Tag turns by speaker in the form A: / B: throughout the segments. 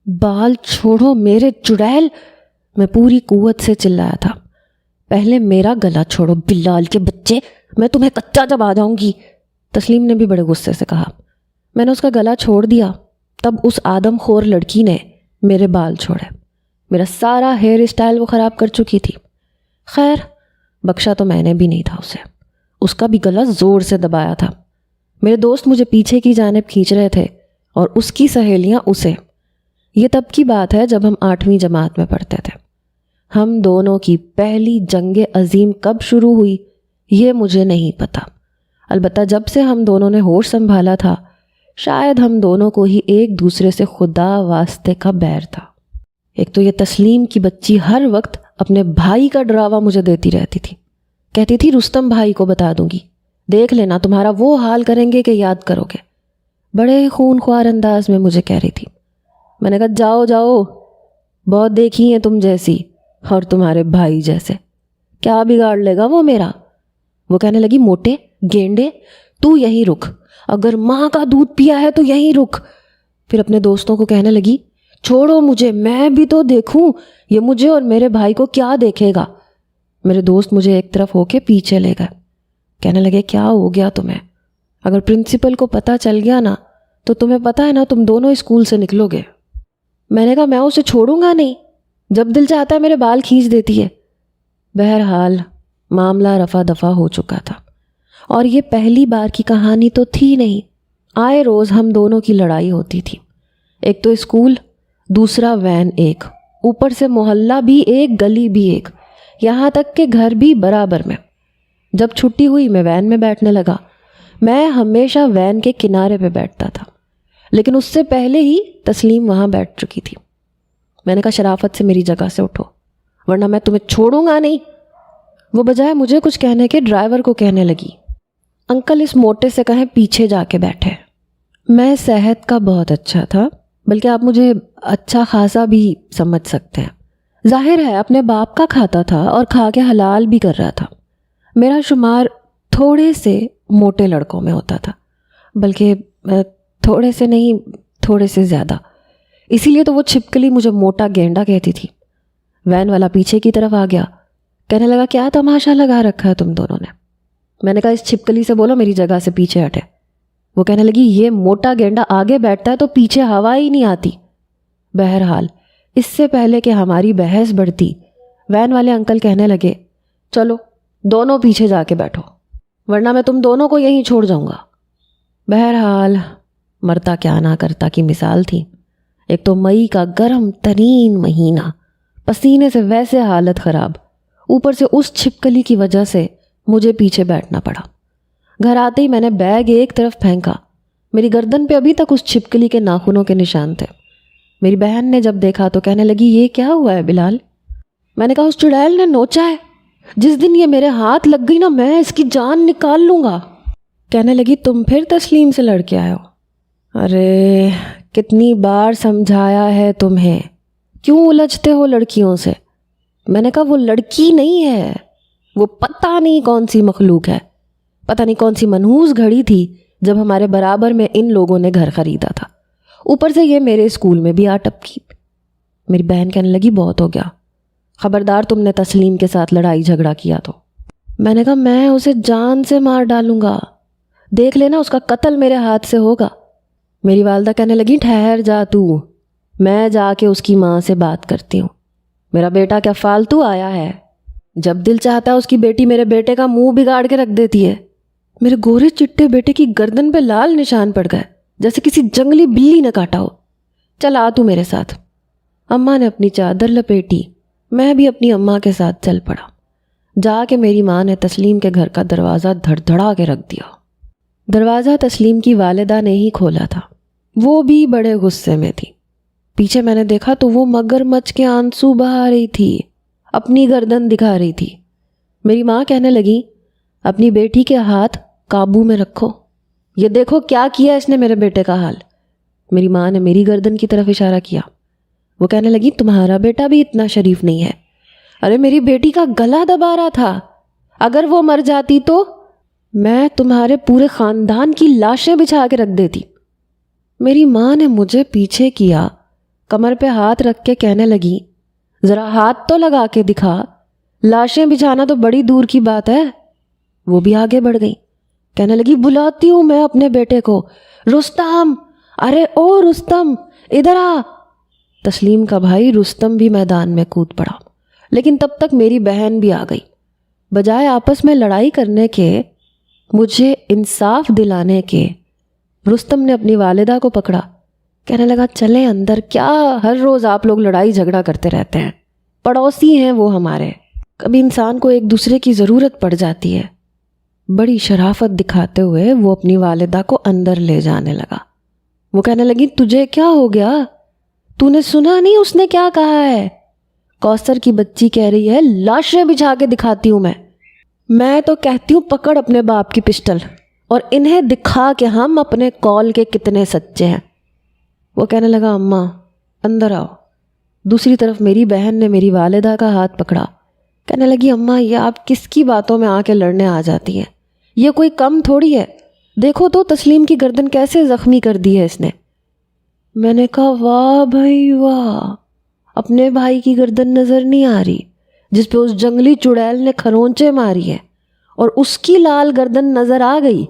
A: بال چھوڑو میرے چڑیل، میں پوری قوت سے چلایا تھا۔ پہلے میرا گلا چھوڑو بلال کے بچے، میں تمہیں کچا چبا جاؤں گی، تسلیم نے بھی بڑے غصے سے کہا۔ میں نے اس کا گلا چھوڑ دیا، تب اس آدم خور لڑکی نے میرے بال چھوڑے۔ میرا سارا ہیئر اسٹائل وہ خراب کر چکی تھی۔ خیر بخشا تو میں نے بھی نہیں تھا اسے، اس کا بھی گلا زور سے دبایا تھا۔ میرے دوست مجھے پیچھے کی جانب کھینچ رہے تھے اور اس کی سہیلیاں اسے۔ یہ تب کی بات ہے جب ہم 8ویں جماعت میں پڑھتے تھے۔ ہم دونوں کی پہلی جنگ عظیم کب شروع ہوئی یہ مجھے نہیں پتا، البتہ جب سے ہم دونوں نے ہوش سنبھالا تھا شاید ہم دونوں کو ہی ایک دوسرے سے خدا واسطے کا بیر تھا۔ ایک تو یہ تسلیم کی بچی ہر وقت اپنے بھائی کا ڈراوا مجھے دیتی رہتی تھی، کہتی تھی رستم بھائی کو بتا دوں گی، دیکھ لینا تمہارا وہ حال کریں گے کہ یاد کرو گے، بڑے خون خوار انداز میں مجھے کہہ رہی تھی۔ میں نے کہا جاؤ جاؤ، بہت دیکھی ہیں تم جیسی اور تمہارے بھائی جیسے، کیا بگاڑ لے گا وہ میرا۔ وہ کہنے لگی موٹے گینڈے تو یہیں رک، اگر ماں کا دودھ پیا ہے تو یہیں رک۔ پھر اپنے دوستوں کو کہنے لگی چھوڑو مجھے، میں بھی تو دیکھوں یہ مجھے اور میرے بھائی کو کیا دیکھے گا۔ میرے دوست مجھے ایک طرف ہو کے پیچھے لے گئے، کہنے لگے کیا ہو گیا تمہیں، اگر پرنسپل کو پتہ چل گیا نا تو تمہیں پتہ ہے نا تم دونوں اسکول سے نکلو گے۔ میں نے کہا میں اسے چھوڑوں گا نہیں، جب دل چاہتا ہے میرے بال کھینچ دیتی ہے۔ بہرحال معاملہ رفع دفع ہو چکا تھا، اور یہ پہلی بار کی کہانی تو تھی نہیں، آئے روز ہم دونوں کی لڑائی ہوتی تھی، ایک تو اسکول، دوسرا وین ایک، اوپر سے محلہ بھی ایک، گلی بھی ایک، یہاں تک کہ گھر بھی برابر میں۔ جب چھٹی ہوئی میں وین میں بیٹھنے لگا۔ میں ہمیشہ وین کے کنارے پہ بیٹھتا تھا، لیکن اس سے پہلے ہی تسلیم وہاں بیٹھ چکی تھی۔ میں نے کہا شرافت سے میری جگہ سے اٹھو ورنہ میں تمہیں چھوڑوں گا نہیں۔ وہ بجائے مجھے کچھ کہنے کے ڈرائیور کو کہنے لگی انکل اس موٹے سے کہیں پیچھے جا کے بیٹھے۔ میں صحت کا بہت اچھا تھا، بلکہ آپ مجھے اچھا خاصا بھی سمجھ سکتے ہیں، ظاہر ہے اپنے باپ کا کھاتا تھا اور کھا کے حلال بھی کر رہا تھا۔ میرا شمار تھوڑے سے موٹے لڑکوں میں ہوتا تھا، بلکہ تھوڑے سے نہیں، تھوڑے سے زیادہ، اسی لیے تو وہ چھپکلی مجھے موٹا گینڈا کہتی تھی۔ وین والا پیچھے کی طرف آ گیا، کہنے لگا کیا تماشا لگا رکھا ہے تم دونوں نے۔ میں نے کہا اس چھپکلی سے بولو میری جگہ سے پیچھے ہٹے۔ وہ کہنے لگی یہ موٹا گینڈا آگے بیٹھتا ہے تو پیچھے ہوا ہی نہیں آتی۔ بہرحال اس سے پہلے کہ ہماری بحث بڑھتی وین والے انکل کہنے لگے چلو دونوں پیچھے جا کے بیٹھو ورنہ میں تم دونوں کو یہیں چھوڑ جاؤں گا۔ بہرحال مرتا کیا نہ کرتا کی مثال تھی۔ ایک تو مئی کا گرم ترین مہینہ، پسینے سے ویسے حالت خراب، اوپر سے اس چھپکلی کی وجہ سے مجھے پیچھے بیٹھنا پڑا۔ گھر آتے ہی میں نے بیگ ایک طرف پھینکا، میری گردن پہ ابھی تک اس چھپکلی کے ناخنوں کے نشان تھے۔ میری بہن نے جب دیکھا تو کہنے لگی یہ کیا ہوا ہے بلال؟ میں نے کہا اس چڑیل نے نوچا ہے، جس دن یہ میرے ہاتھ لگ گئی نا میں اس کی جان نکال لوں گا۔ کہنے لگی تم پھر تسلیم سے لڑ کے آئے ہو؟ ارے کتنی بار سمجھایا ہے تمہیں، کیوں الجھتے ہو لڑکیوں سے؟ میں نے کہا وہ لڑکی نہیں ہے، وہ پتہ نہیں کون سی مخلوق ہے، پتہ نہیں کون سی منحوس گھڑی تھی جب ہمارے برابر میں ان لوگوں نے گھر خریدا تھا، اوپر سے یہ میرے اسکول میں بھی آ ٹپکی۔ میری بہن کہنے لگی بہت ہو گیا، خبردار تم نے تسلیم کے ساتھ لڑائی جھگڑا کیا تو۔ میں نے کہا میں اسے جان سے مار ڈالوں گا، دیکھ لینا اس کا قتل میرے ہاتھ سے ہوگا۔ میری والدہ کہنے لگی ٹھہر جا تو، میں جا کے اس کی ماں سے بات کرتی ہوں، میرا بیٹا کیا فالتو آیا ہے، جب دل چاہتا ہے اس کی بیٹی میرے بیٹے کا منہ بگاڑ کے رکھ دیتی ہے۔ میرے گورے چٹے بیٹے کی گردن پہ لال نشان پڑ گئے جیسے کسی جنگلی بلی نے کاٹا ہو۔ چل آ تو میرے ساتھ۔ اماں نے اپنی چادر لپیٹی، میں بھی اپنی اماں کے ساتھ چل پڑا۔ جا کے میری ماں نے تسلیم کے گھر کا دروازہ دھڑ دھڑا کے رکھ دیا۔ دروازہ تسلیم کی والدہ نے ہی کھولا تھا، وہ بھی بڑے غصے میں تھی۔ پیچھے میں نے دیکھا تو وہ مگر مچ کے آنسو بہا رہی تھی، اپنی گردن دکھا رہی تھی۔ میری ماں کہنے لگی اپنی بیٹی کے ہاتھ قابو میں رکھو، یہ دیکھو کیا کیا اس نے میرے بیٹے کا حال۔ میری ماں نے میری گردن کی طرف اشارہ کیا۔ وہ کہنے لگی تمہارا بیٹا بھی اتنا شریف نہیں ہے، ارے میری بیٹی کا گلا دبا رہا تھا، اگر وہ مر جاتی تو میں تمہارے پورے خاندان کی لاشیں بچھا کے رکھ دیتی۔ میری ماں نے مجھے پیچھے کیا کمر پہ ہاتھ رکھ کے کہنے لگی ذرا ہاتھ تو لگا کے دکھا، لاشیں بچھانا تو بڑی دور کی بات ہے۔ وہ بھی آگے بڑھ گئی، کہنے لگی بلاتی ہوں میں اپنے بیٹے کو، رستم، ارے او رستم ادھر آ۔ تسلیم کا بھائی رستم بھی میدان میں کود پڑا، لیکن تب تک میری بہن بھی آ گئی۔ بجائے آپس میں لڑائی کرنے کے، مجھے انصاف دلانے کے، رستم نے اپنی والدہ کو پکڑا، کہنے لگا چلیں اندر، کیا ہر روز آپ لوگ لڑائی جھگڑا کرتے رہتے ہیں، پڑوسی ہیں وہ ہمارے، کبھی انسان کو ایک دوسرے کی ضرورت پڑ جاتی ہے۔ بڑی شرافت دکھاتے ہوئے وہ اپنی والدہ کو اندر لے جانے لگا۔ وہ کہنے لگی تجھے کیا ہو گیا؟ تو نے سنا نہیں اس نے کیا کہا ہے؟ کوثر کی بچی کہہ رہی ہے لاشیں بچھا کے دکھاتی ہوں میں تو کہتی ہوں پکڑ اپنے باپ کی پسٹل اور انہیں دکھا کہ ہم اپنے قول کے کتنے سچے ہیں۔ وہ کہنے لگا اماں اندر آؤ۔ دوسری طرف میری بہن نے میری والدہ کا ہاتھ پکڑا، کہنے لگی اماں یہ آپ کس کی باتوں میں آ کے لڑنے آ جاتی ہیں، یہ کوئی کم تھوڑی ہے، دیکھو تو تسلیم کی گردن کیسے زخمی کر دی ہے اس نے۔ میں نے کہا واہ بھائی واہ، اپنے بھائی کی گردن نظر نہیں آ رہی جس پہ اس جنگلی چڑیل نے کھرونچے ماری ہے، اور اس کی لال گردن نظر آ گئی۔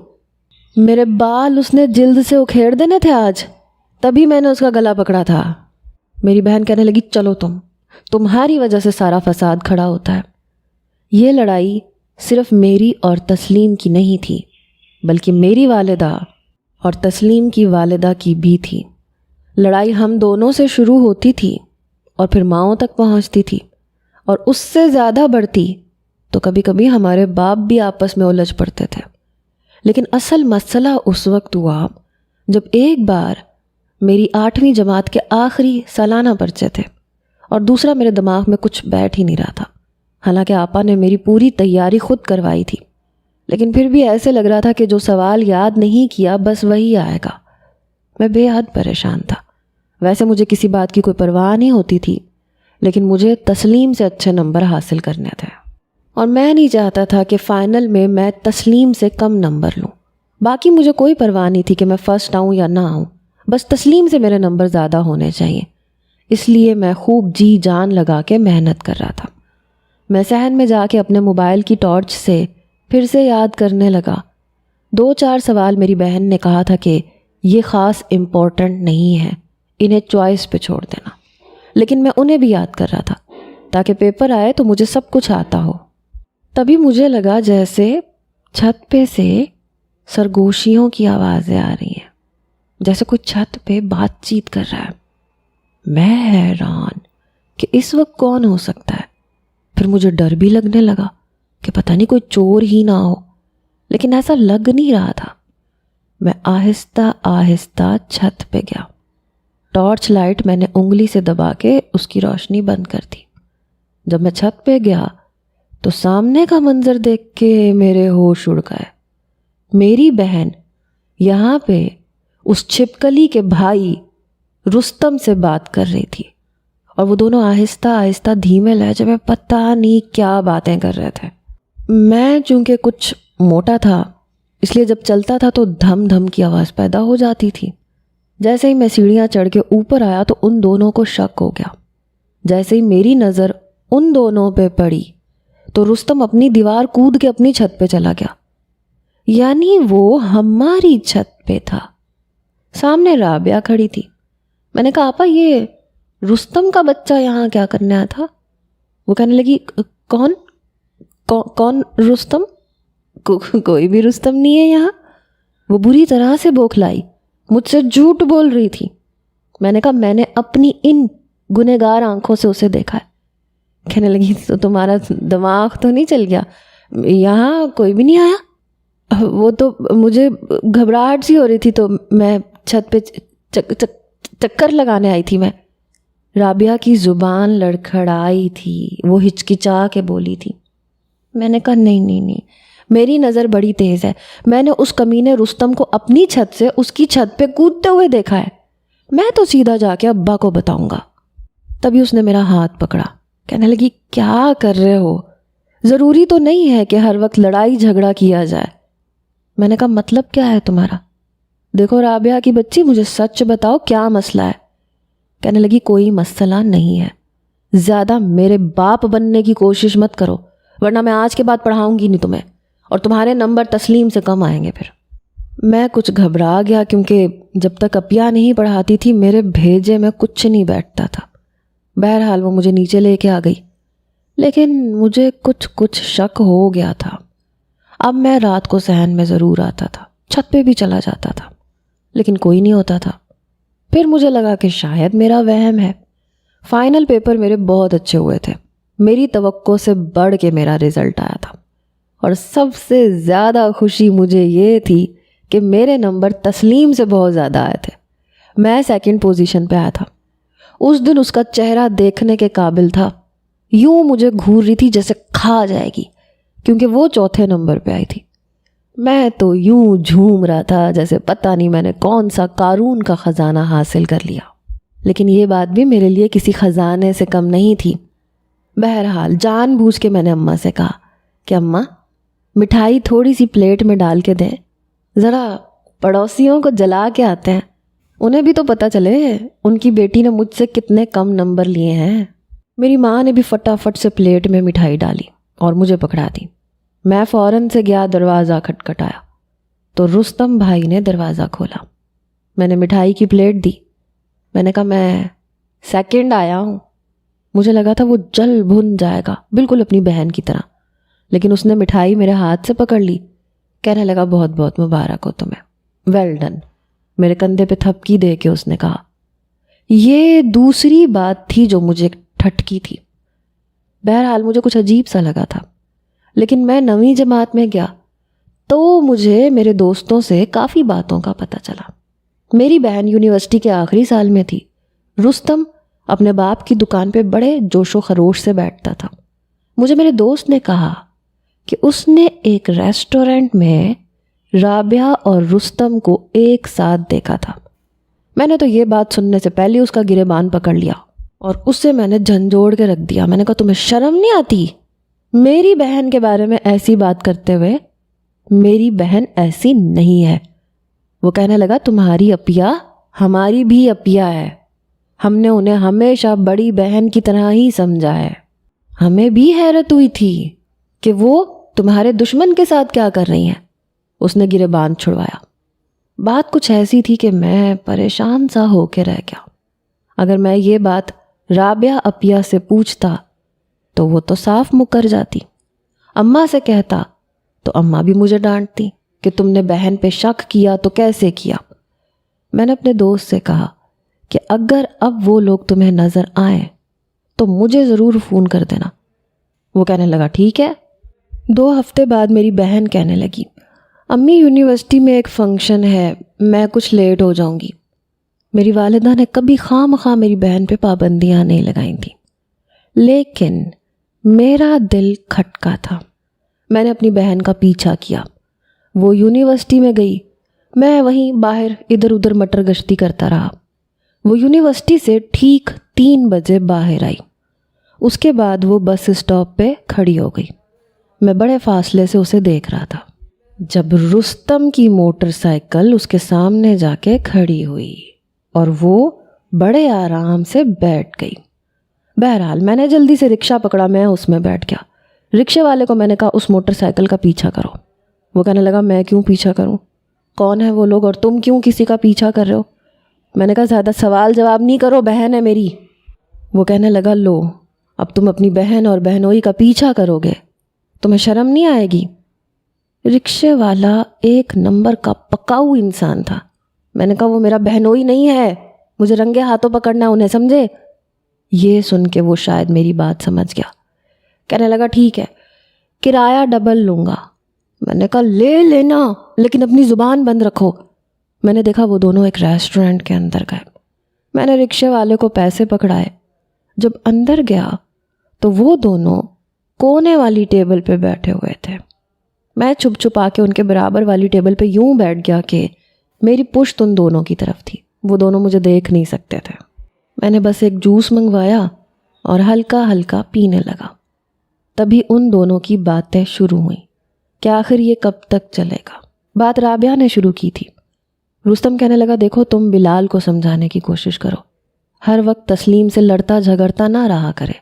A: میرے بال اس نے جلد سے اکھیڑ دینے تھے آج، تبھی میں نے اس کا گلا پکڑا تھا۔ میری بہن کہنے لگی چلو تمہاری وجہ سے سارا فساد کھڑا ہوتا ہے۔ یہ لڑائی صرف میری اور تسلیم کی نہیں تھی، بلکہ میری والدہ اور تسلیم کی والدہ کی بھی تھی۔ لڑائی ہم دونوں سے شروع ہوتی تھی اور پھر ماؤں تک پہنچتی تھی، اور اس سے زیادہ بڑھتی تو کبھی کبھی ہمارے باپ بھی آپس میں الجھ پڑتے تھے۔ لیکن اصل مسئلہ اس وقت ہوا جب ایک بار میری 8ویں جماعت کے آخری سالانہ پرچے تھے، اور دوسرا میرے دماغ میں کچھ بیٹھ ہی نہیں رہا تھا۔ حالانکہ آپا نے میری پوری تیاری خود کروائی تھی، لیکن پھر بھی ایسے لگ رہا تھا کہ جو سوال یاد نہیں کیا بس وہی آئے گا۔ میں بے حد پریشان تھا۔ ویسے مجھے کسی بات کی کوئی پرواہ نہیں ہوتی تھی، لیکن مجھے تسلیم سے اچھے نمبر حاصل کرنے تھے، اور میں نہیں چاہتا تھا کہ فائنل میں میں تسلیم سے کم نمبر لوں۔ باقی مجھے کوئی پرواہ نہیں تھی کہ میں فرسٹ آؤں یا نہ آؤں، بس تسلیم سے میرے نمبر زیادہ ہونے چاہیے۔ اس لیے میں خوب جی جان لگا کے محنت کر رہا تھا۔ میں صحن میں جا کے اپنے موبائل کی ٹارچ سے پھر سے یاد کرنے لگا۔ 2-4 سوال میری بہن نے کہا تھا کہ یہ خاص امپورٹنٹ نہیں ہے، انہیں چوائس پہ چھوڑ دینا، لیکن میں انہیں بھی یاد کر رہا تھا تاکہ پیپر آئے تو مجھے سب کچھ آتا ہو۔ تبھی مجھے لگا جیسے چھت پہ سے سرگوشیوں کی آوازیں آ رہی ہیں، جیسے کوئی چھت پہ بات چیت کر رہا ہے۔ میں حیران کہ اس وقت کون ہو سکتا ہے۔ پھر مجھے ڈر بھی لگنے لگا کہ پتہ نہیں کوئی چور ہی نہ ہو، لیکن ایسا لگ نہیں رہا تھا۔ میں آہستہ آہستہ چھت پہ گیا۔ ٹارچ لائٹ میں نے انگلی سے دبا کے اس کی روشنی بند کر دی۔ جب میں چھت پہ گیا تو سامنے کا منظر دیکھ کے میرے ہوش اڑ گئے۔ میری بہن یہاں پہ اس چھپکلی کے بھائی رستم سے بات کر رہی تھی، اور وہ دونوں آہستہ آہستہ دھیمے لہجے میں پتہ نہیں کیا باتیں کر رہے تھے۔ میں چونکہ کچھ موٹا تھا، اس لیے جب چلتا تھا تو دھم دھم کی آواز پیدا ہو جاتی تھی۔ جیسے ہی میں سیڑھیاں چڑھ کے اوپر آیا تو ان دونوں کو شک ہو گیا۔ جیسے ہی میری نظر ان دونوں پہ پڑی تو رستم اپنی دیوار کود کے اپنی چھت پہ چلا گیا، یعنی وہ ہماری چھت پہ تھا۔ سامنے رابعہ کھڑی تھی۔ میں نے کہا آپا یہ رستم کا بچہ یہاں کیا کرنے آیا تھا؟ وہ کہنے لگی کون رستم؟ کوئی بھی رستم نہیں ہے یہاں۔ وہ بری طرح سے بوکھلائی، مجھ سے جھوٹ بول رہی تھی۔ میں نے کہا میں نے اپنی ان گنہگار آنکھوں سے اسے دیکھا ہے۔ کہنے لگی تو تمہارا دماغ تو نہیں چل گیا؟ یہاں کوئی بھی نہیں آیا؟ وہ تو مجھے گھبراہٹ سی ہو رہی تھی تو میں چھت پہ چکر لگانے آئی تھی۔ میں رابعہ کی زبان لڑکھڑائی تھی، وہ ہچکچا کے بولی تھی۔ میں نے کہا نہیں، میری نظر بڑی تیز ہے، میں نے اس کمینے رستم کو اپنی چھت سے اس کی چھت پہ کودتے ہوئے دیکھا ہے، میں تو سیدھا جا کے ابا کو بتاؤں گا۔ تبھی اس نے میرا ہاتھ پکڑا، کہنے لگی کیا کر رہے ہو؟ ضروری تو نہیں ہے کہ ہر وقت لڑائی جھگڑا کیا جائے۔ میں نے کہا مطلب کیا ہے تمہارا؟ دیکھو رابعہ کی بچی، مجھے سچ بتاؤ کیا مسئلہ ہے؟ کہنے لگی کوئی مسئلہ نہیں ہے، زیادہ میرے باپ بننے کی کوشش مت کرو ورنہ میں آج کے بعد پڑھاؤں گی نہیں تمہیں، اور تمہارے نمبر تسلیم سے کم آئیں گے پھر۔ میں کچھ گھبرا گیا کیونکہ جب تک اپیا نہیں پڑھاتی تھی میرے بھیجے میں کچھ نہیں بیٹھتا تھا۔ بہرحال وہ مجھے نیچے لے کے آ گئی، لیکن مجھے کچھ شک ہو گیا تھا۔ اب میں رات کو صحن میں ضرور آتا تھا، چھت پہ بھی چلا جاتا تھا، لیکن کوئی نہیں ہوتا تھا۔ پھر مجھے لگا کہ شاید میرا وہم ہے۔ فائنل پیپر میرے بہت اچھے ہوئے تھے، میری توقع سے بڑھ کے میرا رزلٹ آیا تھا، اور سب سے زیادہ خوشی مجھے یہ تھی کہ میرے نمبر تسلیم سے بہت زیادہ آئے تھے۔ میں سیکنڈ پوزیشن پہ آیا تھا۔ اس دن اس کا چہرہ دیکھنے کے قابل تھا، یوں مجھے گھور رہی تھی جیسے کھا جائے گی، کیونکہ وہ چوتھے نمبر پہ آئی تھی۔ میں تو یوں جھوم رہا تھا جیسے پتہ نہیں میں نے کون سا قارون کا خزانہ حاصل کر لیا، لیکن یہ بات بھی میرے لیے کسی خزانے سے کم نہیں تھی۔ بہرحال جان بوجھ کے میں نے اماں سے کہا کہ اماں مٹھائی تھوڑی سی پلیٹ میں ڈال کے دیں، ذرا پڑوسیوں کو جلا کے آتے ہیں، انہیں بھی تو پتہ چلے ان کی بیٹی نے مجھ سے کتنے کم نمبر لیے ہیں۔ میری ماں نے بھی فٹافٹ سے پلیٹ میں مٹھائی ڈالی اور مجھے پکڑا دی۔ میں فوراً سے گیا، دروازہ کھٹکھٹایا تو رستم بھائی نے دروازہ کھولا۔ میں نے مٹھائی کی پلیٹ دی، میں نے کہا میں سیکنڈ آیا ہوں۔ مجھے لگا تھا وہ جل بھن جائے گا بالکل اپنی بہن کی طرح، لیکن اس نے مٹھائی میرے ہاتھ سے پکڑ لی، کہنے لگا بہت بہت مبارک ہو تمہیں، ویل ڈن۔ میرے کندھے پہ تھپکی دے کے اس نے کہا۔ یہ دوسری بات تھی جو مجھے ٹھٹکی تھی۔ بہرحال مجھے کچھ عجیب سا لگا تھا، لیکن میں 9ویں جماعت میں گیا تو مجھے میرے دوستوں سے کافی باتوں کا پتہ چلا۔ میری بہن یونیورسٹی کے آخری سال میں تھی۔ رستم اپنے باپ کی دکان پہ بڑے جوش و خروش سے بیٹھتا تھا۔ مجھے میرے دوست نے کہا کہ اس نے ایک ریسٹورنٹ میں رابعہ اور رستم کو ایک ساتھ دیکھا تھا۔ میں نے تو یہ بات سننے سے پہلے اس کا گریبان پکڑ لیا اور اس سے میں نے جھنجھوڑ کے رکھ دیا۔ میں نے کہا تمہیں شرم نہیں آتی میری بہن کے بارے میں ایسی بات کرتے ہوئے؟ میری بہن ایسی نہیں ہے۔ وہ کہنے لگا تمہاری اپیا ہماری بھی اپیا ہے، ہم نے انہیں ہمیشہ بڑی بہن کی طرح ہی سمجھا ہے۔ ہمیں بھی حیرت ہوئی تھی کہ وہ تمہارے دشمن کے ساتھ کیا کر رہی ہیں۔ اس نے گریبان چھڑوایا۔ بات کچھ ایسی تھی کہ میں پریشان سا ہو کے رہ گیا۔ اگر میں یہ بات رابعہ اپیا سے پوچھتا تو وہ تو صاف مکر جاتی، اماں سے کہتا تو اماں بھی مجھے ڈانٹتی کہ تم نے بہن پہ شک کیا تو کیسے کیا۔ میں نے اپنے دوست سے کہا کہ اگر اب وہ لوگ تمہیں نظر آئیں تو مجھے ضرور فون کر دینا۔ وہ کہنے لگا ٹھیک ہے۔ 2 ہفتے بعد میری بہن کہنے لگی امی یونیورسٹی میں ایک فنکشن ہے، میں کچھ لیٹ ہو جاؤں گی۔ میری والدہ نے کبھی خواہ مخواہ میری بہن پہ پابندیاں نہیں لگائی تھیں، لیکن میرا دل کھٹکا تھا۔ میں نے اپنی بہن کا پیچھا کیا، وہ یونیورسٹی میں گئی، میں وہیں باہر ادھر ادھر مٹر گشتی کرتا رہا۔ وہ یونیورسٹی سے ٹھیک 3 بجے باہر آئی، اس کے بعد وہ بس اسٹاپ پہ کھڑی ہو گئی۔ میں بڑے فاصلے سے اسے دیکھ رہا تھا جب رستم کی موٹر سائیکل اس کے سامنے جا کے کھڑی ہوئی اور وہ بڑے آرام سے بیٹھ گئی۔ بہرحال میں نے جلدی سے رکشہ پکڑا، میں اس میں بیٹھ گیا۔ رکشے والے کو میں نے کہا اس موٹر سائیکل کا پیچھا کرو۔ وہ کہنے لگا میں کیوں پیچھا کروں؟ کون ہے وہ لوگ اور تم کیوں کسی کا پیچھا کر رہے ہو؟ میں نے کہا زیادہ سوال جواب نہیں کرو، بہن ہے میری۔ وہ کہنے لگا لو اب تم اپنی بہن اور بہنوئی کا پیچھا کرو گے، تمہیں شرم نہیں آئے گی؟ رکشے والا 1 نمبر کا پکاؤ انسان تھا۔ میں نے کہا وہ میرا بہنوئی نہیں ہے، مجھے رنگے ہاتھوں پکڑنا انہیں، سمجھے؟ یہ سن کے وہ شاید میری بات سمجھ گیا، کہنے لگا ٹھیک ہے کرایہ ڈبل لوں گا۔ میں نے کہا لے لینا لیکن اپنی زبان بند رکھو۔ میں نے دیکھا وہ دونوں ایک ریسٹورنٹ کے اندر گئے۔ میں نے رکشے والے کو پیسے پکڑائے۔ جب اندر گیا تو وہ دونوں کونے والی ٹیبل پہ بیٹھے ہوئے تھے۔ میں چھپ چھپا کے ان کے برابر والی ٹیبل پہ یوں بیٹھ گیا کہ میری پشت ان دونوں کی طرف تھی، وہ دونوں مجھے دیکھ نہیں سکتے تھے۔ میں نے بس ایک جوس منگوایا اور ہلکا ہلکا پینے لگا۔ تبھی ان دونوں کی باتیں شروع ہوئیں کہ آخر یہ کب تک چلے گا۔ بات رابعہ نے شروع کی تھی۔ رستم کہنے لگا دیکھو تم بلال کو سمجھانے کی کوشش کرو، ہر وقت تسلیم سے لڑتا جھگڑتا نہ رہا کرے.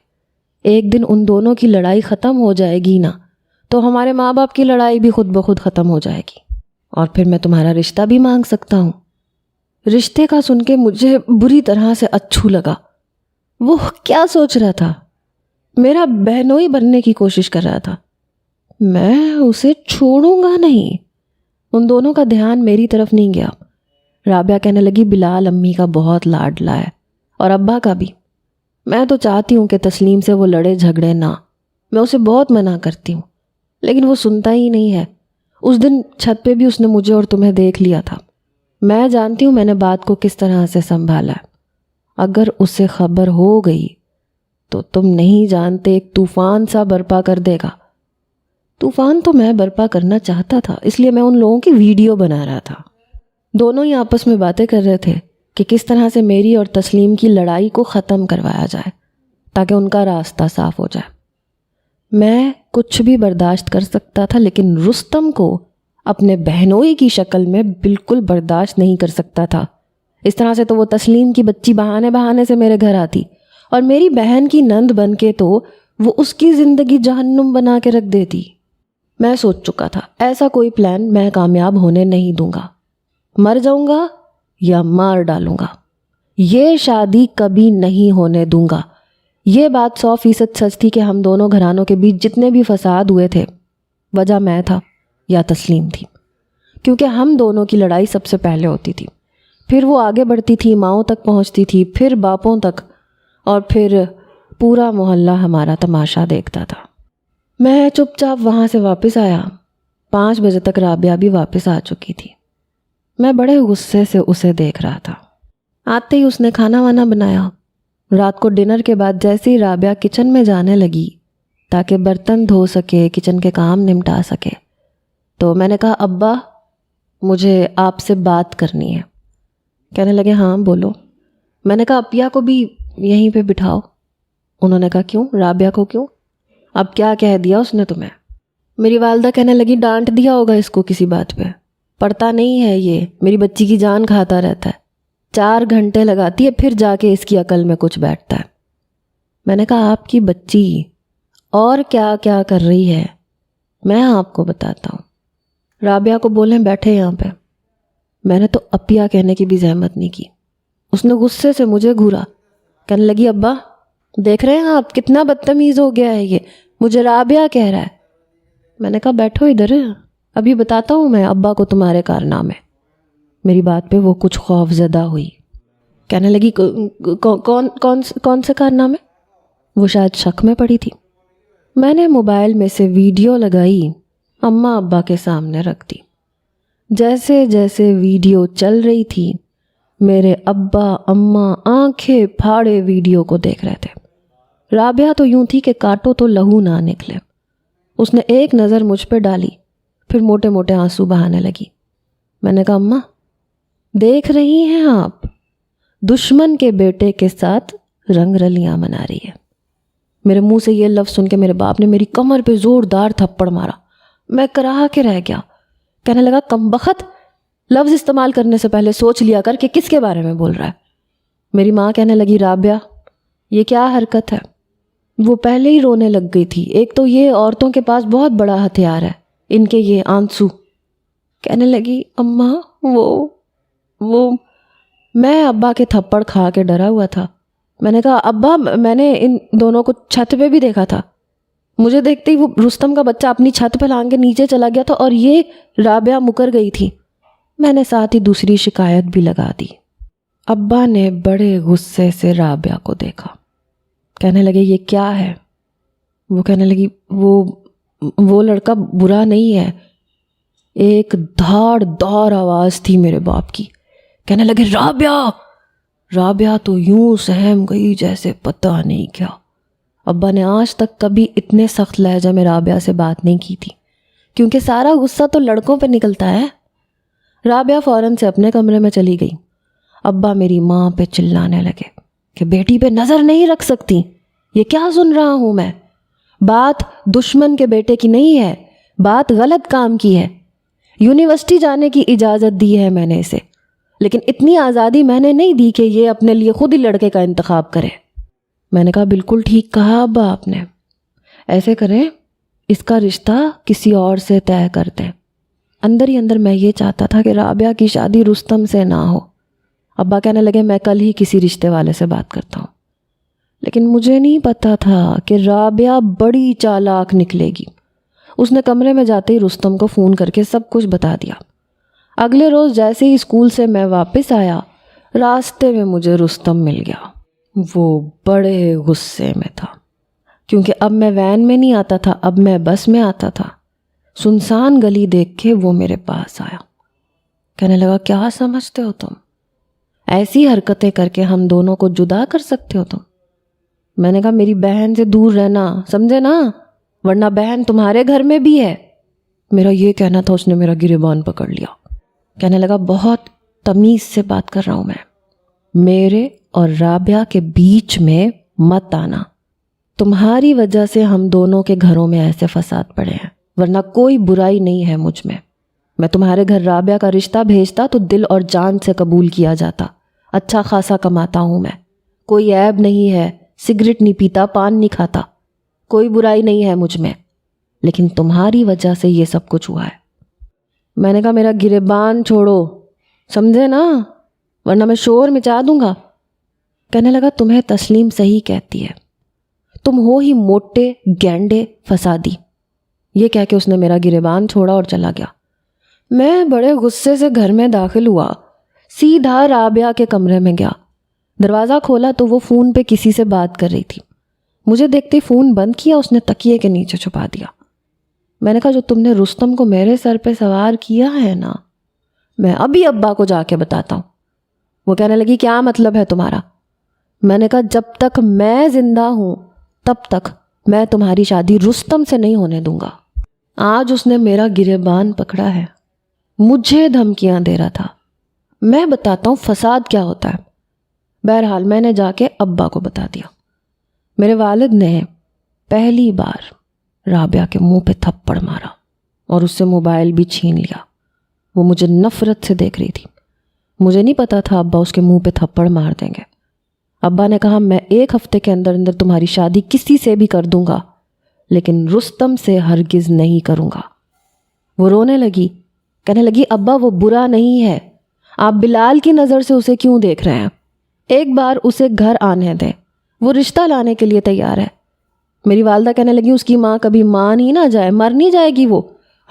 A: ایک دن ان دونوں کی لڑائی ختم ہو جائے گی نا تو ہمارے ماں باپ کی لڑائی بھی خود بخود ختم ہو جائے گی، اور پھر میں تمہارا رشتہ بھی مانگ سکتا ہوں. رشتے کا سن کے مجھے بری طرح سے اچھو لگا. وہ کیا سوچ رہا تھا؟ میرا بہنوئی بننے کی کوشش کر رہا تھا. میں اسے چھوڑوں گا نہیں. ان دونوں کا دھیان میری طرف نہیں گیا. رابعہ کہنے لگی بلال امی کا بہت لاڈلا ہے اور ابا کا بھی. میں تو چاہتی ہوں کہ تسلیم سے وہ لڑے جھگڑے نہ. میں اسے بہت منع کرتی ہوں لیکن وہ سنتا ہی نہیں ہے. اس دن چھت پہ بھی اس نے مجھے اور تمہیں دیکھ لیا تھا. میں جانتی ہوں میں نے بات کو کس طرح سے سنبھالا ہے. اگر اسے خبر ہو گئی تو تم نہیں جانتے ایک طوفان سا برپا کر دے گا. طوفان تو میں برپا کرنا چاہتا تھا، اس لیے میں ان لوگوں کی ویڈیو بنا رہا تھا. دونوں ہی آپس میں باتیں کر رہے تھے کہ کس طرح سے میری اور تسلیم کی لڑائی کو ختم کروایا جائے تاکہ ان کا راستہ صاف ہو جائے. میں کچھ بھی برداشت کر سکتا تھا لیکن رستم کو اپنے بہنوئی کی شکل میں بالکل برداشت نہیں کر سکتا تھا. اس طرح سے تو وہ تسلیم کی بچی بہانے بہانے سے میرے گھر آتی اور میری بہن کی نند بن کے تو وہ اس کی زندگی جہنم بنا کے رکھ دیتی. میں سوچ چکا تھا ایسا کوئی پلان میں کامیاب ہونے نہیں دوں گا. مر جاؤں گا یا مار ڈالوں گا، یہ شادی کبھی نہیں ہونے دوں گا. یہ بات 100% سچ تھی کہ ہم دونوں گھرانوں کے بیچ جتنے بھی فساد ہوئے تھے وجہ میں تھا یا تسلیم تھی، کیونکہ ہم دونوں کی لڑائی سب سے پہلے ہوتی تھی. پھر وہ آگے بڑھتی تھی، ماؤں تک پہنچتی تھی، پھر باپوں تک، اور پھر پورا محلہ ہمارا تماشا دیکھتا تھا. میں چپ چاپ وہاں سے واپس آیا. 5 بجے تک رابعہ بھی واپس آ چکی تھی. میں بڑے غصے سے اسے دیکھ رہا تھا. آتے ہی اس نے کھانا وانا بنایا. رات کو ڈنر کے بعد جیسے ہی رابعہ کچن میں جانے لگی تاکہ برتن دھو سکے، کچن کے کام نمٹا سکے، تو میں نے کہا ابا مجھے آپ سے بات کرنی ہے. کہنے لگے ہاں بولو. میں نے کہا اپیا کو بھی یہیں پہ بٹھاؤ. انہوں نے کہا کیوں؟ رابعہ کو کیوں؟ اب کیا کہہ دیا اس نے تمہیں؟ میری والدہ کہنے لگی ڈانٹ دیا ہوگا اس کو کسی بات پہ، پڑھتا نہیں ہے، یہ میری بچی کی جان کھاتا رہتا ہے، 4 گھنٹے لگاتی ہے پھر جا کے اس کی عقل میں کچھ بیٹھتا ہے. میں نے کہا آپ کی بچی اور کیا کیا کر رہی ہے میں آپ کو بتاتا ہوں. رابعہ کو بولیں بیٹھے یہاں پہ. میں نے تو اپیا کہنے کی بھی زحمت نہیں کی. اس نے غصے سے مجھے گھورا. کہنے لگی ابا دیکھ رہے ہیں آپ کتنا بدتمیز ہو گیا ہے، یہ مجھے رابعہ کہہ رہا ہے. میں نے کہا بیٹھو ادھر، ابھی بتاتا ہوں میں ابا کو تمہارے کارنامے. میری بات پہ وہ کچھ خوف زدہ ہوئی. کہنے لگی کون سے کارنامے؟ وہ شاید شک میں پڑی تھی. میں نے موبائل میں سے ویڈیو لگائی، اماں ابا کے سامنے رکھ دی. جیسے جیسے ویڈیو چل رہی تھی میرے ابا اماں آنکھیں پھاڑے ویڈیو کو دیکھ رہے تھے. رابعہ تو یوں تھی کہ کاٹو تو لہو نہ نکلے. اس نے ایک نظر مجھ پہ ڈالی پھر موٹے موٹے آنسو بہانے لگی. میں نے کہا اماں دیکھ رہی ہیں آپ دشمن کے بیٹے کے ساتھ رنگ رلیاں منا رہی ہے. میرے منہ سے یہ لفظ سن کے میرے باپ نے میری کمر پہ زوردار تھپڑ مارا. میں کراہ کے رہ گیا. کہنے لگا کمبخت، لفظ استعمال کرنے سے پہلے سوچ لیا کر کہ کس کے بارے میں بول رہا ہے. میری ماں کہنے لگی رابعہ یہ کیا حرکت ہے؟ وہ پہلے ہی رونے لگ گئی تھی. ایک تو یہ عورتوں کے پاس بہت بڑا ہتھیار ہے ان کے یہ آنسو. کہنے لگی اماں وہ میں ابا کے تھپڑ کھا کے ڈرا ہوا تھا. میں نے کہا ابا میں نے ان دونوں کو چھت پہ بھی دیکھا تھا. مجھے دیکھتے ہی وہ رستم کا بچہ اپنی چھت پہ لانگ کے نیچے چلا گیا تھا اور یہ رابعہ مکر گئی تھی. میں نے ساتھ ہی دوسری شکایت بھی لگا دی. ابا نے بڑے غصے سے رابعہ کو دیکھا. کہنے لگے یہ کیا ہے؟ وہ کہنے لگی وہ لڑکا برا نہیں ہے. ایک دھاڑ دھار آواز تھی میرے باپ کی. کہنے لگے رابعہ تو یوں سہم گئی جیسے پتہ نہیں کیا. ابا نے آج تک کبھی اتنے سخت لہجہ میں رابعہ سے بات نہیں کی تھی کیونکہ سارا غصہ تو لڑکوں پہ نکلتا ہے. رابعہ فوراً سے اپنے کمرے میں چلی گئی. ابا میری ماں پہ چلانے لگے کہ بیٹی پہ نظر نہیں رکھ سکتی. یہ کیا سن رہا ہوں میں؟ بات دشمن کے بیٹے کی نہیں ہے، بات غلط کام کی ہے. یونیورسٹی جانے کی اجازت دی ہے میں نے اسے. لیکن اتنی آزادی میں نے نہیں دی کہ یہ اپنے لیے خود ہی لڑکے کا انتخاب کرے۔ میں نے کہا بالکل ٹھیک کہا ابا آپ نے، ایسے کریں اس کا رشتہ کسی اور سے طے کر دیں۔ اندر ہی اندر میں یہ چاہتا تھا کہ رابعہ کی شادی رستم سے نہ ہو۔ ابا کہنے لگے میں کل ہی کسی رشتے والے سے بات کرتا ہوں، لیکن مجھے نہیں پتا تھا کہ رابعہ بڑی چالاک نکلے گی۔ اس نے کمرے میں جاتے ہی رستم کو فون کر کے سب کچھ بتا دیا۔ اگلے روز جیسے ہی اسکول سے میں واپس آیا، راستے میں مجھے رستم مل گیا۔ وہ بڑے غصے میں تھا، کیونکہ اب میں وین میں نہیں آتا تھا، اب میں بس میں آتا تھا۔ سنسان گلی دیکھ کے وہ میرے پاس آیا، کہنے لگا کیا سمجھتے ہو تم؟ ایسی حرکتیں کر کے ہم دونوں کو جدا کر سکتے ہو تم؟ میں نے کہا میری بہن سے دور رہنا، سمجھے نا، ورنہ بہن تمہارے گھر میں بھی ہے۔ میرا یہ کہنا تھا، اس نے میرا گریبان پکڑ لیا، کہنے لگا بہت تمیز سے بات کر رہا ہوں میں، میرے اور رابعہ کے بیچ میں مت آنا۔ تمہاری وجہ سے ہم دونوں کے گھروں میں ایسے فساد پڑے ہیں، ورنہ کوئی برائی نہیں ہے مجھ میں۔ میں تمہارے گھر رابعہ کا رشتہ بھیجتا تو دل اور جان سے قبول کیا جاتا۔ اچھا خاصا کماتا ہوں میں، کوئی عیب نہیں ہے، سگریٹ نہیں پیتا، پان نہیں کھاتا، کوئی برائی نہیں ہے مجھ میں، لیکن تمہاری وجہ سے یہ سب کچھ ہوا ہے۔ میں نے کہا میرا گریبان چھوڑو، سمجھے نا، ورنہ میں شور مچا دوں گا۔ کہنے لگا تمہیں تسلیم صحیح کہتی ہے، تم ہو ہی موٹے گینڈے فسادی۔ یہ کہہ کے اس نے میرا گریبان چھوڑا اور چلا گیا۔ میں بڑے غصے سے گھر میں داخل ہوا، سیدھا رابعہ کے کمرے میں گیا۔ دروازہ کھولا تو وہ فون پہ کسی سے بات کر رہی تھی۔ مجھے دیکھتے فون بند کیا، اس نے تکیے کے نیچے چھپا دیا۔ میں نے کہا جو تم نے رستم کو میرے سر پہ سوار کیا ہے نا، میں ابھی ابا کو جا کے بتاتا ہوں۔ وہ کہنے لگی کیا مطلب ہے تمہارا؟ میں نے کہا جب تک میں زندہ ہوں تب تک میں تمہاری شادی رستم سے نہیں ہونے دوں گا۔ آج اس نے میرا گریبان پکڑا ہے، مجھے دھمکیاں دے رہا تھا۔ میں بتاتا ہوں فساد کیا ہوتا ہے۔ بہرحال میں نے جا کے ابا کو بتا دیا۔ میرے والد نے پہلی بار رابعہ کے منہ پہ تھپڑ مارا اور اس سے موبائل بھی چھین لیا۔ وہ مجھے نفرت سے دیکھ رہی تھی۔ مجھے نہیں پتا تھا ابا اس کے منہ پہ تھپڑ مار دیں گے۔ ابا نے کہا میں 1 ہفتے کے اندر اندر تمہاری شادی کسی سے بھی کر دوں گا، لیکن رستم سے ہرگز نہیں کروں گا۔ وہ رونے لگی، کہنے لگی ابا وہ برا نہیں ہے، آپ بلال کی نظر سے اسے کیوں دیکھ رہے ہیں؟ ایک بار اسے گھر آنے دیں، وہ رشتہ لانے کے لیے تیار ہے۔ میری والدہ کہنے لگی اس کی ماں کبھی مان ہی نہ جائے، مر نہیں جائے گی، وہ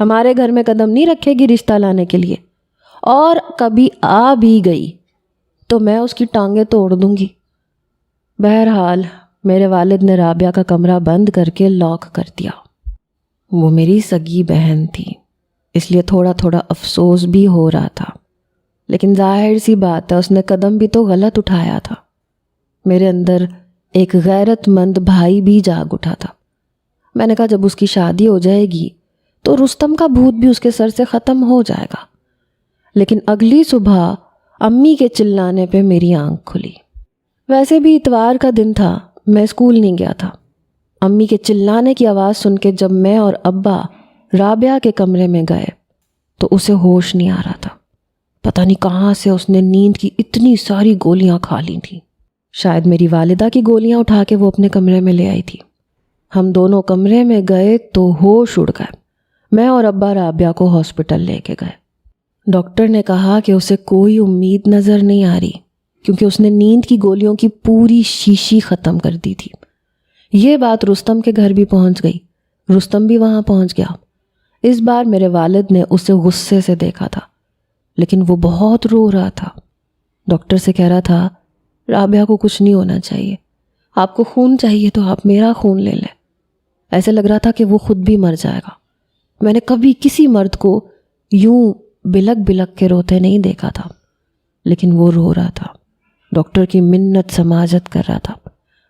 A: ہمارے گھر میں قدم نہیں رکھے گی رشتہ لانے کے لیے، اور کبھی آ بھی گئی تو میں اس کی ٹانگیں توڑ دوں گی۔ بہرحال میرے والد نے رابعہ کا کمرہ بند کر کے لاک کر دیا۔ وہ میری سگی بہن تھی، اس لیے تھوڑا تھوڑا افسوس بھی ہو رہا تھا، لیکن ظاہر سی بات ہے اس نے قدم بھی تو غلط اٹھایا تھا۔ میرے اندر ایک غیرت مند بھائی بھی جاگ اٹھا تھا۔ میں نے کہا جب اس کی شادی ہو جائے گی تو رستم کا بھوت بھی اس کے سر سے ختم ہو جائے گا۔ لیکن اگلی صبح امی کے چلانے پہ میری آنکھ کھلی۔ ویسے بھی اتوار کا دن تھا، میں اسکول نہیں گیا تھا۔ امی کے چلانے کی آواز سن کے جب میں اور ابا رابعہ کے کمرے میں گئے تو اسے ہوش نہیں آ رہا تھا۔ پتہ نہیں کہاں سے اس نے نیند کی اتنی ساری گولیاں کھا لی تھیں۔ شاید میری والدہ کی گولیاں اٹھا کے وہ اپنے کمرے میں لے آئی تھی۔ ہم دونوں کمرے میں گئے تو ہوش اڑ گئے۔ میں اور ابا رابعہ کو ہاسپٹل لے کے گئے۔ ڈاکٹر نے کہا کہ اسے کوئی امید نظر نہیں آ رہی، کیونکہ اس نے نیند کی گولیوں کی پوری شیشی ختم کر دی تھی۔ یہ بات رستم کے گھر بھی پہنچ گئی، رستم بھی وہاں پہنچ گیا۔ اس بار میرے والد نے اسے غصے سے دیکھا تھا، لیکن وہ بہت رو رہا تھا۔ ڈاکٹر سے کہہ رہا تھا رابعہ کو کچھ نہیں ہونا چاہیے، آپ کو خون چاہیے تو آپ میرا خون لے لیں۔ ایسے لگ رہا تھا کہ وہ خود بھی مر جائے گا۔ میں نے کبھی کسی مرد کو یوں بلک بلک کے روتے نہیں دیکھا تھا، لیکن وہ رو رہا تھا، ڈاکٹر کی منت سماجت کر رہا تھا۔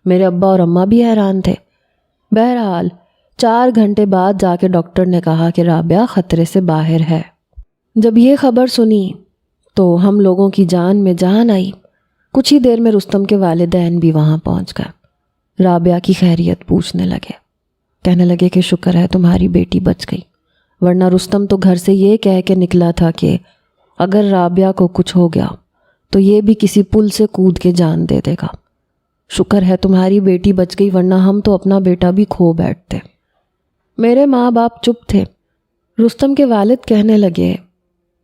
A: میرے ابا اور اماں بھی حیران تھے۔ بہرحال 4 گھنٹے بعد جا کے ڈاکٹر نے کہا کہ رابعہ خطرے سے باہر ہے۔ جب یہ خبر سنی تو ہم لوگوں کی جان میں جان آئی۔ کچھ ہی دیر میں رستم کے والدین بھی وہاں پہنچ گئے۔ رابعہ کی خیریت پوچھنے لگے، کہنے لگے کہ شکر ہے تمہاری بیٹی بچ گئی، ورنہ رستم تو گھر سے یہ کہہ کے نکلا تھا کہ اگر رابعہ کو کچھ ہو گیا تو یہ بھی کسی پل سے کود کے جان دے دے گا۔ شکر ہے تمہاری بیٹی بچ گئی، ورنہ ہم تو اپنا بیٹا بھی کھو بیٹھتے۔ میرے ماں باپ چپ تھے۔ رستم کے والد کہنے لگے،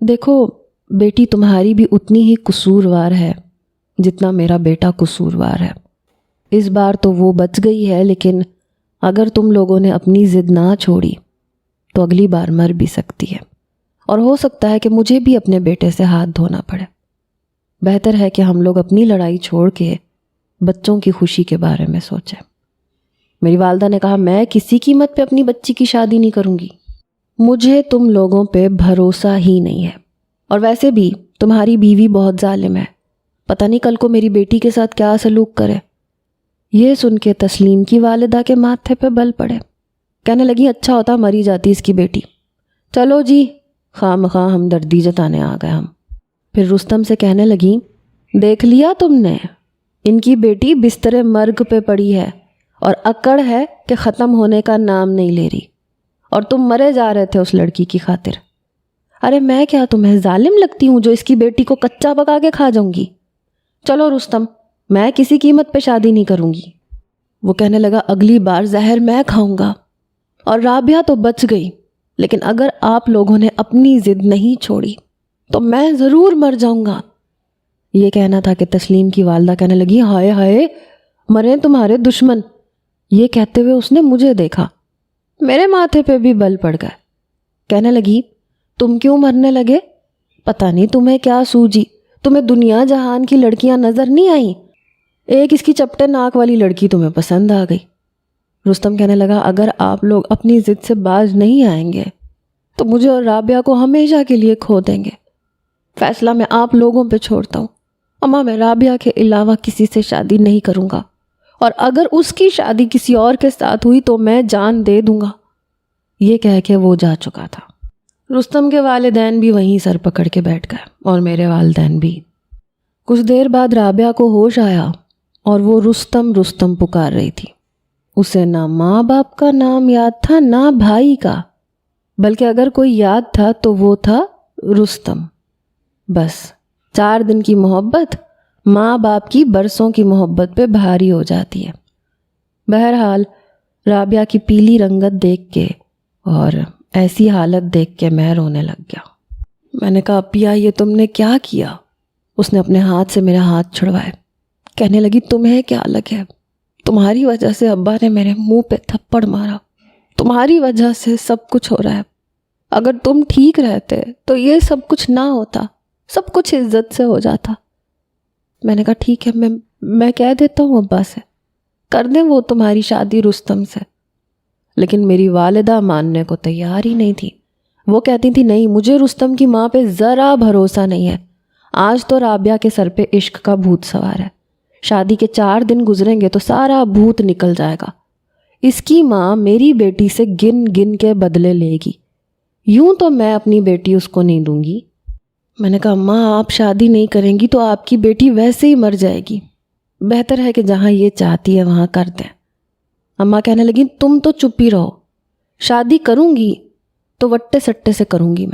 A: دیکھو بیٹی تمہاری بھی اتنی ہی قصوروار ہے جتنا میرا بیٹا قصوروار ہے۔ اس بار تو وہ بچ گئی ہے، لیکن اگر تم لوگوں نے اپنی ضد نہ چھوڑی تو اگلی بار مر بھی سکتی ہے، اور ہو سکتا ہے کہ مجھے بھی اپنے بیٹے سے ہاتھ دھونا پڑے۔ بہتر ہے کہ ہم لوگ اپنی لڑائی چھوڑ کے بچوں کی خوشی کے بارے میں سوچیں۔ میری والدہ نے کہا، میں کسی قیمت پہ اپنی بچی کی شادی نہیں کروں گی۔ مجھے تم لوگوں پہ بھروسہ ہی نہیں ہے، اور ویسے بھی تمہاری بیوی بہت ظالم ہے، پتہ نہیں کل کو میری بیٹی کے ساتھ کیا سلوک کرے۔ یہ سن کے تسلیم کی والدہ کے ماتھے پہ بل پڑے، کہنے لگی، اچھا ہوتا مری جاتی اس کی بیٹی، چلو جی خواہ مخواہ ہمدردی جتانے آ گئے ہم۔ پھر رستم سے کہنے لگی، دیکھ لیا تم نے، ان کی بیٹی بستر مرگ پہ پڑی ہے اور اکڑ ہے کہ ختم ہونے کا نام نہیں لے رہی، اور تم مرے جا رہے تھے اس لڑکی کی خاطر۔ ارے میں کیا تمہیں ظالم لگتی ہوں جو اس کی بیٹی کو کچا پکا کے کھا جاؤں گی؟ چلو رستم، میں کسی قیمت پہ شادی نہیں کروں گی۔ وہ کہنے لگا، اگلی بار زہر میں کھاؤں گا۔ اور رابعہ تو بچ گئی، لیکن اگر آپ لوگوں نے اپنی ضد نہیں چھوڑی تو میں ضرور مر جاؤں گا۔ یہ کہنا تھا کہ تسلیم کی والدہ کہنے لگی، ہائے ہائے مرے تمہارے دشمن۔ یہ کہتے ہوئے اس نے مجھے دیکھا، میرے ماتھے پہ بھی بل پڑ گئے۔ کہنے لگی، تم کیوں مرنے لگے؟ پتہ نہیں تمہیں کیا سوجی، تمہیں دنیا جہان کی لڑکیاں نظر نہیں آئیں، ایک اس کی چپٹے ناک والی لڑکی تمہیں پسند آ گئی۔ رستم کہنے لگا، اگر آپ لوگ اپنی ضد سے باز نہیں آئیں گے تو مجھے اور رابعہ کو ہمیشہ کے لیے کھو دیں گے۔ فیصلہ میں آپ لوگوں پہ چھوڑتا ہوں۔ اماں، میں رابعہ کے علاوہ کسی سے شادی نہیں کروں گا، اور اگر اس کی شادی کسی اور کے ساتھ ہوئی تو میں جان دے دوں گا۔ یہ کہہ کے وہ جا چکا تھا۔ رستم کے والدین بھی وہیں سر پکڑ کے بیٹھ گئے، اور میرے والدین بھی۔ کچھ دیر بعد رابعہ کو ہوش آیا اور وہ رستم رستم پکار رہی تھی۔ اسے نہ ماں باپ کا نام یاد تھا نہ بھائی کا، بلکہ اگر کوئی یاد تھا تو وہ تھا رستم۔ بس 4 دن کی محبت ماں باپ کی برسوں کی محبت پہ بھاری ہو جاتی ہے۔ بہرحال رابعہ کی پیلی رنگت دیکھ کے اور ایسی حالت دیکھ کے میں رونے لگ گیا۔ میں نے کہا، اپیا یہ تم نے کیا کیا؟ اس نے اپنے ہاتھ سے میرا ہاتھ چھڑوائے، کہنے لگی، تمہیں کیا لگے؟ تمہاری وجہ سے ابا نے میرے منہ پہ تھپڑ مارا، تمہاری وجہ سے سب کچھ ہو رہا ہے۔ اگر تم ٹھیک رہتے تو یہ سب کچھ نہ ہوتا، سب کچھ عزت سے ہو جاتا۔ میں نے کہا، ٹھیک ہے، میں کہہ دیتا ہوں ابا سے، کر دیں وہ تمہاری شادی رستم سے۔ لیکن میری والدہ ماننے کو تیار ہی نہیں تھی۔ وہ کہتی تھی، نہیں، مجھے رستم کی ماں پہ ذرا بھروسہ نہیں ہے۔ آج تو رابعہ کے سر پہ عشق کا بھوت سوار ہے، شادی کے 4 دن گزریں گے تو سارا بھوت نکل جائے گا۔ اس کی ماں میری بیٹی سے گن گن کے بدلے لے گی، یوں تو میں اپنی بیٹی اس کو نہیں دوں گی۔ میں نے کہا، ماں آپ شادی نہیں کریں گی تو آپ کی بیٹی ویسے ہی مر جائے گی، بہتر ہے کہ جہاں یہ چاہتی ہے وہاں کر دیں۔ اماں کہنے لگی، تم تو چپ ہی رہو، شادی کروں گی تو وٹے سٹے سے کروں گی۔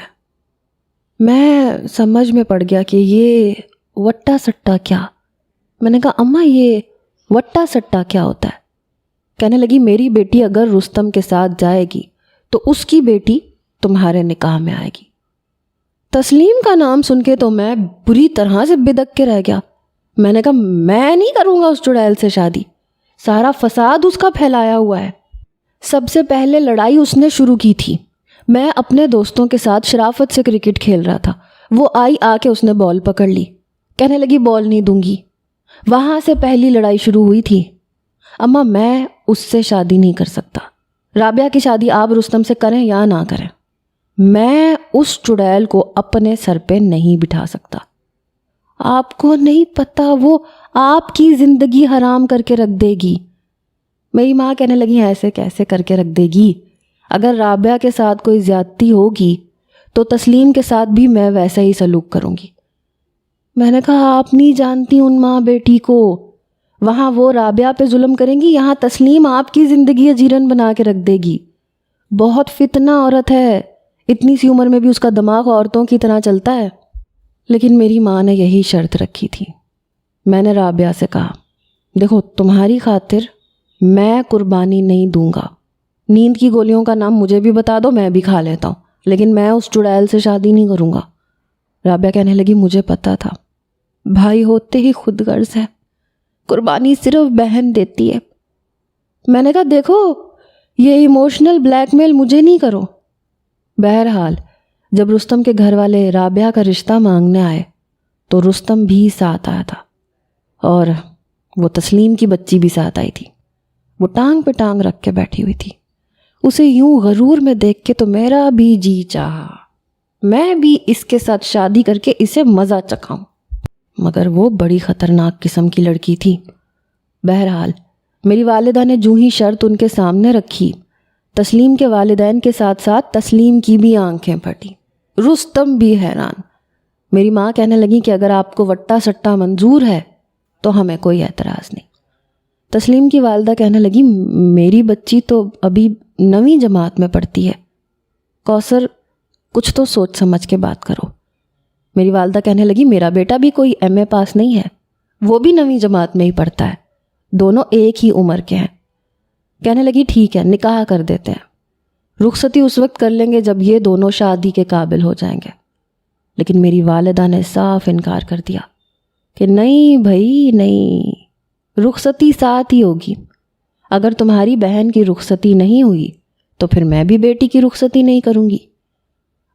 A: میں سمجھ میں پڑ گیا کہ یہ وٹا سٹا کیا۔ میں نے کہا، اماں یہ وٹا سٹا کیا ہوتا ہے؟ کہنے لگی، میری بیٹی اگر رستم کے ساتھ جائے گی تو اس کی بیٹی تمہارے نکاح میں آئے گی۔ تسلیم کا نام سن کے تو میں بری طرح سے بدک کے رہ گیا۔ میں نے کہا، میں نہیں کروں گا اس چڑیل سے شادی، سارا فساد اس کا پھیلایا ہوا ہے۔ سب سے پہلے لڑائی اس نے شروع کی تھی۔ میں اپنے دوستوں کے ساتھ شرافت سے کرکٹ کھیل رہا تھا، وہ آئی، آ کے اس نے بال پکڑ لی، کہنے لگی بال نہیں دوں گی۔ وہاں سے پہلی لڑائی شروع ہوئی تھی۔ اماں میں اس سے شادی نہیں کر سکتا، رابعہ کی شادی آپ رستم سے کریں یا نہ کریں، میں اس چڑیل کو اپنے سر پہ نہیں بٹھا سکتا۔ آپ کو نہیں پتہ وہ آپ کی زندگی حرام کر کے رکھ دے گی۔ میری ماں کہنے لگی، ایسے کیسے کر کے رکھ دے گی؟ اگر رابعہ کے ساتھ کوئی زیادتی ہوگی تو تسلیم کے ساتھ بھی میں ویسا ہی سلوک کروں گی۔ میں نے کہا، آپ نہیں جانتی ان ماں بیٹی کو، وہاں وہ رابعہ پہ ظلم کریں گی، یہاں تسلیم آپ کی زندگی اجیرن بنا کے رکھ دے گی۔ بہت فتنہ عورت ہے، اتنی سی عمر میں بھی اس کا دماغ عورتوں کی طرح چلتا ہے۔ لیکن میری ماں نے یہی شرط رکھی تھی۔ میں نے رابعہ سے کہا، دیکھو تمہاری خاطر میں قربانی نہیں دوں گا، نیند کی گولیوں کا نام مجھے بھی بتا دو، میں بھی کھا لیتا ہوں، لیکن میں اس چڑیل سے شادی نہیں کروں گا۔ رابعہ کہنے لگی، مجھے پتا تھا، بھائی ہوتے ہی خود غرض ہے، قربانی صرف بہن دیتی ہے۔ میں نے کہا دیکھو یہ ایموشنل بلیک میل مجھے نہیں کرو۔ بہرحال جب رستم کے گھر والے رابعہ کا رشتہ مانگنے آئے تو رستم بھی ساتھ آیا تھا، اور وہ تسلیم کی بچی بھی ساتھ آئی تھی۔ وہ ٹانگ پہ ٹانگ رکھ کے بیٹھی ہوئی تھی۔ اسے یوں غرور میں دیکھ کے تو میرا بھی جی چاہا میں بھی اس کے ساتھ شادی کر کے اسے مزہ چکھاؤں، مگر وہ بڑی خطرناک قسم کی لڑکی تھی۔ بہرحال میری والدہ نے جو ہی شرط ان کے سامنے رکھی، تسلیم کے والدین کے ساتھ ساتھ تسلیم کی بھی آنکھیں پھٹی، رستم بھی حیران۔ میری ماں کہنے لگی کہ اگر آپ کو وٹا سٹا منظور ہے تو ہمیں کوئی اعتراض نہیں۔ تسلیم کی والدہ کہنے لگی، میری بچی تو ابھی 9ویں جماعت میں پڑھتی ہے، کوثر کچھ تو سوچ سمجھ کے بات کرو۔ میری والدہ کہنے لگی، میرا بیٹا بھی کوئی MA پاس نہیں ہے، وہ بھی 9ویں جماعت میں ہی پڑھتا ہے، دونوں ایک ہی عمر کے ہیں۔ کہنے لگی ٹھیک ہے نکاح کر دیتے ہیں، رخصتی اس وقت کر لیں گے جب یہ دونوں شادی کے قابل ہو جائیں گے۔ لیکن میری والدہ نے صاف انکار کر دیا کہ نہیں بھائی نہیں، رخصتی ساتھ ہی ہوگی، اگر تمہاری بہن کی رخصتی نہیں ہوئی تو پھر میں بھی بیٹی کی رخصتی نہیں کروں گی۔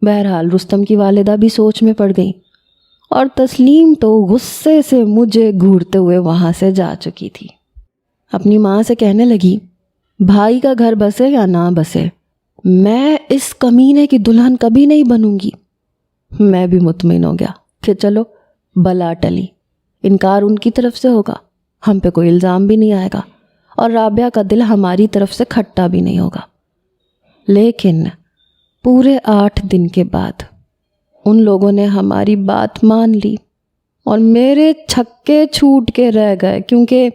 A: بہرحال رستم کی والدہ بھی سوچ میں پڑ گئی، اور تسلیم تو غصے سے مجھے گھورتے ہوئے وہاں سے جا چکی تھی۔ اپنی ماں سے کہنے لگی، بھائی کا گھر بسے یا نہ بسے، میں اس کمینے کی دلہن کبھی نہیں بنوں گی۔ میں بھی مطمئن ہو گیا کہ چلو بلا ٹلی، انکار ان کی طرف سے ہوگا، ہم پہ کوئی الزام بھی نہیں آئے گا، اور رابعہ کا دل ہماری طرف سے کھٹا بھی نہیں ہوگا۔ لیکن پورے 8 دن کے بعد ان لوگوں نے ہماری بات مان لی، اور میرے چھکے چھوٹ کے رہ گئے، کیونکہ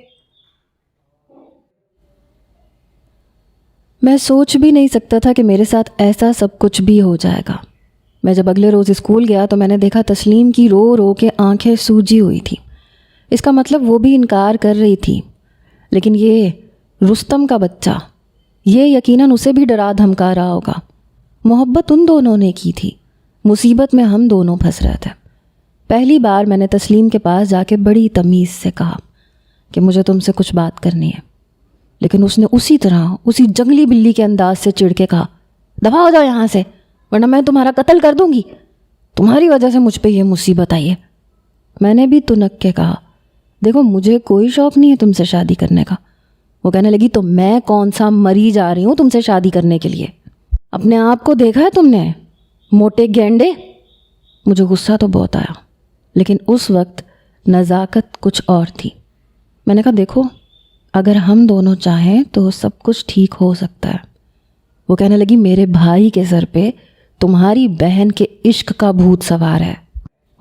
A: میں سوچ بھی نہیں سکتا تھا کہ میرے ساتھ ایسا سب کچھ بھی ہو جائے گا۔ میں جب اگلے روز اسکول گیا تو میں نے دیکھا تسلیم کی رو رو کے آنکھیں سوجی ہوئی تھی۔ اس کا مطلب وہ بھی انکار کر رہی تھی، لیکن یہ رستم کا بچہ، یہ یقیناً اسے بھی ڈرا دھمکا رہا ہوگا۔ محبت ان دونوں نے کی تھی، مصیبت میں ہم دونوں پھنس رہے تھے۔ پہلی بار میں نے تسلیم کے پاس جا کے بڑی تمیز سے کہا کہ مجھے تم سے کچھ بات کرنی ہے، لیکن اس نے اسی طرح، اسی جنگلی بلی کے انداز سے چڑ کے کہا، دفع ہو جاؤ یہاں سے ورنہ میں تمہارا قتل کر دوں گی، تمہاری وجہ سے مجھ پہ یہ مصیبت آئی ہے۔ میں نے بھی تنک کے کہا، دیکھو مجھے کوئی شوق نہیں ہے تم سے شادی کرنے کا۔ وہ کہنے لگی، تو میں کون سا مری جا رہی ہوں تم سے شادی کرنے کے لیے؟ اپنے آپ کو دیکھا ہے تم نے، موٹے گینڈے؟ مجھے غصہ تو بہت آیا، لیکن اس وقت نزاکت کچھ اور تھی۔ میں نے کہا، دیکھو اگر ہم دونوں چاہیں تو سب کچھ ٹھیک ہو سکتا ہے۔ وہ کہنے لگی، میرے بھائی کے سر پہ تمہاری بہن کے عشق کا بھوت سوار ہے،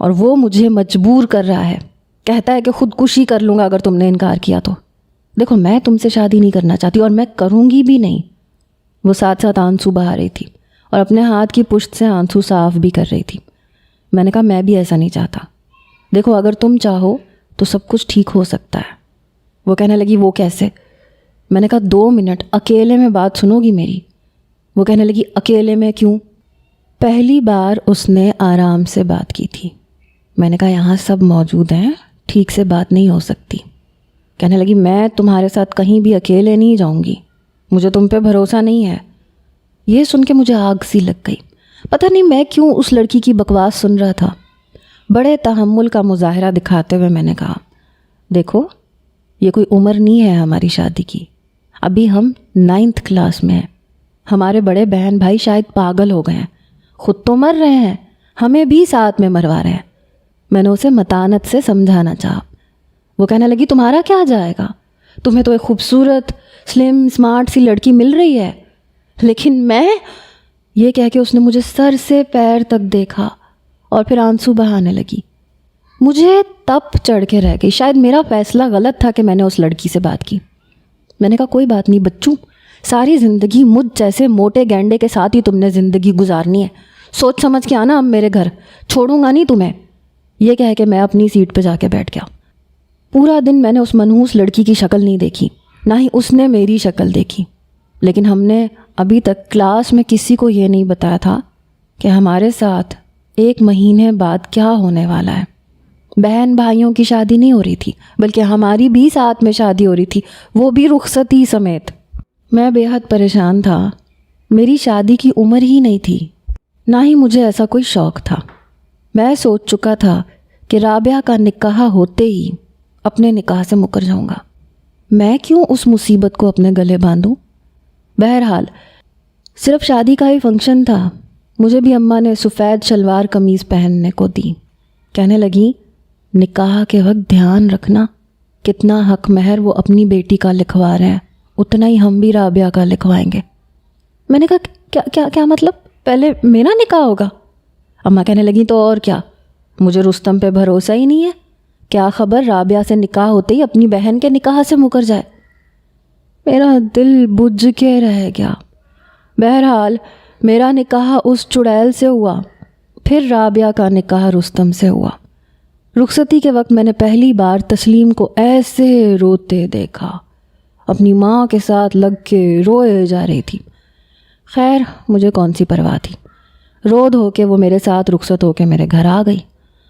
A: اور وہ مجھے مجبور کر رہا ہے، کہتا ہے کہ خودکشی کر لوں گا اگر تم نے انکار کیا تو۔ دیکھو میں تم سے شادی نہیں کرنا چاہتی، اور میں کروں گی بھی نہیں۔ وہ ساتھ ساتھ آنسو بہا رہی تھی اور اپنے ہاتھ کی پشت سے آنسو صاف بھی کر رہی تھی۔ میں نے کہا، میں بھی ایسا نہیں چاہتا، دیکھو اگر تم چاہو تو سب کچھ ٹھیک ہو سکتا ہے۔ وہ کہنے لگی، وہ کیسے؟ میں نے کہا، 2 منٹ اکیلے میں بات سنو گی میری؟ وہ کہنے لگی، اکیلے میں کیوں؟ پہلی بار اس نے آرام سے بات کی تھی۔ میں نے کہا، یہاں سب موجود ہیں، ٹھیک سے بات نہیں ہو سکتی۔ کہنے لگی، میں تمہارے ساتھ کہیں بھی اکیلے نہیں جاؤں گی، مجھے تم پہ بھروسہ نہیں ہے۔ یہ سن کے مجھے آگ سی لگ گئی، پتہ نہیں میں کیوں اس لڑکی کی بکواس سن رہا تھا۔ بڑے تحمل کا مظاہرہ دکھاتے ہوئے میں نے کہا، دیکھو یہ کوئی عمر نہیں ہے ہماری شادی کی، ابھی ہم 9th کلاس میں ہیں، ہمارے بڑے بہن بھائی شاید پاگل ہو گئے ہیں، خود تو مر رہے ہیں، ہمیں بھی ساتھ میں مروا رہے ہیں۔ میں نے اسے متانت سے سمجھانا چاہا۔ وہ کہنے لگی، تمہارا کیا جائے گا، تمہیں تو ایک خوبصورت سلم اسمارٹ سی لڑکی مل رہی ہے، لیکن میں، یہ کہہ کے اس نے مجھے سر سے پیر تک دیکھا اور پھر آنسو بہانے لگی۔ مجھے تپ چڑھ کے رہ گئی، شاید میرا فیصلہ غلط تھا کہ میں نے اس لڑکی سے بات کی۔ میں نے کہا، کوئی بات نہیں بچوں، ساری زندگی مجھ جیسے موٹے گینڈے کے ساتھ ہی تم نے زندگی گزارنی ہے، سوچ سمجھ کے آنا اب میرے گھر، چھوڑوں گا نہیں تمہیں۔ یہ کہہ کے میں اپنی سیٹ پہ جا کے بیٹھ گیا۔ پورا دن میں نے اس منحوس لڑکی کی شکل نہیں دیکھی، نہ ہی اس نے میری شکل دیکھی، لیکن ہم نے ابھی تک کلاس میں کسی کو یہ نہیں بتایا تھا کہ ہمارے ساتھ 1 مہینے بعد کیا ہونے والا ہے۔ بہن بھائیوں کی شادی نہیں ہو رہی تھی، بلکہ ہماری بھی ساتھ میں شادی ہو رہی تھی، وہ بھی رخصتی سمیت۔ میں بے حد پریشان تھا۔ میری شادی کی عمر ہی نہیں تھی، نہ ہی مجھے ایسا کوئی شوق تھا۔ میں سوچ چکا تھا کہ رابعہ کا نکاح ہوتے ہی اپنے نکاح سے مکر جاؤں گا۔ میں کیوں اس مصیبت کو اپنے گلے باندھوں؟ بہرحال صرف شادی کا ہی فنکشن تھا۔ مجھے بھی اماں نے سفید شلوار قمیض پہننے کو دی۔ کہنے لگی، نکاح کے وقت دھیان رکھنا، کتنا حق مہر وہ اپنی بیٹی کا لکھوا رہے ہیں، اتنا ہی ہم بھی رابعہ کا لکھوائیں گے۔ میں نے کہا کیا مطلب؟ پہلے میرا نکاح ہوگا؟ اماں کہنے لگی، تو اور کیا، مجھے رستم پہ بھروسہ ہی نہیں ہے، کیا خبر رابعہ سے نکاح ہوتے ہی اپنی بہن کے نکاح سے مکر جائے۔ میرا دل بجھ کے رہ گیا۔ بہرحال میرا نکاح اس چڑیل سے ہوا، پھر رابعہ کا نکاح رستم سے ہوا۔ رخصتی کے وقت میں نے پہلی بار تسلیم کو ایسے روتے دیکھا، اپنی ماں کے ساتھ لگ کے روئے جا رہی تھی۔ خیر مجھے کون سی پرواہ تھی، رو دھو کے وہ میرے ساتھ رخصت ہو کے میرے گھر آ گئی،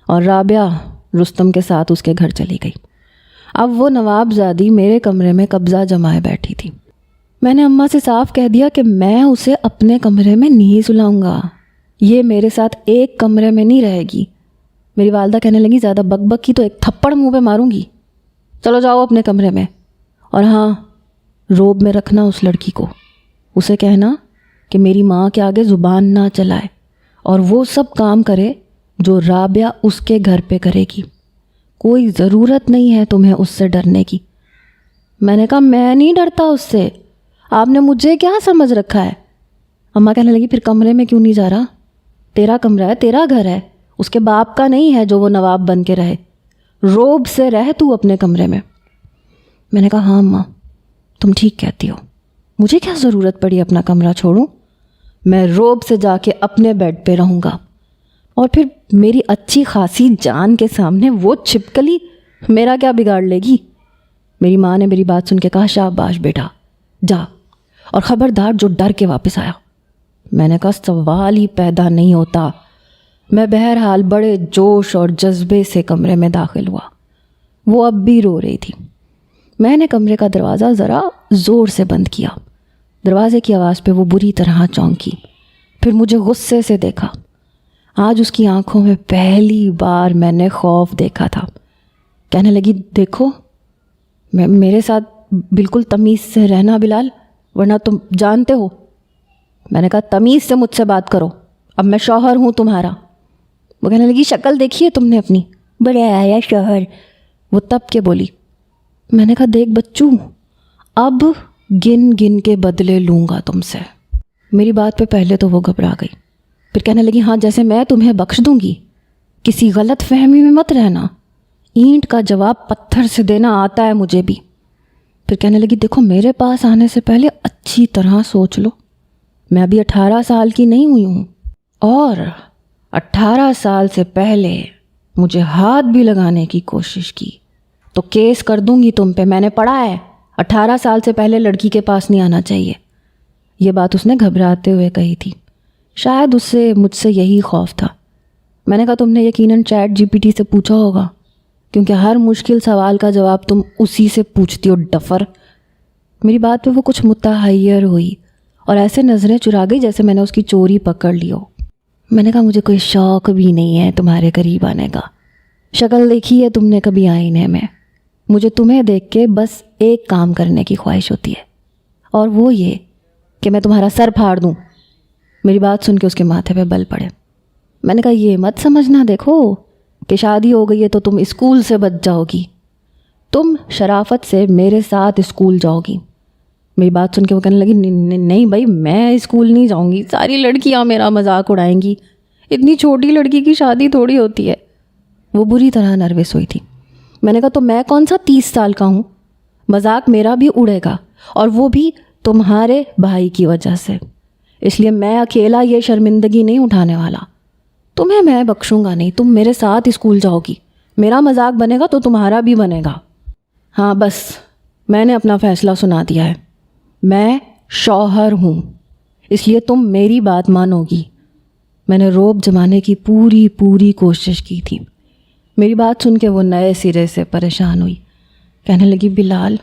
A: اور رابعہ رستم کے ساتھ اس کے گھر چلی گئی۔ اب وہ نوابزادی میرے کمرے میں قبضہ جمائے بیٹھی تھی۔ میں نے اماں سے صاف کہہ دیا کہ میں اسے اپنے کمرے میں نہیں سلاؤں گا، یہ میرے ساتھ ایک کمرے میں نہیں رہے گی۔ میری والدہ کہنے لگی، زیادہ بک بک کی تو ایک تھپڑ منہ پہ ماروں گی، چلو جاؤ اپنے کمرے میں، اور ہاں روب میں رکھنا اس لڑکی کو، اسے کہنا کہ میری ماں کے آگے زبان نہ چلائے اور وہ سب کام کرے جو رابعہ اس کے گھر پہ کرے گی، کوئی ضرورت نہیں ہے تمہیں اس سے ڈرنے کی۔ میں نے کہا میں نہیں ڈرتا اس سے، آپ نے مجھے کیا سمجھ رکھا ہے؟ اماں کہنے لگی، پھر کمرے میں کیوں نہیں جا رہا؟ تیرا کمرہ ہے، تیرا گھر ہے، اس کے باپ کا نہیں ہے جو وہ نواب بن کے رہے، روب سے رہ تو اپنے کمرے میں۔ میں نے کہا ہاں اماں تم ٹھیک کہتی ہو، مجھے کیا ضرورت پڑی اپنا کمرہ چھوڑوں، میں روب سے جا کے اپنے بیڈ پہ رہوں گا، اور پھر میری اچھی خاصی جان کے سامنے وہ چھپکلی میرا کیا بگاڑ لے گی؟ میری ماں نے میری بات سن کے کہا، شاباش بیٹا جا، اور خبردار جو ڈر کے واپس آیا۔ میں نے کہا سوال ہی پیدا نہیں ہوتا۔ میں بہرحال بڑے جوش اور جذبے سے کمرے میں داخل ہوا، وہ اب بھی رو رہی تھی۔ میں نے کمرے کا دروازہ ذرا زور سے بند کیا، دروازے کی آواز پہ وہ بری طرح چونکی، پھر مجھے غصے سے دیکھا۔ آج اس کی آنکھوں میں پہلی بار میں نے خوف دیکھا تھا۔ کہنے لگی، دیکھو میرے ساتھ بالکل تمیز سے رہنا بلال، ورنہ تم جانتے ہو۔ میں نے کہا تمیز سے مجھ سے بات کرو، اب میں شوہر ہوں تمہارا۔ وہ کہنے لگی، شکل دیکھی ہے تم نے اپنی، بڑے آیا شوہر، وہ تب کے بولی۔ میں نے کہا دیکھ بچوں، اب گن گن کے بدلے لوں گا تم سے۔ میری بات پہ پہلے تو وہ گھبرا گئی، پھر کہنے لگی، ہاں جیسے میں تمہیں بخش دوں گی، کسی غلط فہمی میں مت رہنا، اینٹ کا جواب پتھر سے دینا آتا ہے مجھے بھی۔ پھر کہنے لگی، دیکھو میرے پاس آنے سے پہلے اچھی طرح سوچ لو، میں ابھی 18 سال کی نہیں ہوئی ہوں، اور 18 سال سے پہلے مجھے ہاتھ بھی لگانے کی کوشش کی تو کیس کر دوں گی تم پہ، میں نے پڑھا ہے 18 سال سے پہلے لڑکی کے پاس نہیں آنا چاہیے۔ یہ بات اس نے گھبراتے ہوئے کہی تھی، شاید اس سے مجھ سے یہی خوف تھا۔ میں نے کہا تم نے یقیناً چیٹ جی پی ٹی سے پوچھا ہوگا، کیونکہ ہر مشکل سوال کا جواب تم اسی سے پوچھتی ہو ڈفر۔ میری بات پہ وہ کچھ متحیر ہوئی اور ایسے نظریں چرا گئی جیسے میں نے اس کی چوری پکڑ لی ہو۔ میں نے کہا مجھے کوئی شوق بھی نہیں ہے تمہارے قریب آنے کا، شکل دیکھی ہے تم نے کبھی آئینے میں، مجھے تمہیں دیکھ کے بس ایک کام کرنے کی خواہش ہوتی ہے، اور وہ یہ کہ میں تمہارا سر پھاڑ دوں۔ میری بات سن کے اس کے ماتھے پہ بل پڑے۔ میں نے کہا یہ مت سمجھنا دیکھو کہ شادی ہو گئی ہے تو تم اسکول سے بچ جاؤ گی، تم شرافت سے میرے ساتھ اسکول جاؤ گی۔ میری بات سن کے وہ کہنے لگی، نہیں بھائی میں اسکول نہیں جاؤں گی، ساری لڑکیاں میرا مذاق اڑائیں گی، اتنی چھوٹی لڑکی کی شادی تھوڑی ہوتی ہے۔ وہ بری طرح نروس ہوئی تھی۔ میں نے کہا تو میں کون سا 30 سال کا ہوں، مذاق میرا بھی اڑے گا، اور وہ بھی تمہارے بھائی کی وجہ سے، اس لیے میں اکیلا یہ شرمندگی نہیں اٹھانے والا۔ تمہیں میں بخشوں گا نہیں، تم میرے ساتھ اسکول جاؤ گی، میرا مذاق بنے گا تو تمہارا بھی بنے گا۔ ہاں بس میں نے اپنا فیصلہ سنا دیا ہے، میں شوہر ہوں، اس لیے تم میری بات مانو گی۔ میں نے روب جمانے کی پوری کوشش کی تھی۔ میری بات سن کے وہ نئے سرے سے پریشان ہوئی، کہنے لگی بلال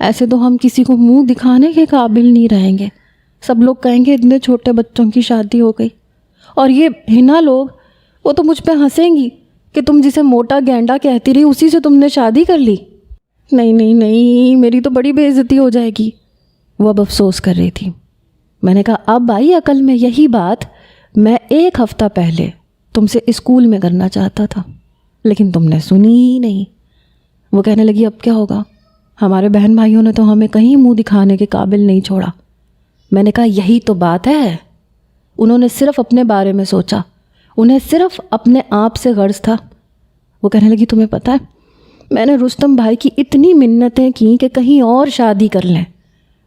A: ایسے تو ہم کسی کو منہ دکھانے کے قابل نہیں رہیں گے، سب لوگ کہیں گے اتنے چھوٹے بچوں کی شادی ہو گئی، اور یہ ہنا لوگ وہ تو مجھ پہ ہنسیں گی کہ تم جسے موٹا گینڈا کہتی رہی اسی سے تم نے شادی کر لی۔ نہیں میری تو بڑی بے عزتی ہو جائے گی، وہ اب افسوس کر رہی تھی۔ میں نے کہا اب آئی عقل میں یہی بات میں 1 ہفتہ پہلے تم سے اسکول میں کرنا چاہتا تھا، لیکن تم نے سنی ہی نہیں۔ وہ کہنے لگی اب کیا ہوگا، ہمارے بہن بھائیوں نے تو ہمیں کہیں منہ دکھانے کے قابل نہیں چھوڑا۔ میں نے کہا یہی تو بات ہے، انہوں نے صرف اپنے بارے میں سوچا، انہیں صرف اپنے آپ سے غرض تھا۔ وہ کہنے لگی تمہیں پتہ ہے میں نے رستم بھائی کی اتنی منتیں کیں کہ کہیں اور شادی کر لیں،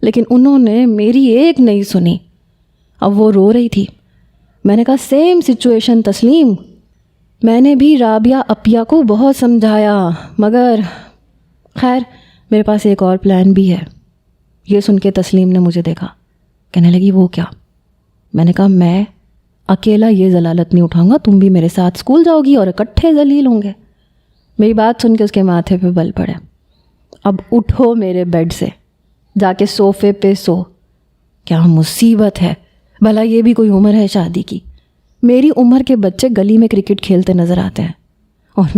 A: لیکن انہوں نے میری ایک نہیں سنی۔ اب وہ رو رہی تھی۔ میں نے کہا سیم سچویشن تسلیم، میں نے بھی رابعہ اپیا کو بہت سمجھایا، مگر خیر میرے پاس ایک اور پلان بھی ہے۔ یہ سن کے تسلیم نے مجھے دیکھا، کہنے لگی وہ کیا؟ میں نے کہا میں اکیلا یہ ذلالت نہیں اٹھاؤں گا، تم بھی میرے ساتھ اسکول جاؤ گی اور اکٹھے ذلیل ہوں گے۔ میری بات سن کے اس کے ماتھے پہ بل پڑے۔ اب اٹھو میرے بیڈ سے، جا کے صوفے پہ سو۔ کیا مصیبت ہے، بھلا یہ بھی کوئی عمر ہے شادی کی؟ میری عمر کے بچے گلی میں کرکٹ کھیلتے نظر آتے ہیں، اور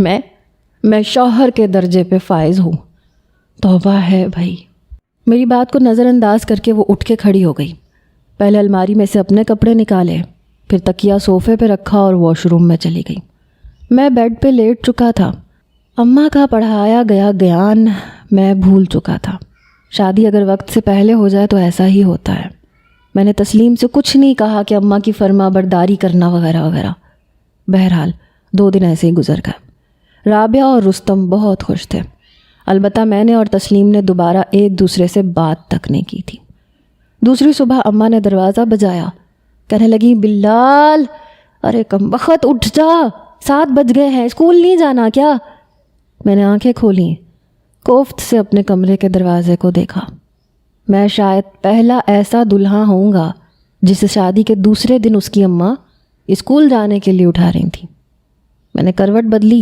A: میں شوہر کے درجے پہ فائز ہوں۔ توبہ ہے بھائی۔ میری بات کو نظر انداز کر کے وہ اٹھ کے کھڑی ہو گئی۔ پہلے الماری میں سے اپنے کپڑے نکالے، پھر تکیہ صوفے پہ رکھا اور واش روم میں چلی گئی۔ میں بیڈ پہ لیٹ چکا تھا، اماں کا پڑھایا گیا گیان میں بھول چکا تھا۔ شادی اگر وقت سے پہلے ہو جائے تو ایسا ہی ہوتا ہے۔ میں نے تسلیم سے کچھ نہیں کہا کہ اماں کی فرما برداری کرنا وغیرہ وغیرہ۔ بہرحال 2 دن ایسے ہی گزر گئے۔ رابعہ اور رستم بہت خوش تھے، البتہ میں نے اور تسلیم نے دوبارہ ایک دوسرے سے بات تک نہیں کی تھی۔ دوسری صبح اماں نے دروازہ بجایا، کہنے لگی بلال ارے کمبخت اٹھ جا، 7 بج گئے ہیں، اسکول نہیں جانا کیا؟ میں نے آنکھیں کھولیں، کوفت سے اپنے کمرے کے دروازے کو دیکھا۔ میں شاید پہلا ایسا دلہا ہوں گا جسے شادی کے دوسرے دن اس کی اماں اسکول جانے کے لیے اٹھا رہی تھیں۔ میں نے کروٹ بدلی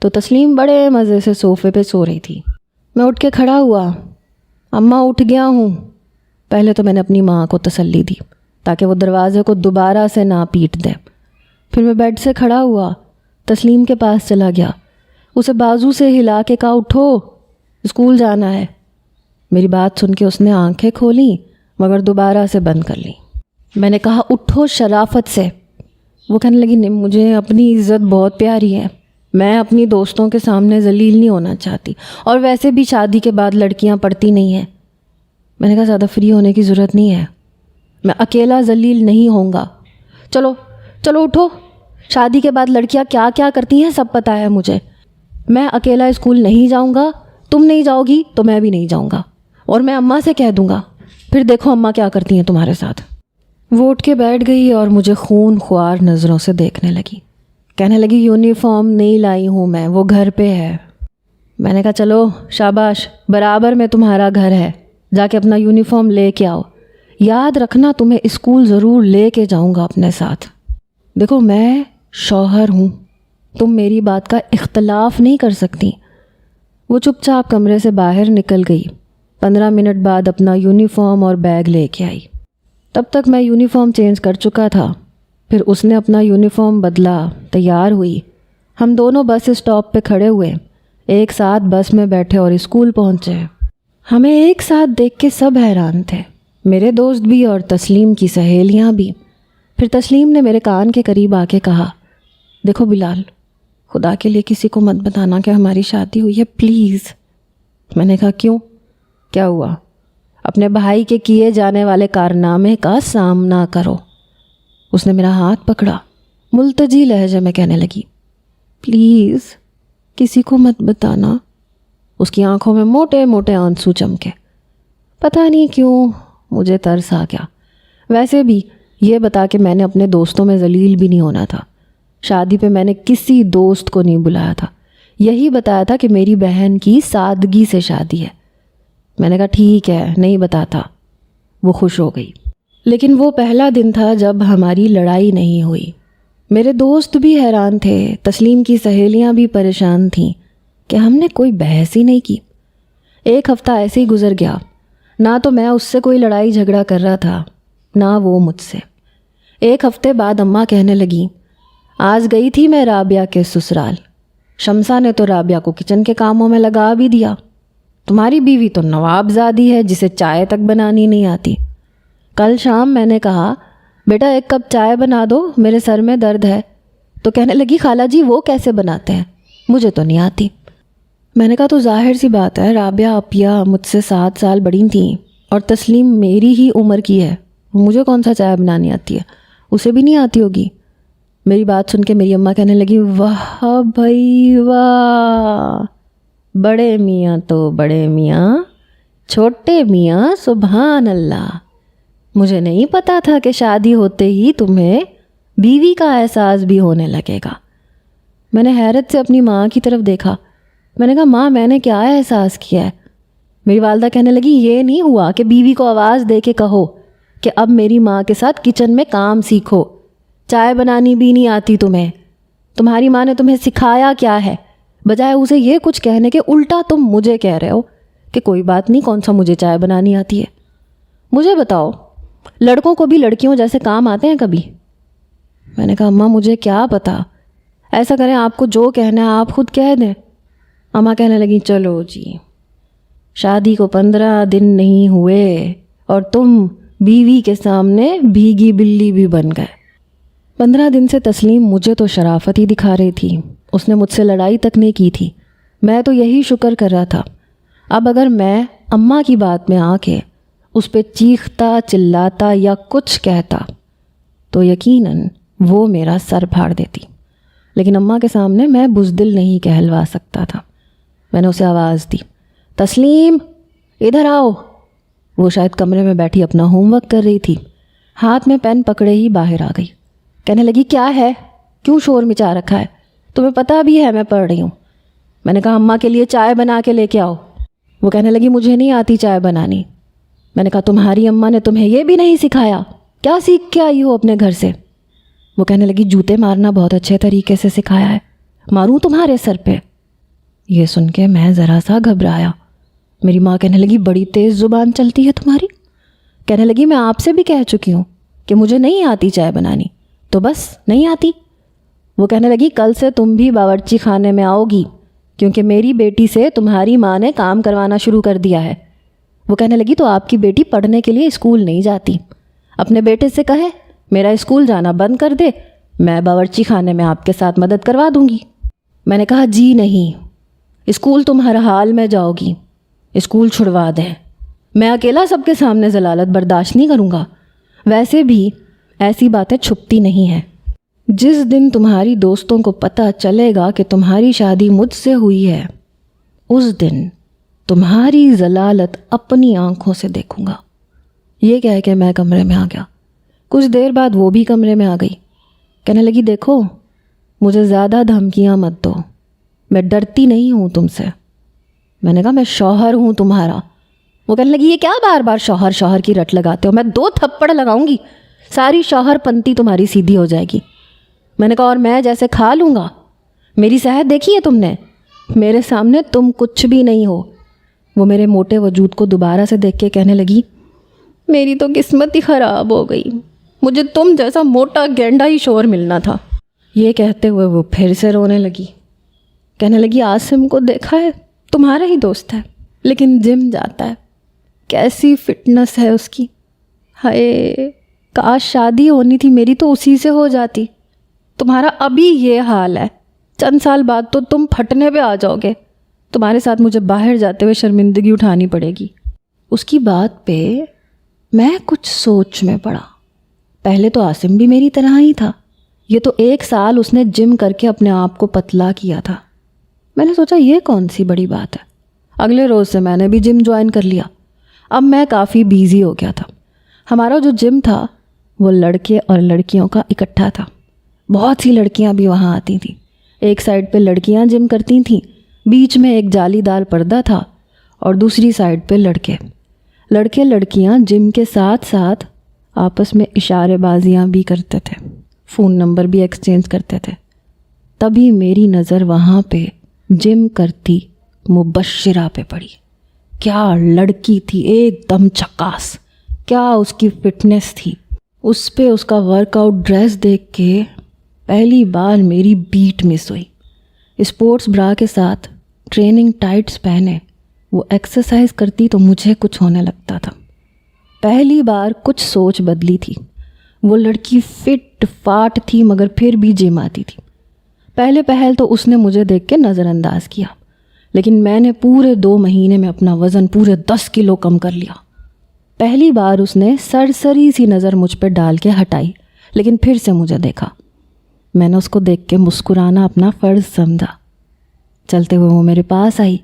A: تو تسلیم بڑے مزے سے صوفے پہ سو رہی تھی۔ میں اٹھ کے کھڑا ہوا، اماں اٹھ گیا ہوں۔ پہلے تو میں نے اپنی ماں کو تسلی دی تاکہ وہ دروازے کو دوبارہ سے نہ پیٹ دے۔ پھر میں بیڈ سے کھڑا ہوا، تسلیم کے پاس چلا گیا، اسے بازو سے ہلا کے کہا اٹھو اسکول جانا ہے۔ میری بات سن کے اس نے آنکھیں کھولیں مگر دوبارہ سے بند کر لیں۔ میں نے کہا اٹھو شرافت سے۔ وہ کہنے لگی نہیں، مجھے اپنی عزت بہت پیاری ہے، میں اپنی دوستوں کے سامنے ذلیل نہیں ہونا چاہتی، اور ویسے بھی شادی کے بعد لڑکیاں پڑھتی نہیں ہیں۔ میں نے کہا زیادہ فری ہونے کی ضرورت نہیں ہے، میں اکیلا ذلیل نہیں ہوں گا، چلو اٹھو، شادی کے بعد لڑکیاں کیا کیا کرتی ہیں سب پتہ ہے مجھے، میں اکیلا اسکول نہیں جاؤں گا، تم نہیں جاؤ گی تو میں بھی نہیں جاؤں گا، اور میں اماں سے کہہ دوں گا، پھر دیکھو اماں کیا کرتی ہیں تمہارے ساتھ۔ وہ اٹھ کے بیٹھ گئی اور مجھے خون خوار نظروں سے دیکھنے لگی، کہنے لگی یونیفارم نہیں لائی ہوں میں، وہ گھر پہ ہے۔ میں نے کہا چلو شاباش، برابر میں تمہارا گھر ہے، جا کے اپنا یونیفارم لے کے آؤ، یاد رکھنا تمہیں اسکول ضرور لے کے جاؤں گا اپنے ساتھ۔ دیکھو میں شوہر ہوں، تم میری بات کا اختلاف نہیں کر سکتی۔ وہ چپ چاپ کمرے سے باہر نکل گئی۔ 15 منٹ بعد اپنا یونیفارم اور بیگ لے کے آئی۔ تب تک میں یونیفارم چینج کر چکا تھا، پھر اس نے اپنا یونیفارم بدلا، تیار ہوئی، ہم دونوں بس اسٹاپ پہ کھڑے ہوئے، ایک ساتھ بس میں بیٹھے اور اسکول پہنچے۔ ہمیں ایک ساتھ دیکھ کے سب حیران تھے، میرے دوست بھی اور تسلیم کی سہیلیاں بھی۔ پھر تسلیم نے میرے کان کے قریب آ کے کہا دیکھو بلال، خدا کے لیے کسی کو مت بتانا کہ ہماری شادی ہوئی ہے پلیز۔ میں نے کہا کیوں، کیا ہوا؟ اپنے بھائی کے کیے جانے والے کارنامے کا سامنا کرو۔ اس نے میرا ہاتھ پکڑا، ملتجی لہجے میں کہنے لگی پلیز کسی کو مت بتانا۔ اس کی آنکھوں میں موٹے موٹے آنسو چمکے۔ پتہ نہیں کیوں مجھے ترس آ گیا، ویسے بھی یہ بتا کہ میں نے اپنے دوستوں میں ذلیل بھی نہیں ہونا تھا۔ شادی پہ میں نے کسی دوست کو نہیں بلایا تھا، یہی بتایا تھا کہ میری بہن کی سادگی سے شادی ہے۔ میں نے کہا ٹھیک ہے، نہیں بتاتا۔ وہ خوش ہو گئی۔ لیکن وہ پہلا دن تھا جب ہماری لڑائی نہیں ہوئی۔ میرے دوست بھی حیران تھے، تسلیم کی سہیلیاں بھی پریشان تھیں کہ ہم نے کوئی بحث ہی نہیں کی۔ ایک ہفتہ ایسے ہی گزر گیا، نہ تو میں اس سے کوئی لڑائی جھگڑا کر رہا تھا، نہ وہ مجھ سے۔ ایک ہفتے بعد اماں کہنے لگی، آج گئی تھی میں رابعہ کے سسرال، شمسا نے تو رابعہ کو کچن کے کاموں میں لگا بھی دیا۔ تمہاری بیوی تو نواب زادی ہے جسے چائے تک بنانی نہیں آتی۔ کل شام میں نے کہا بیٹا ایک کپ چائے بنا دو، میرے سر میں درد ہے، تو کہنے لگی خالہ جی وہ کیسے بناتے ہیں، مجھے تو نہیں آتی۔ میں نے کہا تو ظاہر سی بات ہے، رابعہ اپیا مجھ سے 7 سال بڑی تھیں اور تسلیم میری ہی عمر کی ہے، مجھے کون سا چائے بنانی آتی ہے، اسے بھی نہیں آتی ہوگی۔ میری بات سن کے میری اماں کہنے لگی، واہ بھائی واہ، بڑے میاں تو بڑے میاں، چھوٹے میاں سبحان اللہ، مجھے نہیں پتا تھا کہ شادی ہوتے ہی تمہیں بیوی کا احساس بھی ہونے لگے گا۔ میں نے حیرت سے اپنی ماں کی طرف دیکھا، میں نے کہا ماں میں نے کیا احساس کیا ہے؟ میری والدہ کہنے لگی یہ نہیں ہوا کہ بیوی کو آواز دے کے کہو کہ اب میری ماں کے ساتھ کچن میں کام سیکھو، چائے بنانی بھی نہیں آتی تمہیں، تمہاری ماں نے تمہیں سکھایا کیا ہے؟ بجائے اسے یہ کچھ کہنے کے الٹا تم مجھے کہہ رہے ہو کہ کوئی بات نہیں، کون سا مجھے چائے بنانی آتی ہے۔ مجھے بتاؤ لڑکوں کو بھی لڑکیوں جیسے کام آتے ہیں کبھی؟ میں نے کہا اماں مجھے کیا پتا، ایسا کریں آپ کو جو کہنا ہے آپ خود کہہ دیں۔ اماں کہنے لگی چلو جی، شادی کو 15 دن نہیں ہوئے اور تم بیوی کے سامنے بھیگی بلی بھی بن گئے۔ 15 دن سے تسلیم مجھے تو شرافت ہی دکھا رہی تھی، اس نے مجھ سے لڑائی تک نہیں کی تھی، میں تو یہی شکر کر رہا تھا۔ اب اگر میں اماں کی بات میں آ کے اس پہ چیختا چلاتا یا کچھ کہتا تو یقیناً وہ میرا سر پھاڑ دیتی، لیکن اماں کے سامنے میں بزدل نہیں کہلوا سکتا تھا۔ میں نے اسے آواز دی، تسلیم ادھر آؤ۔ وہ شاید کمرے میں بیٹھی اپنا ہوم ورک کر رہی تھی، ہاتھ میں پین پکڑے ہی باہر آ گئی۔ کہنے لگی کیا ہے، کیوں شور مچا رکھا ہے، تمہیں پتہ بھی ہے میں پڑھ رہی ہوں۔ میں نے کہا اماں کے لیے چائے بنا کے لے کے آؤ۔ وہ کہنے لگی مجھے نہیں آتی چائے بنانی۔ میں نے کہا تمہاری اماں نے تمہیں یہ بھی نہیں سکھایا، کیا سیکھ کے آئی ہو اپنے گھر سے؟ وہ کہنے لگی جوتے مارنا بہت اچھے طریقے سے سکھایا ہے، ماروں تمہارے سر پہ؟ یہ سن کے میں ذرا سا گھبرایا۔ میری ماں کہنے لگی بڑی تیز زبان چلتی ہے تمہاری۔ کہنے لگی میں آپ سے بھی کہہ چکی ہوں کہ مجھے نہیں آتی چائے بنانی، تو بس نہیں آتی۔ وہ کہنے لگی کل سے تم بھی باورچی خانے میں آؤ گی، کیونکہ میری بیٹی سے تمہاری ماں نے کام کروانا شروع کر دیا ہے۔ وہ کہنے لگی تو آپ کی بیٹی پڑھنے کے لیے اسکول نہیں جاتی، اپنے بیٹے سے کہے میرا اسکول جانا بند کر دے، میں باورچی خانے میں آپ کے ساتھ مدد کروا دوں گی۔ میں نے کہا جی نہیں، اسکول تم ہر حال میں جاؤ گی، اسکول چھڑوا دیں، میں اکیلا سب کے سامنے ذلالت برداشت نہیں کروں گا۔ ویسے بھی ایسی باتیں چھپتی نہیں ہیں، جس دن تمہاری دوستوں کو پتہ چلے گا کہ تمہاری شادی مجھ سے ہوئی ہے، اس دن تمہاری ذلالت اپنی آنکھوں سے دیکھوں گا۔ یہ کہہ کے میں کمرے میں آ گیا۔ کچھ دیر بعد وہ بھی کمرے میں آ گئی، کہنے لگی دیکھو مجھے زیادہ دھمکیاں مت دو، میں ڈرتی نہیں ہوں تم سے۔ میں نے کہا میں شوہر ہوں تمہارا۔ وہ کہنے لگی یہ کیا بار بار شوہر شوہر کی رٹ لگاتے ہو، میں 2 تھپڑ لگاؤں گی، ساری شوہر پنتی تمہاری سیدھی ہو جائے گی۔ میں نے کہا اور میں جیسے کھا لوں گا، میری صحت دیکھی ہے تم نے، میرے سامنے تم کچھ بھی نہیں ہو۔ وہ میرے موٹے وجود کو دوبارہ سے دیکھ کے کہنے لگی میری تو قسمت ہی خراب ہو گئی، مجھے تم جیسا موٹا گینڈا ہی شوہر ملنا تھا۔ یہ کہتے ہوئے وہ پھر سے رونے لگی، کہنے لگی عاصم کو دیکھا ہے، تمہارا ہی دوست ہے لیکن جم جاتا ہے، کیسی فٹنس ہے اس کی، ہائے کاش شادی ہونی تھی میری تو اسی سے ہو جاتی، تمہارا ابھی یہ حال ہے، چند سال بعد تو تم پھٹنے پہ آ جاؤ گے، تمہارے ساتھ مجھے باہر جاتے ہوئے شرمندگی اٹھانی پڑے گی۔ اس کی بات پہ میں کچھ سوچ میں پڑا۔ پہلے تو عاصم بھی میری طرح ہی تھا، یہ تو 1 سال اس نے جم کر کے اپنے آپ کو پتلا کیا تھا۔ میں نے سوچا یہ کون سی بڑی بات ہے۔ اگلے روز سے میں نے بھی جم جوائن کر لیا۔ اب میں کافی بیزی ہو گیا تھا۔ ہمارا جو جم تھا وہ لڑکے اور لڑکیوں کا اکٹھا تھا۔ بہت سی لڑکیاں بھی وہاں آتی تھیں. ایک سائڈ پہ لڑکیاں جم کرتی تھیں، بیچ میں ایک جالی دار پردہ تھا، اور دوسری سائڈ پہ لڑکے لڑکیاں جم کے ساتھ ساتھ آپس میں اشارے بازیاں بھی کرتے تھے، فون نمبر بھی ایکسچینج کرتے تھے. تبھی میری نظر وہاں پہ جم کرتی مبشرہ پہ پڑی. کیا لڑکی تھی، ایک دم چکاس، کیا اس کی فٹنس تھی. اس پہ اس کا ورک آؤٹ ڈریس دیکھ کے پہلی بار میری بیٹ مس ہوئی. اسپورٹس برا کے ساتھ ٹریننگ ٹائٹس پہنے وہ ایکسرسائز کرتی تو مجھے کچھ ہونے لگتا تھا. پہلی بار کچھ سوچ بدلی تھی. وہ لڑکی فٹ فاٹ تھی مگر پھر بھی جم آتی تھی. پہلے پہل تو اس نے مجھے دیکھ کے نظر انداز کیا، لیکن میں نے پورے 2 مہینے میں اپنا وزن پورے 10 کلو کم کر لیا. پہلی بار اس نے سرسری سی نظر مجھ پہ ڈال کے ہٹائی، لیکن پھر سے مجھے دیکھا. میں نے اس کو دیکھ کے مسکرانا اپنا فرض سمجھا. چلتے ہوئے وہ میرے پاس آئی،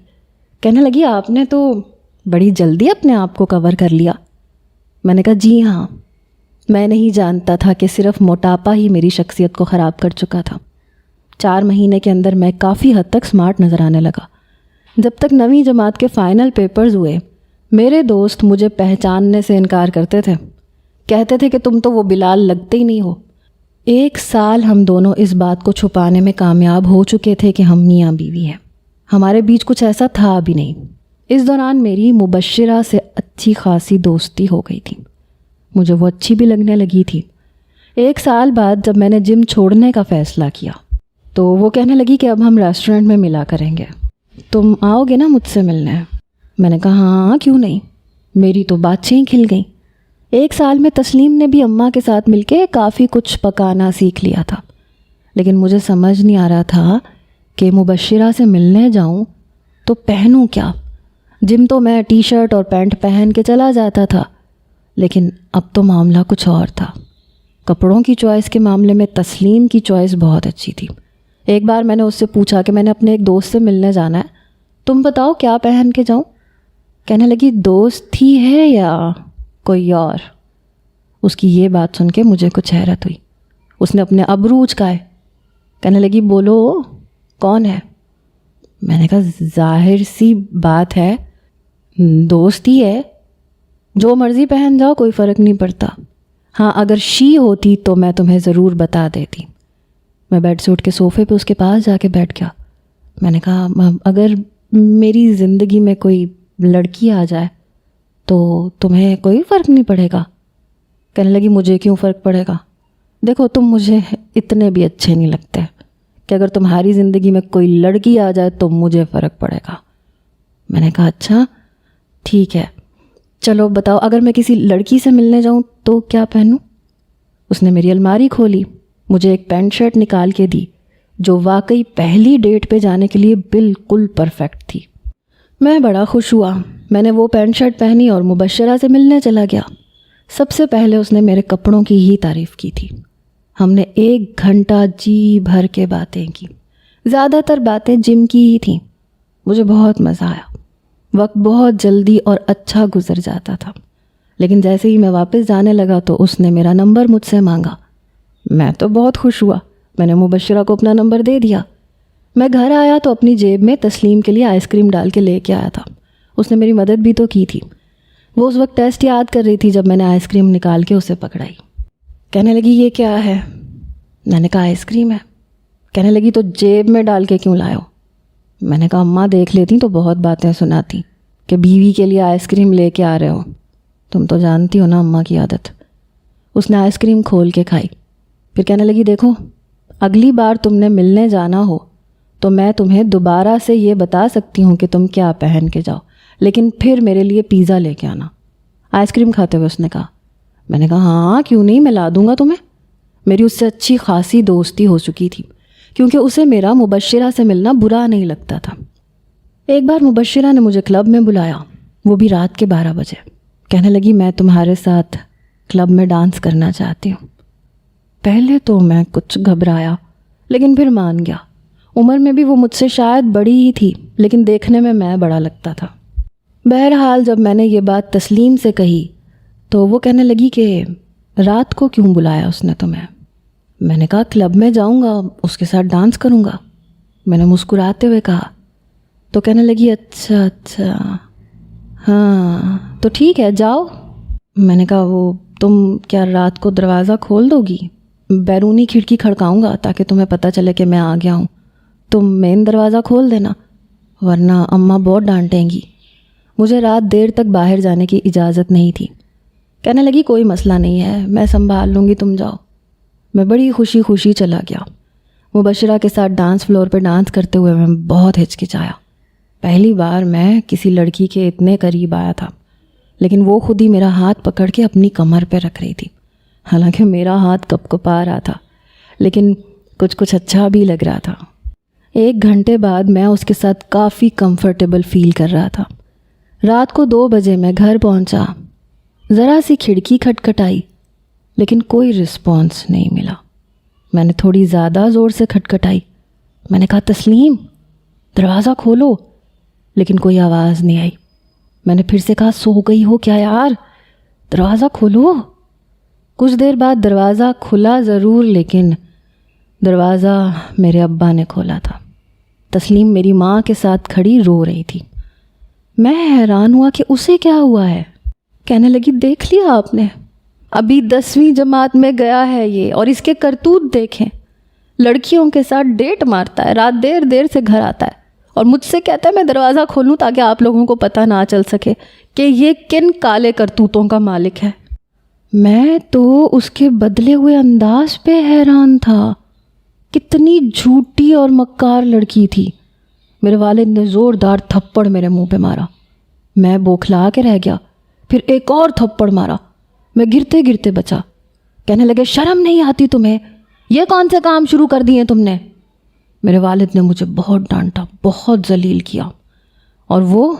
A: کہنے لگی آپ نے تو بڑی جلدی اپنے آپ کو کور کر لیا. میں نے کہا جی ہاں. میں نہیں جانتا تھا کہ صرف موٹاپا ہی میری شخصیت کو خراب کر چکا تھا. 4 مہینے کے اندر میں کافی حد تک سمارٹ نظر آنے لگا. جب تک 9ویں جماعت کے فائنل پیپرز ہوئے، میرے دوست مجھے پہچاننے سے انکار کرتے تھے. کہتے تھے کہ تم تو وہ بلال لگتے ہی نہیں ہو. 1 سال ہم دونوں اس بات کو چھپانے میں کامیاب ہو چکے تھے کہ ہم میاں بیوی ہیں. ہمارے بیچ کچھ ایسا تھا بھی نہیں. اس دوران میری مبشرہ سے اچھی خاصی دوستی ہو گئی تھی. مجھے وہ اچھی بھی لگنے لگی تھی. 1 سال بعد جب میں نے جم چھوڑنے کا فیصلہ کیا تو وہ کہنے لگی کہ اب ہم ریسٹورنٹ میں ملا کریں گے، تم آؤ گے نا مجھ سے ملنے؟ میں نے کہا ہاں کیوں نہیں. میری تو باتیں ہی کھل گئیں. 1 سال میں تسلیم نے بھی اماں کے ساتھ مل کے کافی کچھ پکانا سیکھ لیا تھا، لیکن مجھے سمجھ نہیں آ رہا تھا کہ مبشرہ سے ملنے جاؤں تو پہنوں کیا. جم تو میں ٹی شرٹ اور پینٹ پہن کے چلا جاتا تھا، لیکن اب تو معاملہ کچھ اور تھا. کپڑوں کی چوائس کے معاملے میں تسلیم کی چوائس بہت اچھی تھی. ایک بار میں نے اس سے پوچھا کہ میں نے اپنے ایک دوست سے ملنے جانا ہے، تم بتاؤ کیا پہن کے جاؤں؟ کہنے لگی دوست ہی ہے یا کوئی اور؟ اس کی یہ بات سن کے مجھے کچھ حیرت ہوئی. اس نے اپنے ابرو اچکائے، کہنے لگی بولو کون ہے؟ میں نے کہا ظاہر سی بات ہے دوست ہی ہے، جو مرضی پہن جاؤ کوئی فرق نہیں پڑتا. ہاں اگر شی ہوتی تو میں تمہیں ضرور بتا دیتی. میں بیڈ سے اٹھ کے صوفے پہ اس کے پاس جا کے بیٹھ گیا. میں نے کہا اگر میری زندگی میں کوئی لڑکی آ جائے تو تمہیں کوئی فرق نہیں پڑے گا؟ کہنے لگی مجھے کیوں فرق پڑے گا؟ دیکھو تم مجھے اتنے بھی اچھے نہیں لگتے کہ اگر تمہاری زندگی میں کوئی لڑکی آ جائے تو مجھے فرق پڑے گا. میں نے کہا اچھا ٹھیک ہے، چلو بتاؤ اگر میں کسی لڑکی سے ملنے جاؤں تو کیا پہنوں؟ اس نے میری الماری کھولی، مجھے ایک پینٹ شرٹ نکال کے دی جو واقعی پہلی ڈیٹ پہ جانے کے لیے بالکل پرفیکٹ تھی. میں بڑا خوش ہوا. میں نے وہ پینٹ شرٹ پہنی اور مبشرہ سے ملنے چلا گیا. سب سے پہلے اس نے میرے کپڑوں کی ہی تعریف کی تھی. ہم نے 1 گھنٹہ جی بھر کے باتیں کی. زیادہ تر باتیں جم کی ہی تھیں. مجھے بہت مزہ آیا. وقت بہت جلدی اور اچھا گزر جاتا تھا، لیکن جیسے ہی میں واپس جانے لگا تو اس نے میرا نمبر مجھ سے مانگا. میں تو بہت خوش ہوا. میں نے مبشرہ کو اپنا نمبر دے دیا. میں گھر آیا تو اپنی جیب میں تسلیم کے لیے آئس کریم ڈال کے لے کے آیا تھا. اس نے میری مدد بھی تو کی تھی. وہ اس وقت ٹیسٹ یاد کر رہی تھی جب میں نے آئس کریم نکال کے اسے پکڑائی. کہنے لگی یہ کیا ہے؟ میں نے کہا آئس کریم ہے. کہنے لگی تو جیب میں ڈال کے کیوں لائے ہو؟ میں نے کہا اماں دیکھ لیتی تو بہت باتیں سناتی کہ بیوی کے لیے آئس کریم لے کے آ رہے ہو. تم تو جانتی ہو نا اماں کی عادت. اس نے آئس کریم کھول کے کھائی. پھر کہنے لگی دیکھو اگلی بار تم نے ملنے جانا ہو تو میں تمہیں دوبارہ سے یہ بتا سکتی ہوں کہ تم کیا پہن کے جاؤ، لیکن پھر میرے لیے پیزا لے کے آنا. آئس کریم کھاتے ہوئے اس نے کہا. میں نے کہا ہاں کیوں نہیں، میں لا دوں گا تمہیں. میری اس سے اچھی خاصی دوستی ہو چکی تھی کیونکہ اسے میرا مبشرہ سے ملنا برا نہیں لگتا تھا. ایک بار مبشرہ نے مجھے کلب میں بلایا، وہ بھی رات کے 12 بجے. کہنے لگی میں تمہارے ساتھ کلب میں ڈانس کرنا چاہتی ہوں. پہلے تو میں کچھ گھبرایا لیکن پھر مان گیا. عمر میں بھی وہ مجھ سے شاید بڑی ہی تھی لیکن دیکھنے میں بڑا لگتا تھا. بہرحال جب میں نے یہ بات تسلیم سے کہی تو وہ کہنے لگی کہ رات کو کیوں بلایا اس نے تمہیں؟ میں نے کہا کلب میں جاؤں گا، اس کے ساتھ ڈانس کروں گا، میں نے مسکراتے ہوئے کہا۔ تو کہنے لگی اچھا اچھا ہاں تو ٹھیک ہے جاؤ۔ میں نے کہا وہ تم کیا رات کو دروازہ کھول دو گی؟ بیرونی کھڑکی کھڑکاؤں گا تاکہ تمہیں پتہ چلے کہ میں آ گیا ہوں، تم مین دروازہ کھول دینا ورنہ اماں بہت ڈانٹیں گی۔ مجھے رات دیر تک باہر جانے کی اجازت نہیں تھی۔ کہنے لگی کوئی مسئلہ نہیں ہے، میں سنبھال لوں گی، تم جاؤ۔ میں بڑی خوشی خوشی چلا گیا۔ مبشرہ کے ساتھ ڈانس فلور پہ ڈانس کرتے ہوئے میں بہت ہچکچایا۔ پہلی بار میں کسی لڑکی کے اتنے قریب آیا تھا، لیکن وہ خود ہی میرا ہاتھ پکڑ کے اپنی کمر پہ رکھ رہی تھی۔ حالانکہ میرا ہاتھ کپ کپا رہا تھا، لیکن کچھ اچھا بھی لگ رہا تھا۔ 1 گھنٹے بعد میں اس کے ساتھ کافی کمفرٹیبل فیل کر رہا تھا۔ رات کو 2 بجے میں گھر پہنچا، ذرا سی کھڑکی کھٹکھٹائی لیکن کوئی رسپانس نہیں ملا۔ میں نے تھوڑی زیادہ زور سے کھٹکھٹائی، میں نے کہا تسلیم دروازہ کھولو، لیکن کوئی آواز نہیں آئی۔ میں نے پھر سے کہا سو گئی ہو کیا یار، دروازہ کھولو۔ کچھ دیر بعد دروازہ کھلا ضرور، لیکن دروازہ میرے ابا نے کھولا تھا۔ تسلیم میری ماں کے ساتھ کھڑی رو رہی تھی۔ میں حیران ہوا کہ اسے کیا ہوا ہے۔ کہنے لگی دیکھ لیا آپ نے، ابھی 10ویں جماعت میں گیا ہے یہ، اور اس کے کرتوت دیکھیں، لڑکیوں کے ساتھ ڈیٹ مارتا ہے، رات دیر دیر سے گھر آتا ہے، اور مجھ سے کہتا ہے میں دروازہ کھولوں تاکہ آپ لوگوں کو پتہ نہ چل سکے کہ یہ کن کالے کرتوتوں کا مالک ہے۔ میں تو اس کے بدلے ہوئے انداز پہ حیران تھا۔ کتنی جھوٹی اور مکار لڑکی تھی۔ میرے والد نے زوردار تھپڑ میرے منہ پہ مارا، میں بوکھلا کے رہ گیا۔ پھر ایک اور تھپڑ مارا، میں گرتے گرتے بچا۔ کہنے لگے شرم نہیں آتی تمہیں، یہ کون سے کام شروع کر دیے تم نے؟ میرے والد نے مجھے بہت ڈانٹا، بہت ذلیل کیا، اور وہ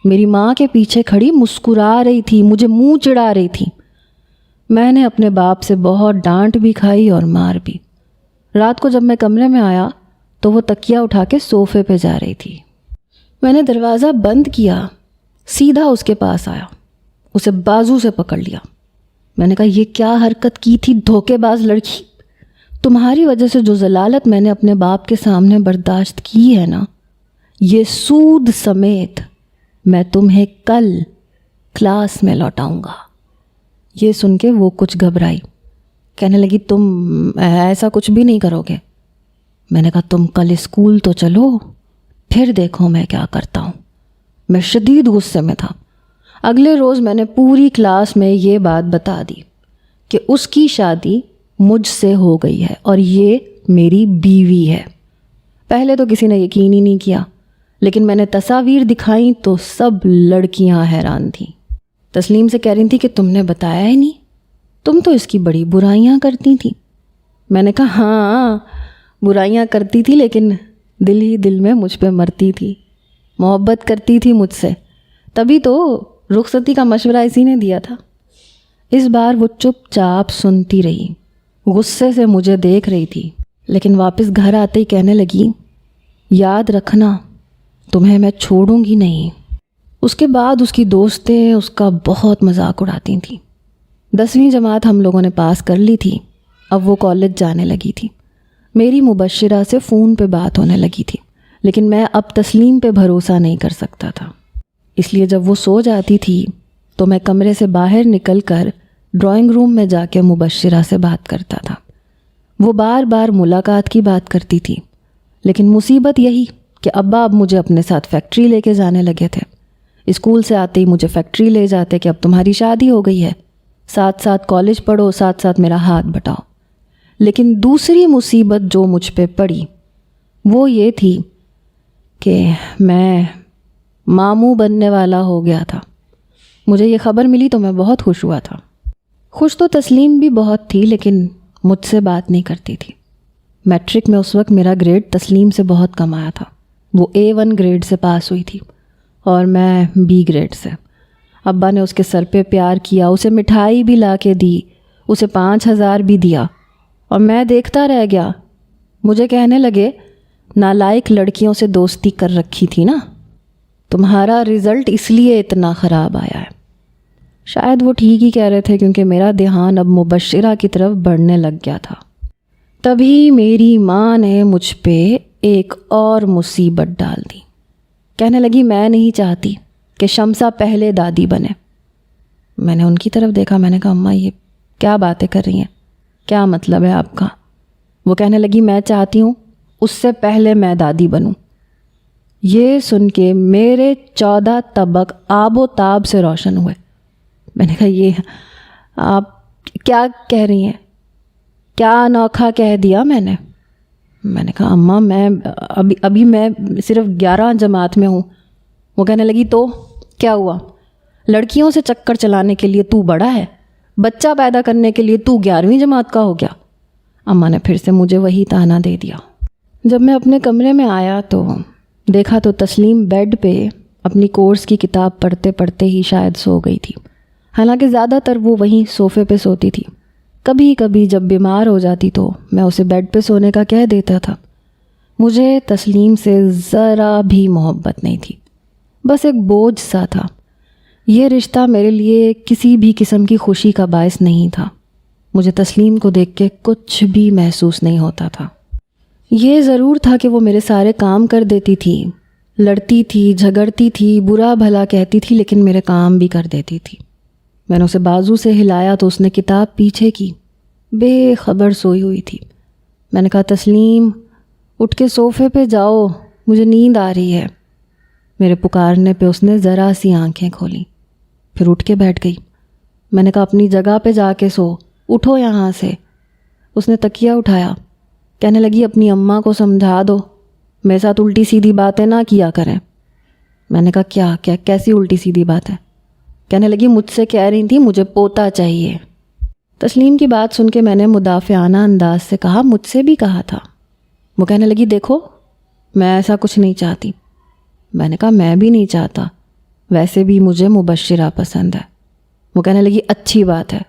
A: میری ماں کے پیچھے کھڑی مسکرا رہی تھی، مجھے منہ چڑھا رہی تھی۔ میں نے اپنے باپ سے بہت ڈانٹ بھی کھائی اور مار بھی۔ رات کو جب میں کمرے میں آیا تو وہ تکیہ اٹھا کے صوفے پہ جا رہی تھی۔ میں نے دروازہ بند کیا، سیدھا اس کے پاس آیا، اسے بازو سے پکڑ لیا۔ میں نے کہا یہ کیا حرکت کی تھی دھوکے باز لڑکی، تمہاری وجہ سے جو ذلالت میں نے اپنے باپ کے سامنے برداشت کی ہے نا، یہ سود سمیت میں تمہیں کل کلاس میں لوٹاؤں گا۔ یہ سن کے وہ کچھ گھبرائی، کہنے لگی تم ایسا کچھ بھی نہیں کرو گے۔ میں نے کہا تم کل اسکول تو چلو، پھر دیکھو میں کیا کرتا ہوں۔ میں شدید غصے میں تھا۔ اگلے روز میں نے پوری کلاس میں یہ بات بتا دی کہ اس کی شادی مجھ سے ہو گئی ہے اور یہ میری بیوی ہے۔ پہلے تو کسی نے یقین ہی نہیں کیا، لیکن میں نے تصاویر دکھائیں تو سب لڑکیاں حیران تھیں۔ تسلیم سے کہہ رہی تھی کہ تم نے بتایا ہی نہیں، تم تو اس کی بڑی برائیاں کرتی تھی۔ میں نے کہا ہاں برائیاں کرتی تھی، لیکن دل ہی دل میں مجھ پہ مرتی تھی، محبت کرتی تھی مجھ سے، تبھی تو رخصتی کا مشورہ اسی نے دیا تھا۔ اس بار وہ چپ چاپ سنتی رہی، غصے سے مجھے دیکھ رہی تھی، لیکن واپس گھر آتے ہی کہنے لگی یاد رکھنا تمہیں میں چھوڑوں گی نہیں۔ اس کے بعد اس کی دوستیں اس کا بہت مذاق اڑاتی تھیں۔ 10ویں جماعت ہم لوگوں نے پاس کر لی تھی، اب وہ کالج جانے لگی تھی۔ میری مبشرہ سے فون پہ بات ہونے لگی تھی، لیکن میں اب تسلیم پہ بھروسہ نہیں کر سکتا تھا، اس لیے جب وہ سو جاتی تھی تو میں کمرے سے باہر نکل کر ڈرائنگ روم میں جا کے مبشرہ سے بات کرتا تھا۔ وہ بار بار ملاقات کی بات کرتی تھی، لیکن مصیبت یہی کہ ابا اب مجھے اپنے ساتھ فیکٹری لے کے جانے لگے تھے۔ اسکول سے آتے ہی مجھے فیکٹری لے جاتے کہ اب تمہاری شادی ہو گئی ہے، ساتھ ساتھ کالج پڑھو، ساتھ ساتھ میرا ہاتھ بٹاؤ۔ لیکن دوسری مصیبت جو مجھ پہ پڑی وہ یہ تھی کہ میں ماموں بننے والا ہو گیا تھا۔ مجھے یہ خبر ملی تو میں بہت خوش ہوا تھا۔ خوش تو تسلیم بھی بہت تھی، لیکن مجھ سے بات نہیں کرتی تھی۔ میٹرک میں اس وقت میرا گریڈ تسلیم سے بہت کم آیا تھا، وہ A1 گریڈ سے پاس ہوئی تھی اور میں B گریڈ سے۔ ابا نے اس کے سر پہ پیار کیا، اسے مٹھائی بھی لا کے دی، اسے 5000 بھی دیا، اور میں دیکھتا رہ گیا۔ مجھے کہنے لگے نالائق لڑکیوں سے دوستی کر رکھی تھی نا، تمہارا رزلٹ اس لیے اتنا خراب آیا ہے۔ شاید وہ ٹھیک ہی کہہ رہے تھے، کیونکہ میرا دھیان اب مبشرہ کی طرف بڑھنے لگ گیا تھا۔ تبھی میری ماں نے مجھ پہ ایک اور مصیبت ڈال دی۔ کہنے لگی میں نہیں چاہتی کہ شمسہ پہلے دادی بنے۔ میں نے ان کی طرف دیکھا، میں نے کہا اماں یہ کیا باتیں کر رہی ہیں، کیا مطلب ہے آپ کا؟ وہ کہنے لگی میں چاہتی ہوں اس سے پہلے میں دادی بنوں۔ یہ سن کے میرے 14 طبق آب و تاب سے روشن ہوئے۔ میں نے کہا یہ آپ کیا کہہ رہی ہیں، کیا انوکھا کہہ دیا میں نے؟ میں نے کہا اماں میں ابھی میں صرف 11 جماعت میں ہوں۔ وہ کہنے لگی تو کیا ہوا، لڑکیوں سے چکر چلانے کے لیے تو بڑا ہے، بچہ پیدا کرنے کے لیے تو 11ویں جماعت کا ہو گیا۔ اماں نے پھر سے مجھے وہی طعنہ دے دیا۔ جب میں اپنے کمرے میں آیا تو دیکھا تو تسلیم بیڈ پہ اپنی کورس کی کتاب پڑھتے پڑھتے ہی شاید سو گئی تھی، حالانکہ زیادہ تر وہ وہیں صوفے پہ سوتی تھی۔ کبھی کبھی جب بیمار ہو جاتی تو میں اسے بیڈ پہ سونے کا کہہ دیتا تھا۔ مجھے تسلیم سے ذرا بھی محبت نہیں تھی، بس ایک بوجھ سا تھا۔ یہ رشتہ میرے لیے کسی بھی قسم کی خوشی کا باعث نہیں تھا۔ مجھے تسلیم کو دیکھ کے کچھ بھی محسوس نہیں ہوتا تھا۔ یہ ضرور تھا کہ وہ میرے سارے کام کر دیتی تھی، لڑتی تھی، جھگڑتی تھی، برا بھلا کہتی تھی، لیکن میرے کام بھی کر دیتی تھی۔ میں نے اسے بازو سے ہلایا تو اس نے کتاب پیچھے کی، بے خبر سوئی ہوئی تھی۔ میں نے کہا تسلیم اٹھ کے صوفے پہ جاؤ، مجھے نیند آ رہی ہے۔ میرے پکارنے پہ اس نے ذرا سی آنکھیں کھولیں، پھر اٹھ کے بیٹھ گئی۔ میں نے کہا اپنی جگہ پہ جا کے سو، اٹھو یہاں سے۔ اس نے تکیہ اٹھایا، کہنے لگی اپنی اماں کو سمجھا دو، میرے ساتھ الٹی سیدھی باتیں نہ کیا کریں۔ میں نے کہا کیسی الٹی سیدھی بات ہے؟ کہنے لگی مجھ سے کہہ رہی تھی مجھے پوتا چاہیے۔ تسلیم کی بات سن کے میں نے مدافعانہ انداز سے کہا مجھ سے بھی کہا تھا۔ وہ کہنے لگی دیکھو میں ایسا کچھ نہیں چاہتی۔ میں نے کہا میں بھی نہیں چاہتا، ویسے بھی مجھے مبشرہ پسند ہے۔ وہ کہنے لگی اچھی بات ہے۔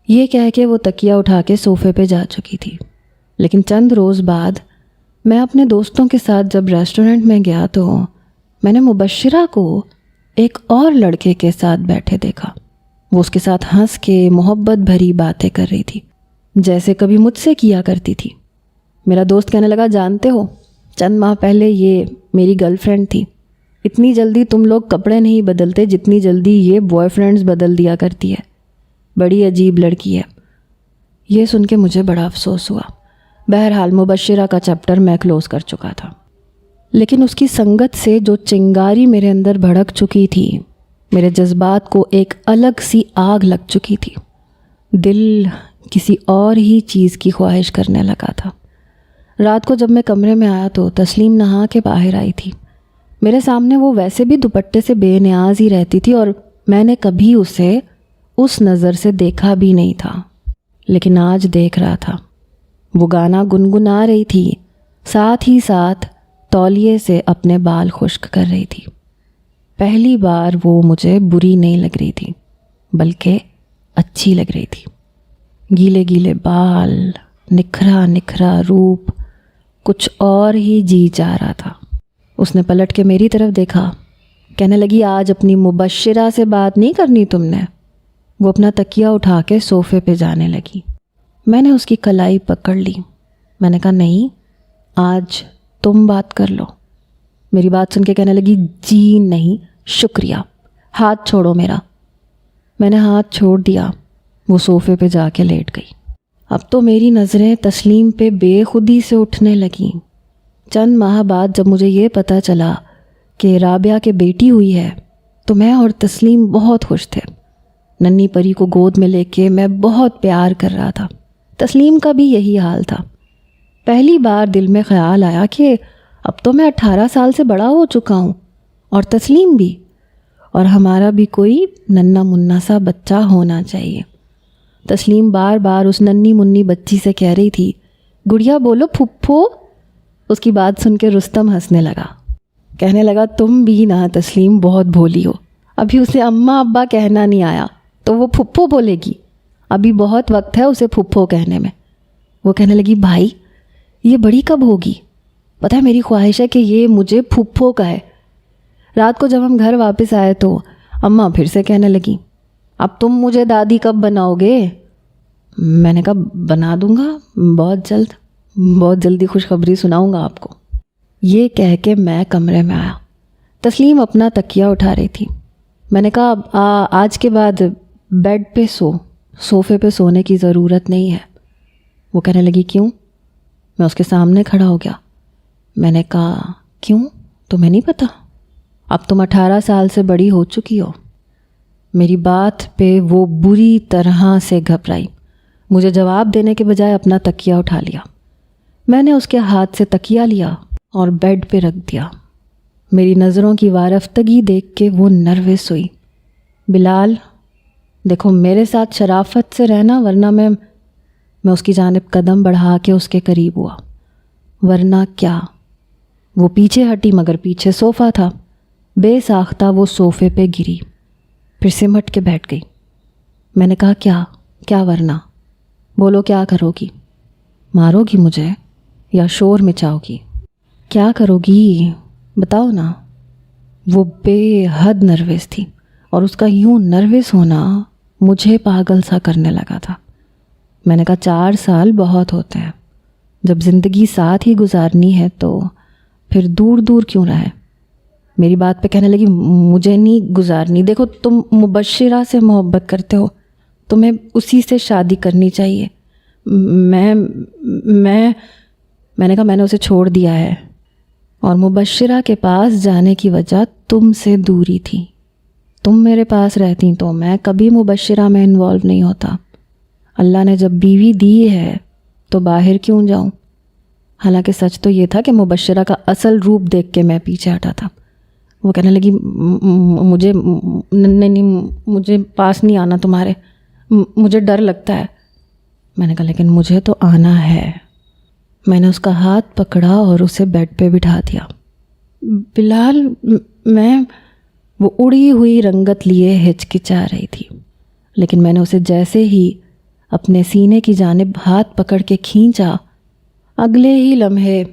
A: یہ کہہ کے وہ تکیہ اٹھا کے صوفے پہ جا چکی تھی۔ لیکن چند روز بعد میں اپنے دوستوں کے ساتھ جب ریسٹورنٹ میں گیا تو میں نے مبشرہ کو ایک اور لڑکے کے ساتھ بیٹھے دیکھا۔ وہ اس کے ساتھ ہنس کے محبت بھری باتیں کر رہی تھی، جیسے کبھی مجھ سے کیا کرتی تھی۔ میرا دوست کہنے لگا جانتے ہو چند ماہ پہلے یہ میری گرل فرینڈ تھی، اتنی جلدی تم لوگ کپڑے نہیں بدلتے جتنی جلدی یہ بوائے فرینڈز بدل دیا کرتی ہے، بڑی عجیب لڑکی ہے۔ یہ سن کے مجھے بڑا افسوس ہوا۔ بہرحال مبشرہ کا چیپٹر میں کلوز کر چکا تھا، لیکن اس کی سنگت سے جو چنگاری میرے اندر بھڑک چکی تھی، میرے جذبات کو ایک الگ سی آگ لگ چکی تھی۔ دل کسی اور ہی چیز کی خواہش کرنے لگا تھا۔ رات کو جب میں کمرے میں آیا تو تسلیم نہا کے باہر آئی تھی۔ میرے سامنے وہ ویسے بھی دوپٹے سے بے نیاز ہی رہتی تھی اور میں نے کبھی اسے اس نظر سے دیکھا بھی نہیں تھا، لیکن آج دیکھ رہا تھا۔ وہ گانا گنگنا رہی تھی، ساتھ ہی ساتھ تولیے سے اپنے بال خشک کر رہی تھی۔ پہلی بار وہ مجھے بری نہیں لگ رہی تھی، بلکہ اچھی لگ رہی تھی۔ گیلے گیلے بال، نکھرا نکھرا روپ، کچھ اور ہی جی چاہ رہا تھا۔ اس نے پلٹ کے میری طرف دیکھا، کہنے لگی آج اپنی مبشرہ سے بات نہیں کرنی تم نے؟ وہ اپنا تکیہ اٹھا کے صوفے پہ جانے لگی۔ میں نے اس کی کلائی پکڑ لی۔ میں نے کہا نہیں، آج تم بات کر لو۔ میری بات سن کے کہنے لگی جی نہیں شکریہ، ہاتھ چھوڑو میرا۔ میں نے ہاتھ چھوڑ دیا۔ وہ صوفے پہ جا کے لیٹ گئی۔ اب تو میری نظریں تسلیم پہ بے خودی سے اٹھنے لگیں۔ چند ماہ بعد جب مجھے یہ پتہ چلا کہ رابعہ کے بیٹی ہوئی ہے تو میں اور تسلیم بہت خوش تھے۔ ننھی پری کو گود میں لے کے میں بہت پیار کر رہا تھا۔ تسلیم کا بھی یہی حال تھا۔ پہلی بار دل میں خیال آیا کہ اب تو میں 18 سال سے بڑا ہو چکا ہوں، اور تسلیم بھی، اور ہمارا بھی کوئی ننھا منا سا بچہ ہونا چاہیے۔ تسلیم بار بار اس ننھی منی بچی سے کہہ رہی تھی گڑیا بولو پھپھو۔ اس کی بات سن کے رستم ہنسنے لگا، کہنے لگا تم بھی نہ تسلیم بہت بھولی ہو، ابھی اسے اماں ابا کہنا نہیں آیا تو وہ پھپھو بولے گی، ابھی بہت وقت ہے اسے پھپھو کہنے میں۔ وہ کہنے لگی بھائی یہ بڑی کب ہوگی؟ پتہ ہے میری خواہش ہے کہ یہ مجھے پھپھو کہے۔ رات کو جب ہم گھر واپس آئے تو اماں پھر سے کہنے لگی اب تم مجھے دادی کب بناؤ گے؟ میں نے کہا بنا دوں گا بہت جلد۔ بہت جلدی خوشخبری سناؤں گا آپ کو۔ یہ کہہ کے میں کمرے میں آیا۔ تسلیم اپنا تکیہ اٹھا رہی تھی۔ میں نے کہا آج کے بعد بیڈ پہ صوفے پہ سونے کی ضرورت نہیں ہے۔ وہ کہنے لگی کیوں؟ میں اس کے سامنے کھڑا ہو گیا۔ میں نے کہا کیوں؟ تمہیں نہیں پتہ؟ اب تم 18 سال سے بڑی ہو چکی ہو۔ میری بات پہ وہ بری طرح سے گھبرائی۔ مجھے جواب دینے کے بجائے اپنا تکیہ اٹھا لیا۔ میں نے اس کے ہاتھ سے تکیہ لیا اور بیڈ پہ رکھ دیا۔ میری نظروں کی وارفتگی دیکھ کے وہ نروس ہوئی۔ بلال دیکھو، میرے ساتھ شرافت سے رہنا، ورنہ میں اس کی جانب قدم بڑھا کے اس کے قریب ہوا۔ ورنہ کیا؟ وہ پیچھے ہٹی مگر پیچھے صوفہ تھا۔ بے ساختہ وہ صوفے پہ گری، پھر سمٹ کے بیٹھ گئی۔ میں نے کہا کیا ورنہ؟ بولو کیا کرو گی؟ مارو گی مجھے یا شور مچاؤ گی؟ کیا کرو گی بتاؤ نا۔ وہ بے حد نروس تھی اور اس کا یوں نروس ہونا مجھے پاگل سا کرنے لگا تھا۔ میں نے کہا 4 سال بہت ہوتے ہیں، جب زندگی ساتھ ہی گزارنی ہے تو پھر دور دور کیوں رہے؟ میری بات پہ کہنے لگی مجھے نہیں گزارنی۔ دیکھو تم مبشرہ سے محبت کرتے ہو، تمہیں اسی سے شادی کرنی چاہیے۔ میں نے کہا میں نے اسے چھوڑ دیا ہے، اور مبشرہ کے پاس جانے کی وجہ تم سے دوری تھی۔ تم میرے پاس رہتی تو میں کبھی مبشرہ میں انوالو نہیں ہوتا۔ اللہ نے جب بیوی دی ہے تو باہر کیوں جاؤں؟ حالانکہ سچ تو یہ تھا کہ مبشرہ کا اصل روپ دیکھ کے میں پیچھے ہٹا تھا۔ وہ کہنے لگی مجھے پاس نہیں آنا تمہارے، مجھے ڈر لگتا ہے۔ میں نے کہا لیکن مجھے تو آنا ہے۔ میں نے اس کا ہاتھ پکڑا اور اسے بیڈ پہ بٹھا دیا۔ بلال وہ اڑی ہوئی رنگت لیے ہچکچا رہی تھی، لیکن میں نے اسے جیسے ہی اپنے سینے کی جانب ہاتھ پکڑ کے کھینچا، اگلے ہی لمحے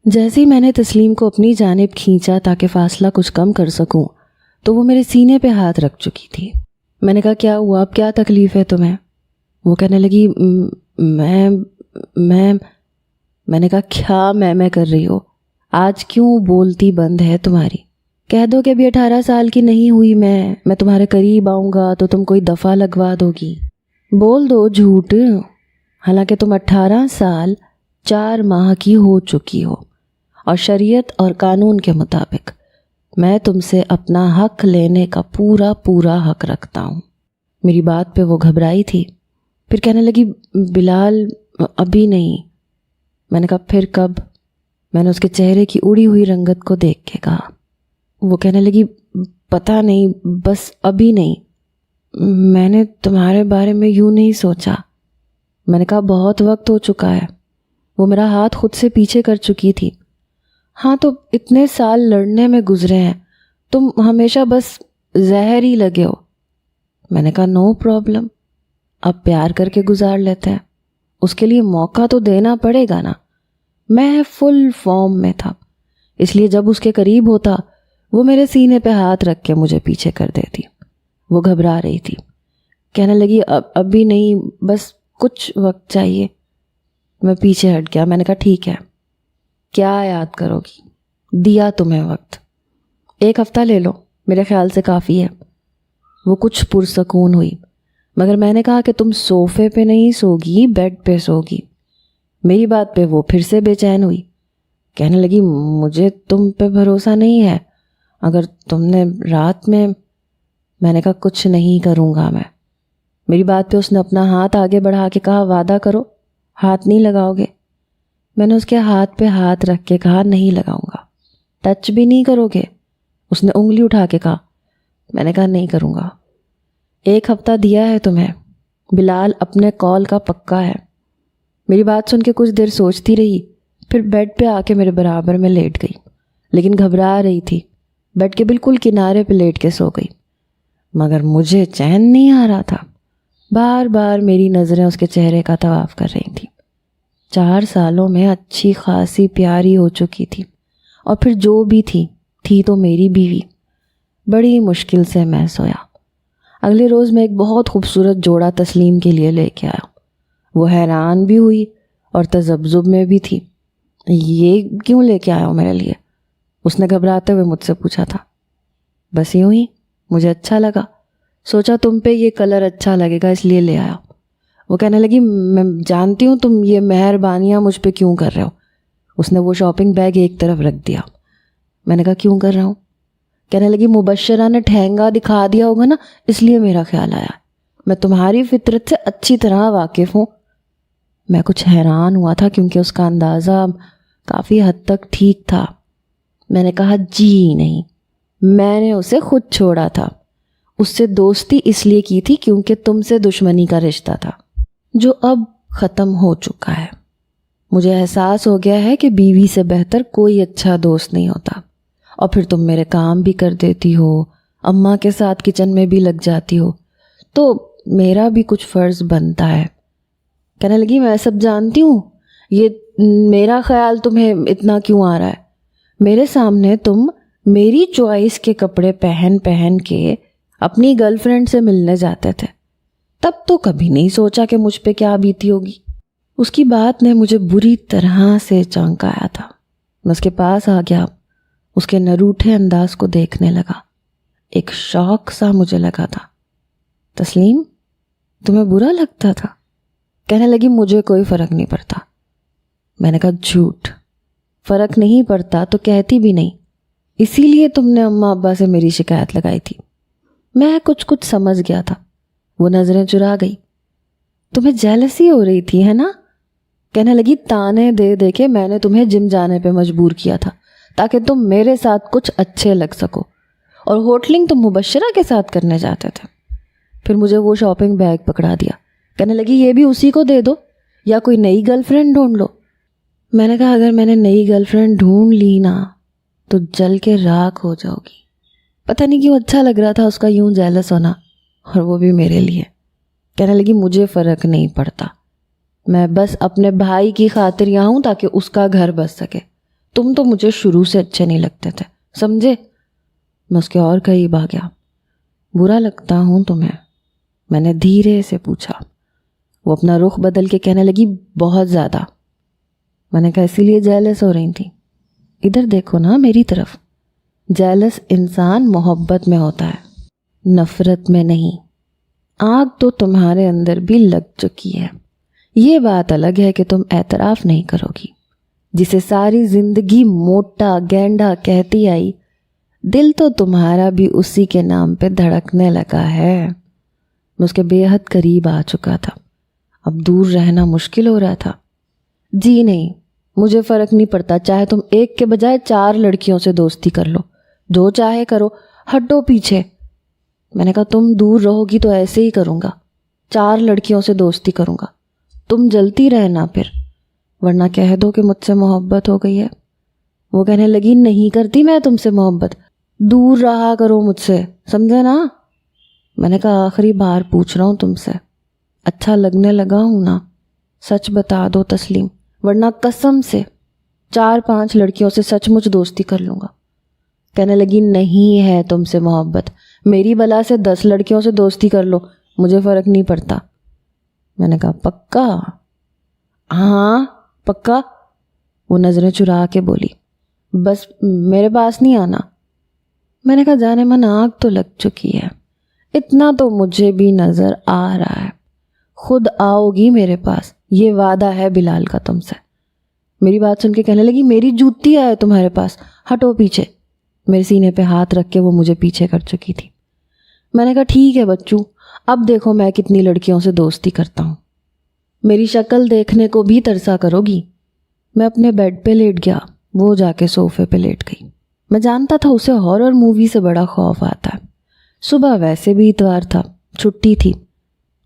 A: جیسے ہی میں نے تسلیم کو اپنی جانب کھینچا تاکہ فاصلہ کچھ کم کر سکوں تو وہ میرے سینے پہ ہاتھ رکھ چکی تھی۔ میں نے کہا کیا ہوا؟ اب کیا تکلیف ہے تمہیں؟ وہ کہنے لگی میں نے کہا کیا میں کر رہی ہو؟ آج کیوں بولتی بند ہے تمہاری؟ کہہ دو کہ ابھی 18 سال کی نہیں ہوئی میں تمہارے قریب آؤں گا تو تم کوئی دفعہ لگوا دو گی۔ بول دو جھوٹ، حالانکہ تم 18 سال 4 ماہ کی ہو چکی ہو، اور شریعت اور قانون کے مطابق میں تم سے اپنا حق لینے کا پورا حق رکھتا ہوں۔ میری بات پہ وہ گھبرائی تھی، پھر کہنے لگی بلال ابھی نہیں۔ میں نے کہا پھر کب؟ میں نے اس کے چہرے کی اڑی ہوئی رنگت کو دیکھ کے کہا۔ وہ کہنے لگی پتہ نہیں، بس ابھی نہیں۔ میں نے تمہارے بارے میں یوں نہیں سوچا۔ میں نے کہا بہت وقت ہو چکا ہے۔ وہ میرا ہاتھ خود سے پیچھے کر چکی تھی۔ ہاں تو اتنے سال لڑنے میں گزرے ہیں، تم ہمیشہ بس زہر ہی لگے ہو۔ میں نے کہا نو پرابلم، اب پیار کر کے گزار لیتے ہیں، اس کے لیے موقع تو دینا پڑے گا نا۔ میں فل فارم میں تھا، اس لیے جب اس کے قریب ہوتا وہ میرے سینے پہ ہاتھ رکھ کے مجھے پیچھے کر دیتی۔ وہ گھبرا رہی تھی، کہنے لگی ابھی نہیں، بس کچھ وقت چاہیے۔ میں پیچھے ہٹ گیا۔ میں نے کہا ٹھیک ہے، کیا یاد کرو گی؟ دیا تمہیں وقت، 1 ہفتہ لے لو، میرے خیال سے کافی ہے۔ وہ کچھ پرسکون ہوئی، مگر میں نے کہا کہ تم صوفے پہ نہیں سوگی، بیڈ پہ سوگی۔ میری بات پہ وہ پھر سے بے چین ہوئی، کہنے لگی مجھے تم پہ بھروسہ نہیں ہے، اگر تم نے رات میں نے کہا کچھ نہیں کروں گا میں۔ میری بات پہ اس نے اپنا ہاتھ آگے بڑھا کے کہا وعدہ کرو ہاتھ نہیں لگاؤ گے؟ میں نے اس کے ہاتھ پہ ہاتھ رکھ کے کہا نہیں لگاؤں گا۔ ٹچ بھی نہیں کرو گے؟ اس نے انگلی اٹھا کے کہا۔ میں نے کہا نہیں کروں گا۔ 1 ہفتہ دیا ہے تمہیں، بلال اپنے قول کا پکا ہے۔ میری بات سن کے کچھ دیر سوچتی رہی، پھر بیڈ پہ آ کے میرے برابر میں لیٹ گئی، لیکن گھبرا رہی تھی۔ بیڈ کے بالکل کنارے پہ لیٹ کے سو گئی، مگر مجھے چین نہیں آ رہا تھا۔ بار بار میری نظریں اس کے چہرے کا طواف کر رہی تھیں۔ 4 سالوں میں اچھی خاصی پیاری ہو چکی تھی، اور پھر جو بھی تھی تو میری بیوی۔ بڑی مشکل سے میں سویا۔ اگلے روز میں ایک بہت خوبصورت جوڑا تسلیم کے لیے لے کے آیا. وہ حیران بھی ہوئی اور تذبذب میں بھی تھی. یہ کیوں لے کے آیا ہو میرے لیے؟ اس نے گھبراتے ہوئے مجھ سے پوچھا تھا. بس یوں ہی مجھے اچھا لگا, سوچا تم پہ یہ کلر اچھا لگے گا اس لیے لے آیا. وہ کہنے لگی میں جانتی ہوں تم یہ مہربانیاں مجھ پہ کیوں کر رہے ہو. اس نے وہ شاپنگ بیگ ایک طرف رکھ دیا. میں نے کہا کیوں کر رہا ہوں؟ کہنے لگی مبشرہ نے ٹھہنگا دکھا دیا ہوگا نا, اس لیے میرا خیال آیا. میں تمہاری فطرت سے اچھی طرح واقف ہوں. میں کچھ حیران ہوا تھا کیونکہ اس کا اندازہ کافی حد تک ٹھیک تھا. میں نے کہا جی نہیں, میں نے اسے خود چھوڑا تھا. اس سے دوستی اس لیے کی تھی کیونکہ تم سے دشمنی کا رشتہ تھا جو اب ختم ہو چکا ہے. مجھے احساس ہو گیا ہے کہ بیوی سے بہتر کوئی اچھا دوست نہیں ہوتا. اور پھر تم میرے کام بھی کر دیتی ہو, اماں کے ساتھ کچن میں بھی لگ جاتی ہو, تو میرا بھی کچھ فرض بنتا ہے. کہنے لگی میں سب جانتی ہوں, یہ میرا خیال تمہیں اتنا کیوں آ رہا ہے؟ میرے سامنے تم میری چوائس کے کپڑے پہن پہن کے اپنی گرل فرینڈ سے ملنے جاتے تھے, تب تو کبھی نہیں سوچا کہ مجھ پہ کیا بیتی ہوگی. اس کی بات نے مجھے بری طرح سے چونکایا تھا. میں اس کے پاس آ گیا, اس کے نروٹھے انداز کو دیکھنے لگا. ایک شوق سا مجھے لگا تھا. تسلیم تمہیں برا لگتا تھا؟ کہنے لگی مجھے کوئی فرق نہیں پڑتا. میں نے کہا جھوٹ, فرق نہیں پڑتا تو کہتی بھی نہیں, اسی لیے تم نے اماں ابا سے میری شکایت لگائی تھی. میں کچھ سمجھ گیا تھا. وہ نظریں چرا گئی. تمہیں جیلسی ہو رہی تھی ہے نا؟ کہنے لگی تانے دے دے کے میں نے تمہیں جم جانے پہ مجبور کیا تھا تاکہ تم میرے ساتھ کچھ اچھے لگ سکو, اور ہوٹلنگ تم مبشرہ کے ساتھ کرنے جاتے تھے. پھر مجھے وہ شاپنگ بیگ پکڑا دیا. کہنے لگی یہ بھی اسی کو دے دو یا کوئی نئی گرل فرینڈ ڈھونڈ لو. میں نے کہا اگر میں نے نئی گرل فرینڈ ڈھونڈ لی نا تو جل کے راکھ ہو جاؤ گی. پتہ نہیں کیوں اچھا لگ رہا تھا اس کا یوں جیلس ہونا, اور وہ بھی میرے لیے. کہنے لگی مجھے فرق نہیں پڑتا, میں بس اپنے بھائی کی خاطر یہاں ہوں تاکہ اس کا گھر بس سکے. تم تو مجھے شروع سے اچھے نہیں لگتے تھے, سمجھے؟ میں اس کے اور قریب آ گیا. برا لگتا ہوں تمہیں؟ میں نے دھیرے سے پوچھا. وہ اپنا رخ بدل کے کہنے لگی بہت زیادہ. میں نے کہا اسی لیے جیلس ہو رہی تھی؟ ادھر دیکھو نا میری طرف. جیلس انسان محبت میں ہوتا ہے, نفرت میں نہیں. آگ تو تمہارے اندر بھی لگ چکی ہے. یہ بات الگ ہے کہ تم اعتراف نہیں کرو گی. جسے ساری زندگی موٹا گینڈا کہتی آئی, دل تو تمہارا بھی اسی کے نام پہ دھڑکنے لگا ہے. میں اس کے بے حد قریب آ چکا تھا. اب دور رہنا مشکل ہو رہا تھا. جی نہیں, مجھے فرق نہیں پڑتا, چاہے تم ایک کے بجائے 4 لڑکیوں سے دوستی کر لو, جو چاہے کرو, ہٹو پیچھے. میں نے کہا تم دور رہو گی تو ایسے ہی کروں گا, 4 لڑکیوں سے دوستی کروں گا. تم جلتی رہنا پھر, ورنہ کہہ دو کہ مجھ سے محبت ہو گئی ہے. وہ کہنے لگی نہیں کرتی میں تم سے محبت, دور رہا کرو مجھ سے, سمجھے نا؟ میں نے کہا آخری بار پوچھ رہا ہوں تم سے, اچھا لگنے لگا ہوں نا؟ سچ بتا دو تسلیم, ورنہ قسم سے 4-5 لڑکیوں سے سچ مچ دوستی کر لوں گا. کہنے لگی نہیں ہے تم سے محبت, میری بلا سے 10 لڑکیوں سے دوستی کر لو, مجھے فرق نہیں پڑتا. میں نے کہا پکا؟ ہاں پکا. وہ نظریں چرا کے بولی بس میرے پاس نہیں آنا. میں نے کہا جانے من آگ تو لگ چکی ہے, اتنا تو مجھے بھی نظر آ رہا ہے. خود آؤ گی میرے پاس, یہ وعدہ ہے بلال کا تم سے. میری بات سن کے کہنے لگی میری جوتی آئے تمہارے پاس, ہٹو پیچھے. میرے سینے پہ ہاتھ رکھ کے وہ مجھے پیچھے کر چکی تھی. میں نے کہا ٹھیک ہے بچوں, اب دیکھو میں کتنی لڑکیوں سے دوستی کرتا ہوں, میری شکل دیکھنے کو بھی ترسا کرو گی. میں اپنے بیڈ پہ لیٹ گیا, وہ جا کے صوفے پہ لیٹ گئی. میں جانتا تھا اسے ہارر مووی سے بڑا خوف آتا ہے. صبح ویسے بھی اتوار تھا, چھٹی تھی,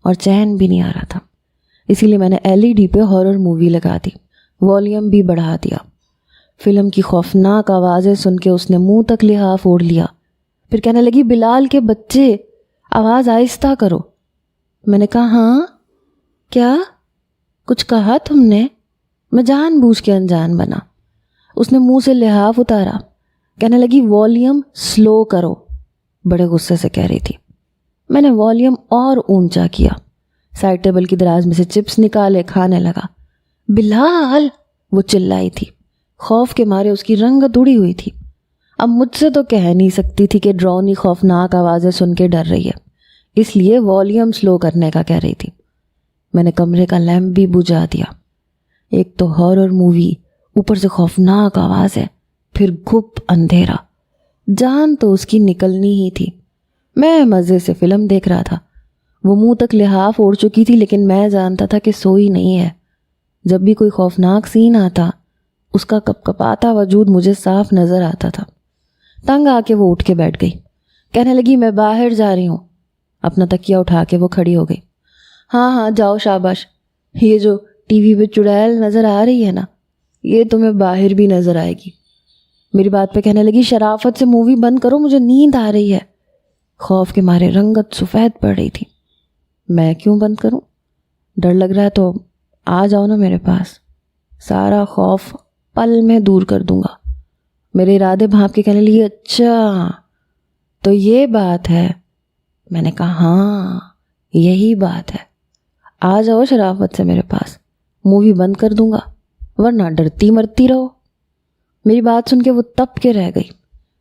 A: اور چین بھی نہیں آ رہا تھا. اسی لیے میں نے LED پہ ہارر مووی لگا دی, والیوم بھی بڑھا دیا. فلم کی خوفناک آوازیں سن کے اس نے منہ تک لحاف اوڑھ لیا. پھر کہنے لگی بلال کے بچے آواز آہستہ کرو. میں نے کہا ہاں کیا کچھ کہا تم نے؟ میں جان بوجھ کے انجان بنا. اس نے منہ سے لحاف اتارا. کہنے لگی والیوم سلو کرو. بڑے غصے سے کہہ رہی تھی. میں نے والیوم اور اونچا کیا، سائڈ ٹیبل کی دراز میں سے چپس نکالے، کھانے لگا۔ بلال، وہ چلائی تھی، خوف کے مارے اس کی رنگت اڑی ہوئی تھی۔ اب مجھ سے تو کہہ نہیں سکتی تھی کہ ڈراؤنی خوفناک آوازیں سن کے ڈر رہی ہے، اس لیے والیوم سلو کرنے کا کہہ رہی تھی۔ میں نے کمرے کا لیمپ بھی بجھا دیا۔ ایک تو ہارر مووی، اوپر سے خوفناک آواز ہے، پھر گھپ اندھیرا، جان تو اس کی نکلنی ہی تھی۔ میں مزے سے فلم دیکھ رہا تھا، وہ منہ تک لحاف اوڑھ چکی تھی، لیکن میں جانتا تھا کہ سوئی نہیں ہے۔ جب بھی کوئی خوفناک سین آتا، اس کا کپکپاتا وجود مجھے صاف نظر آتا تھا۔ تنگ آ کے وہ اٹھ کے بیٹھ گئی، کہنے لگی میں باہر جا رہی ہوں۔ اپنا تکیہ اٹھا کے وہ کھڑی ہو گئی۔ ہاں ہاں جاؤ، شاباش۔ یہ جو ٹی وی پہ چڑیل نظر آ رہی ہے نا، یہ تمہیں باہر بھی نظر آئے گی۔ میری بات پہ کہنے لگی شرافت سے مووی بند کرو، مجھے نیند آ رہی ہے۔ خوف کے مارے رنگت سفید پڑ رہی تھی۔ میں کیوں بند کروں؟ ڈر لگ رہا ہے تو آ جاؤ نا میرے پاس، سارا خوف پل میں دور کر دوں گا۔ میرے ارادے بھانپ کے کہنے لگی اچھا تو یہ بات ہے۔ میں نے کہا ہاں یہی بات ہے، آ جاؤ شرافت سے میرے پاس، مووی بند کر دوں گا، ورنہ ڈرتی مرتی رہو۔ میری بات سن کے وہ تپ کے رہ گئی۔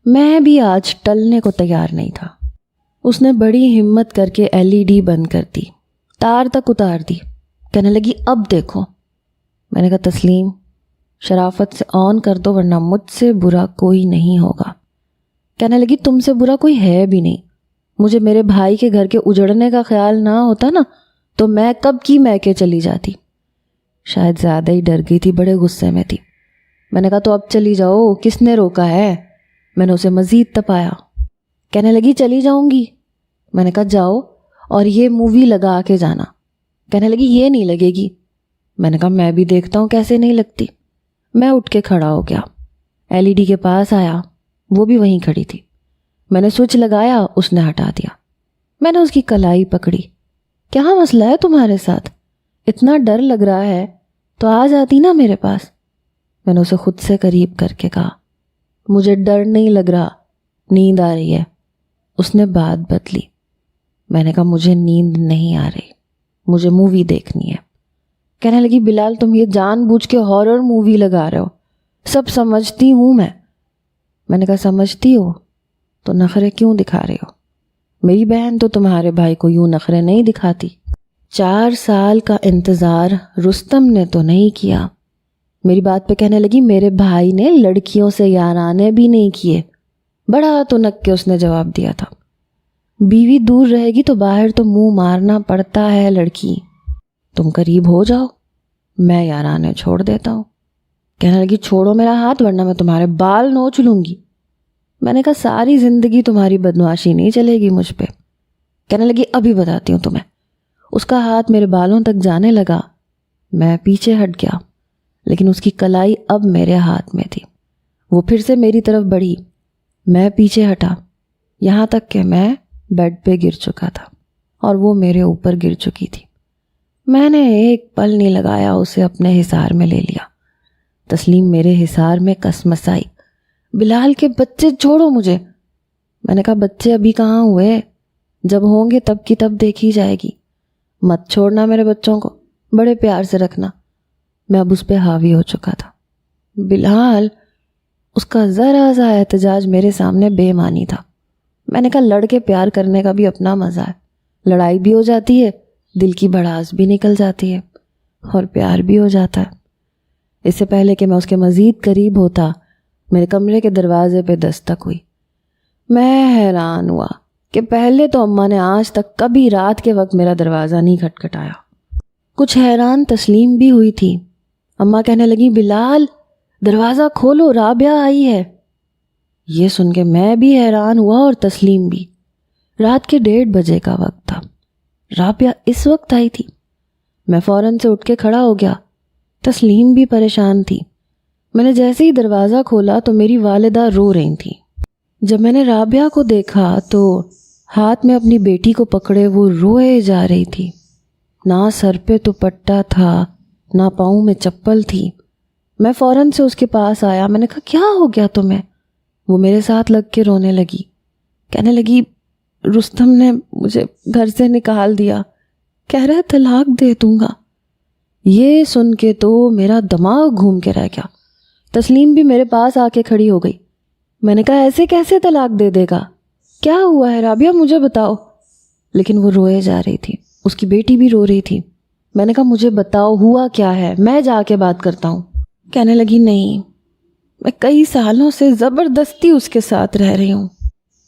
A: میں بھی آج ٹلنے کو تیار نہیں تھا۔ اس نے بڑی ہمت کر کے LED بند کر دی، تار تک اتار دی، کہنے لگی اب دیکھو۔ میں نے کہا تسلیم شرافت سے آن کر دو، ورنہ مجھ سے برا کوئی نہیں ہوگا۔ کہنے لگی تم سے برا کوئی ہے بھی نہیں، مجھے میرے بھائی کے گھر کے اجڑنے کا خیال نہ ہوتا نا تو میں کب کی میکے چلی جاتی۔ شاید زیادہ ہی ڈر گئی تھی، بڑے غصے میں تھی۔ میں نے کہا تو اب چلی جاؤ، کس نے روکا ہے؟ میں نے اسے مزید تپایا۔ کہنے لگی چلی جاؤں گی۔ میں نے کہا جاؤ اور یہ مووی لگا کے جانا۔ کہنے لگی یہ نہیں لگے گی۔ میں نے کہا میں بھی دیکھتا ہوں کیسے نہیں لگتی۔ میں اٹھ کے کھڑا ہو گیا، LED کے پاس آیا، وہ بھی وہیں کھڑی تھی۔ میں نے سوئچ لگایا، اس نے ہٹا دیا۔ میں نے اس کی کلائی پکڑی۔ کیا مسئلہ ہے تمہارے ساتھ؟ اتنا ڈر لگ رہا ہے تو آ جاتی نا میرے پاس۔ میں نے اسے خود سے قریب کر کے کہا مجھے ڈر نہیں لگ رہا، نیند آ رہی ہے۔ اس نے بات بدلی۔ میں نے کہا مجھے نیند نہیں آ رہی، مجھے مووی دیکھنی ہے۔ کہنے لگی بلال تم یہ جان بوجھ کے ہارر مووی لگا رہے ہو، سب سمجھتی ہوں میں۔ میں نے کہا سمجھتی ہو تو نخرے کیوں دکھا رہے ہو؟ میری بہن تو تمہارے بھائی کو یوں نخرے نہیں دکھاتی۔ 4 سال کا انتظار رستم نے تو نہیں کیا۔ میری بات پہ کہنے لگی میرے بھائی نے لڑکیوں سے یارانے بھی نہیں کیے۔ بڑا تو نک کے اس نے جواب دیا تھا، بیوی دور رہے گی تو باہر تو منہ مارنا پڑتا ہے لڑکی، تم قریب ہو جاؤ، میں یارانے چھوڑ دیتا ہوں۔ کہنے لگی چھوڑو میرا ہاتھ ورنہ میں تمہارے بال نوچ لوں گی۔ میں نے کہا ساری زندگی تمہاری بدمعاشی نہیں چلے گی مجھ پہ۔ کہنے لگی ابھی بتاتی ہوں تمہیں۔ اس کا ہاتھ میرے بالوں تک جانے لگا، میں پیچھے ہٹ گیا، لیکن اس کی کلائی اب میرے ہاتھ میں تھی۔ وہ پھر سے میری طرف بڑھی، میں پیچھے ہٹا، یہاں تک کہ میں بیڈ پہ گر چکا تھا اور وہ میرے اوپر گر چکی تھی۔ میں نے ایک پل نہیں لگایا، اسے اپنے حصار میں لے لیا۔ تسلیم میرے حصار میں کسمسائی، بلال کے بچے چھوڑو مجھے۔ میں نے کہا بچے ابھی کہاں ہوئے، جب ہوں گے تب کی تب دیکھی جائے گی، مت چھوڑنا میرے بچوں کو، بڑے پیار سے رکھنا۔ میں اب اس پہ حاوی ہو چکا تھا۔ بلال، اس کا ذرا سا احتجاج میرے سامنے بے معنی تھا۔ میں نے کہا لڑ کے پیار کرنے کا بھی اپنا مزہ ہے، لڑائی بھی ہو جاتی ہے، دل کی بھڑاس بھی نکل جاتی ہے اور پیار بھی ہو جاتا ہے۔ اس سے پہلے کہ میں اس کے مزید قریب ہوتا، میرے کمرے کے دروازے پہ دستک ہوئی۔ میں حیران ہوا کہ پہلے تو اماں نے آج تک کبھی رات کے وقت میرا دروازہ نہیں کھٹکھٹایا۔ کچھ حیران تسلیم بھی ہوئی تھی۔ اماں کہنے لگی بلال دروازہ کھولو، رابعہ آئی ہے۔ یہ سن کے میں بھی حیران ہوا اور تسلیم بھی۔ رات کے 1:30 بجے کا وقت تھا، رابعہ اس وقت آئی تھی۔ میں فوراً سے اٹھ کے کھڑا ہو گیا، تسلیم بھی پریشان تھی۔ میں نے جیسے ہی دروازہ کھولا تو میری والدہ رو رہی تھی۔ جب میں نے رابعہ کو دیکھا تو ہاتھ میں اپنی بیٹی کو پکڑے وہ روئے جا رہی تھی۔ نہ سر پہ دوپٹہ تھا، نہ پاؤں میں چپل تھی۔ میں فوراً سے اس کے پاس آیا۔ میں نے کہا کیا ہو گیا تمہیں؟ وہ میرے ساتھ لگ کے رونے لگی، کہنے لگی رستم نے مجھے گھر سے نکال دیا، کہہ رہا طلاق دے دوں گا۔ یہ سن کے تو میرا دماغ گھوم کے رہ گیا۔ تسلیم بھی میرے پاس آ کے کھڑی ہو گئی۔ میں نے کہا ایسے کیسے طلاق دے دے گا؟ کیا ہوا ہے رابعہ، مجھے بتاؤ۔ لیکن وہ روئے جا رہی تھی، اس کی بیٹی بھی رو رہی تھی۔ میں نے کہا مجھے بتاؤ ہوا کیا ہے، میں جا کے بات کرتا ہوں۔ کہنے لگی نہیں، میں کئی سالوں سے زبردستی اس کے ساتھ رہ رہی ہوں۔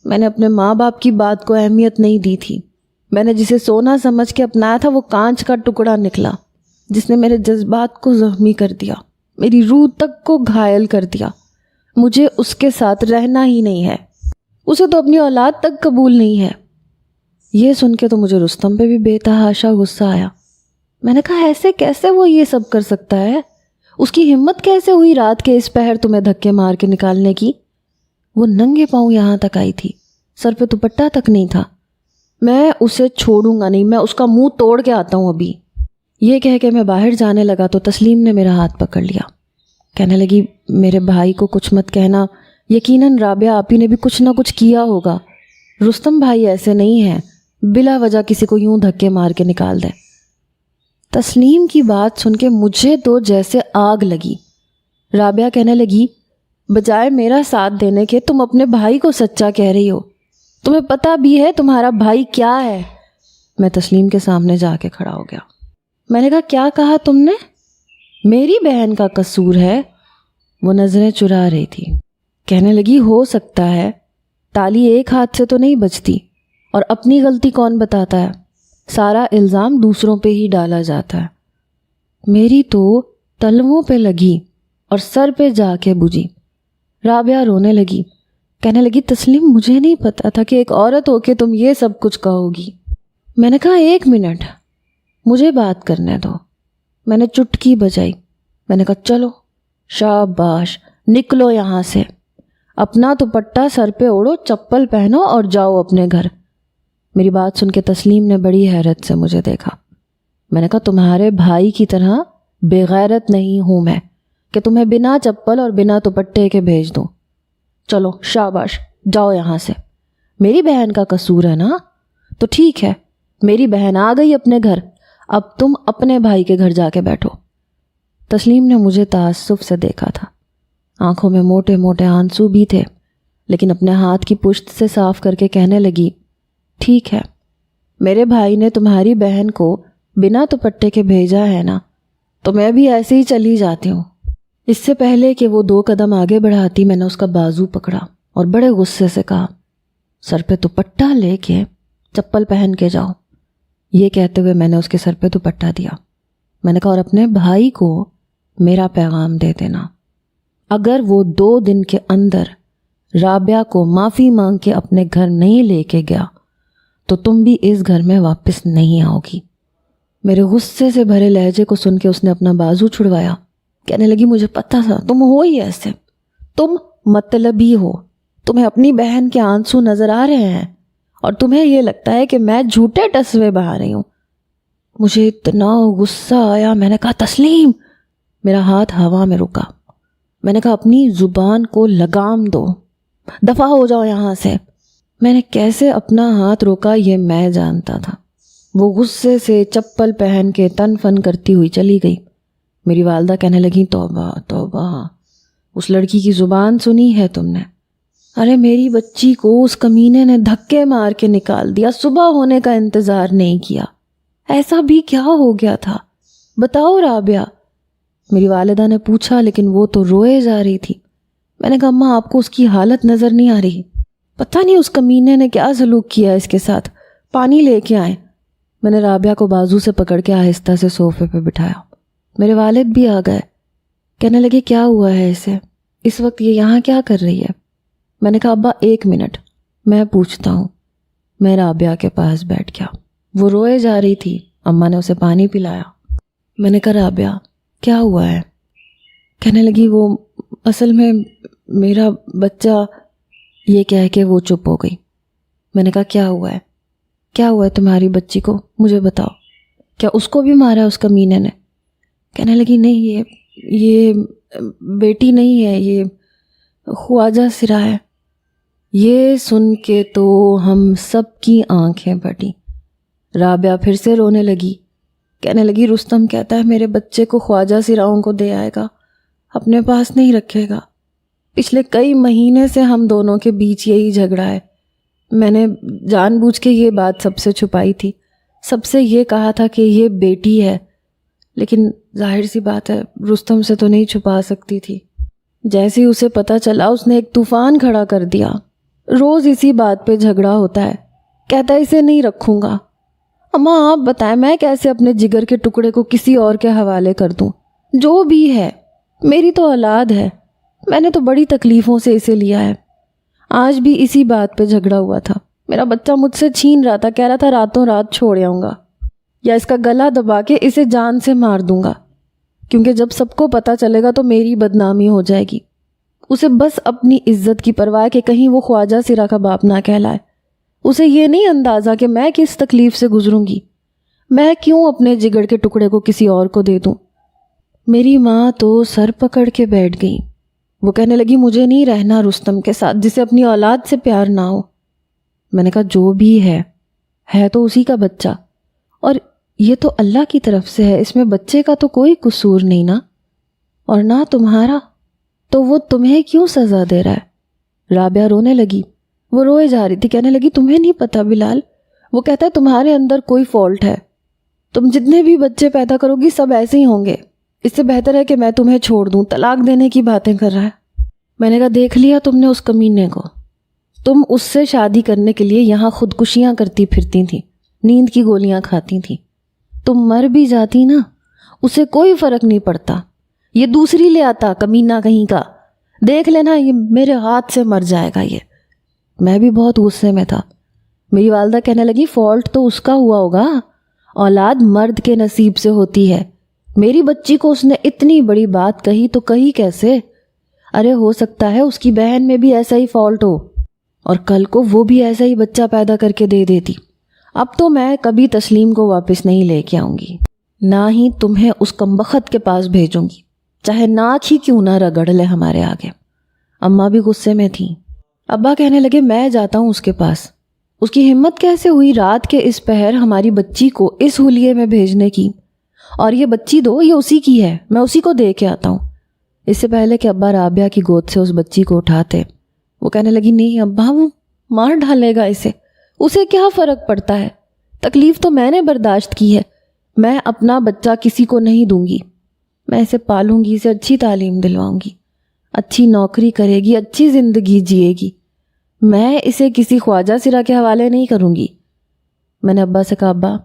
A: میں نے اپنے ماں باپ کی بات کو اہمیت نہیں دی تھی۔ میں نے جسے سونا سمجھ کے اپنایا تھا وہ کانچ کا ٹکڑا نکلا، جس نے میرے جذبات کو زخمی کر دیا، میری روح تک کو گھائل کر دیا۔ مجھے اس کے ساتھ رہنا ہی نہیں ہے، اسے تو اپنی اولاد تک قبول نہیں ہے۔ یہ سن کے تو مجھے رستم پہ بھی بے تحاشا غصہ آیا۔ میں نے کہا ایسے کیسے وہ یہ سب کر سکتا ہے؟ اس کی ہمت کیسے ہوئی رات کے اس پہر تمہیں دھکے مار کے نکالنے کی؟ وہ ننگے پاؤں یہاں تک آئی تھی، سر پہ دوپٹہ تک نہیں تھا۔ میں اسے چھوڑوں گا نہیں، میں اس کا منہ توڑ کے آتا ہوں ابھی۔ یہ کہہ کے میں باہر جانے لگا تو تسلیم نے میرا ہاتھ پکڑ لیا، کہنے لگی میرے بھائی کو کچھ مت کہنا، یقیناً رابعہ آپی نے بھی کچھ نہ کچھ کیا ہوگا۔ رستم بھائی ایسے نہیں ہیں بلا وجہ کسی کو یوں دھکے مار کے نکال دے۔ تسلیم کی بات سن کے مجھے تو جیسے آگ لگی۔ رابعہ کہنے لگی بجائے میرا ساتھ دینے کے تم اپنے بھائی کو سچا کہہ رہی ہو، تمہیں پتہ بھی ہے تمہارا بھائی کیا ہے؟ میں تسلیم کے سامنے جا کے کھڑا ہو گیا۔ میں نے کہا کیا کہا تم نے؟ میری بہن کا قصور ہے؟ وہ نظریں چرا رہی تھی، کہنے لگی ہو سکتا ہے، تالی ایک ہاتھ سے تو نہیں بجتی، اور اپنی غلطی کون بتاتا ہے؟ سارا الزام دوسروں پہ ہی ڈالا جاتا ہے۔ میری تو تلووں پہ لگی اور سر پہ جا کے بجھی۔ رابعہ رونے لگی، کہنے لگی تسلیم مجھے نہیں پتا تھا کہ ایک عورت ہو کے تم یہ سب کچھ کہو گی۔ میں نے کہا ایک منٹ مجھے بات کرنے دو۔ میں نے چٹکی بجائی، میں نے کہا چلو شاباش نکلو یہاں سے، اپنا دوپٹہ سر پہ اوڑھو، چپل پہنو اور جاؤ اپنے گھر۔ میری بات سن کے تسلیم نے بڑی حیرت سے مجھے دیکھا۔ میں نے کہا تمہارے بھائی کی طرح بے غیرت نہیں ہوں میں کہ تمہیں بنا چپل اور بنا دوپٹے کے بھیج دوں۔ چلو شاباش جاؤ یہاں سے۔ میری بہن کا قصور ہے نا، تو ٹھیک ہے، میری بہن آ گئی اپنے گھر، اب تم اپنے بھائی کے گھر جا کے بیٹھو۔ تسلیم نے مجھے تعصب سے دیکھا تھا، آنکھوں میں موٹے موٹے آنسو بھی تھے، لیکن اپنے ہاتھ کی پشت سے صاف کر کے کہنے لگی ٹھیک ہے، میرے بھائی نے تمہاری بہن کو بنا دوپٹے کے بھیجا ہے نا، تو میں بھی ایسے ہی چلی جاتی ہوں۔ اس سے پہلے کہ وہ 2 قدم آگے بڑھاتی میں نے اس کا بازو پکڑا اور بڑے غصے سے کہا سر پہ دوپٹہ لے کے چپل پہن کے جاؤ۔ یہ کہتے ہوئے میں نے اس کے سر پہ دوپٹہ دیا۔ میں نے کہا اور اپنے بھائی کو میرا پیغام دے دینا، اگر وہ 2 دن کے اندر رابعہ کو معافی مانگ کے اپنے گھر نہیں لے کے گیا تو تم بھی اس گھر میں واپس نہیں آؤ گی۔ میرے غصے سے بھرے لہجے کو سن کے اس نے اپنا بازو چھڑوایا، کہنے لگی مجھے پتہ تھا تم ہو ہی ایسے، تم مطلبی ہو، تمہیں اپنی بہن کے آنسو نظر آ رہے ہیں اور تمہیں یہ لگتا ہے کہ میں جھوٹے ٹسوے بہا رہی ہوں۔ مجھے اتنا غصہ آیا، میں نے کہا تسلیم، میرا ہاتھ ہوا میں رکا۔ میں نے کہا اپنی زبان کو لگام دو، دفع ہو جاؤ یہاں سے۔ میں نے کیسے اپنا ہاتھ روکا یہ میں جانتا تھا۔ وہ غصے سے چپل پہن کے تن فن کرتی ہوئی چلی گئی۔ میری والدہ کہنے لگی توبہ توبہ، اس لڑکی کی زبان سنی ہے تم نے؟ ارے میری بچی کو اس کمینے نے دھکے مار کے نکال دیا، صبح ہونے کا انتظار نہیں کیا۔ ایسا بھی کیا ہو گیا تھا بتاؤ رابعہ؟ میری والدہ نے پوچھا، لیکن وہ تو روئے جا رہی تھی۔ میں نے کہا اماں آپ کو اس کی حالت نظر نہیں آ رہی؟ پتہ نہیں اس کمینے نے کیا سلوک کیا اس کے ساتھ، پانی لے کے آئیں۔ میں نے رابعہ کو بازو سے پکڑ کے آہستہ سے صوفے پہ بٹھایا۔ میرے والد بھی آ گئے، کہنے لگے کیا ہوا ہے اسے، اس وقت یہ یہاں کیا کر رہی ہے؟ میں نے کہا ابا 1 منٹ میں پوچھتا ہوں۔ میں رابعہ کے پاس بیٹھ گیا، وہ روئے جا رہی تھی، اماں نے اسے پانی پلایا۔ میں نے کہا رابعہ کیا ہوا ہے؟ کہنے لگی وہ اصل میں میرا بچہ، یہ کہہ کے وہ چپ ہو گئی۔ میں نے کہا کیا ہوا ہے؟ کیا ہوا ہے تمہاری بچی کو، مجھے بتاؤ، کیا اس کو بھی مارا اس کمینے نے؟ کہنے لگی نہیں، یہ بیٹی نہیں ہے، یہ خواجہ سرا ہے۔ یہ سن کے تو ہم سب کی آنکھیں پھٹی۔ رابعہ پھر سے رونے لگی، کہنے لگی رستم کہتا ہے میرے بچے کو خواجہ سراؤں کو دے آئے گا، اپنے پاس نہیں رکھے گا۔ پچھلے کئی مہینے سے ہم دونوں کے بیچ یہی جھگڑا ہے۔ میں نے جان بوجھ کے یہ بات سب سے چھپائی تھی، سب سے یہ کہا تھا کہ یہ بیٹی ہے، لیکن ظاہر سی بات ہے رستم سے تو نہیں چھپا سکتی تھی۔ جیسے ہی اسے پتہ چلا اس نے ایک طوفان کھڑا کر دیا۔ روز اسی بات پہ جھگڑا ہوتا ہے، کہتا ہے اسے نہیں رکھوں گا۔ اماں آپ بتائیں میں کیسے اپنے جگر کے ٹکڑے کو کسی اور کے حوالے کر دوں؟ جو بھی ہے میری تو اولاد ہے، میں نے تو بڑی تکلیفوں سے اسے لیا ہے۔ آج بھی اسی بات پہ جھگڑا ہوا تھا، میرا بچہ مجھ سے چھین رہا تھا، کہہ رہا تھا راتوں رات چھوڑ آؤں گا یا اس کا گلا دبا کے اسے جان سے مار دوں گا، کیونکہ جب سب کو پتہ چلے گا تو میری بدنامی ہو جائے گی۔ اسے بس اپنی عزت کی پرواہ کہ کہیں وہ خواجہ سرا کا باپ نہ کہلائے۔ اسے یہ نہیں اندازہ کہ میں کس تکلیف سے گزروں گی، میں کیوں اپنے جگر کے ٹکڑے کو کسی اور کو دے دوں۔ میری ماں تو سر پکڑ کے بیٹھ گئی، وہ کہنے لگی مجھے نہیں رہنا رستم کے ساتھ جسے اپنی اولاد سے پیار نہ ہو۔ میں نے کہا جو بھی ہے تو اسی کا بچہ، اور یہ تو اللہ کی طرف سے ہے، اس میں بچے کا تو کوئی قصور نہیں نا، اور نہ تمہارا، تو وہ تمہیں کیوں سزا دے رہا ہے؟ رابعہ رونے لگی، وہ روئے جا رہی تھی، کہنے لگی تمہیں نہیں پتا بلال، وہ کہتا ہے تمہارے اندر کوئی فالٹ ہے، تم جتنے بھی بچے پیدا کرو گی سب ایسے ہی ہوں گے، اس سے بہتر ہے کہ میں تمہیں چھوڑ دوں، طلاق دینے کی باتیں کر رہا ہے۔ میں نے کہا دیکھ لیا تم نے اس کمینے کو، تم اس سے شادی کرنے کے لیے یہاں خودکشیاں کرتی پھرتی تھی، نیند کی گولیاں کھاتی تھی، تم مر بھی جاتی نا اسے کوئی فرق نہیں پڑتا، یہ دوسری لے آتا کمینہ کہیں کا، دیکھ لینا یہ میرے ہاتھ سے مر جائے گا۔ یہ میں بھی بہت غصے میں تھا۔ میری والدہ کہنے لگی فالٹ تو اس کا ہوا ہوگا، اولاد مرد کے نصیب سے ہوتی ہے، میری بچی کو اس نے اتنی بڑی بات کہی تو کہی کیسے؟ ارے ہو سکتا ہے اس کی بہن میں بھی ایسا ہی فالٹ ہو اور کل کو وہ بھی ایسا ہی بچہ پیدا کر کے دے دیتی۔ اب تو میں کبھی تسلیم کو واپس نہیں لے کے آؤں گی، نہ ہی تمہیں اس کمبخت کے پاس بھیجوں گی، چاہے ناک ہی کیوں نہ رگڑ لے ہمارے آگے۔ اماں بھی غصے میں تھیں۔ ابا کہنے لگے میں جاتا ہوں اس کے پاس، اس کی ہمت کیسے ہوئی رات کے اس پہر ہماری بچی کو اس حلیے میں بھیجنے کی، اور یہ بچی دو یہ اسی کی ہے، میں اسی کو دے کے آتا ہوں۔ اس سے پہلے کہ ابا رابعہ کی گود سے اس بچی کو اٹھاتے، وہ کہنے لگی نہیں ابا وہ مار ڈالے گا اسے کیا فرق پڑتا ہے، تکلیف تو میں نے برداشت کی ہے، میں اپنا بچہ کسی کو نہیں دوں گی، میں اسے پالوں گی، اسے اچھی تعلیم دلواؤں گی، اچھی نوکری کرے گی، اچھی زندگی جیے گی، میں اسے کسی خواجہ سرا کے حوالے نہیں کروں گی۔ میں نے ابا سے کہا ابا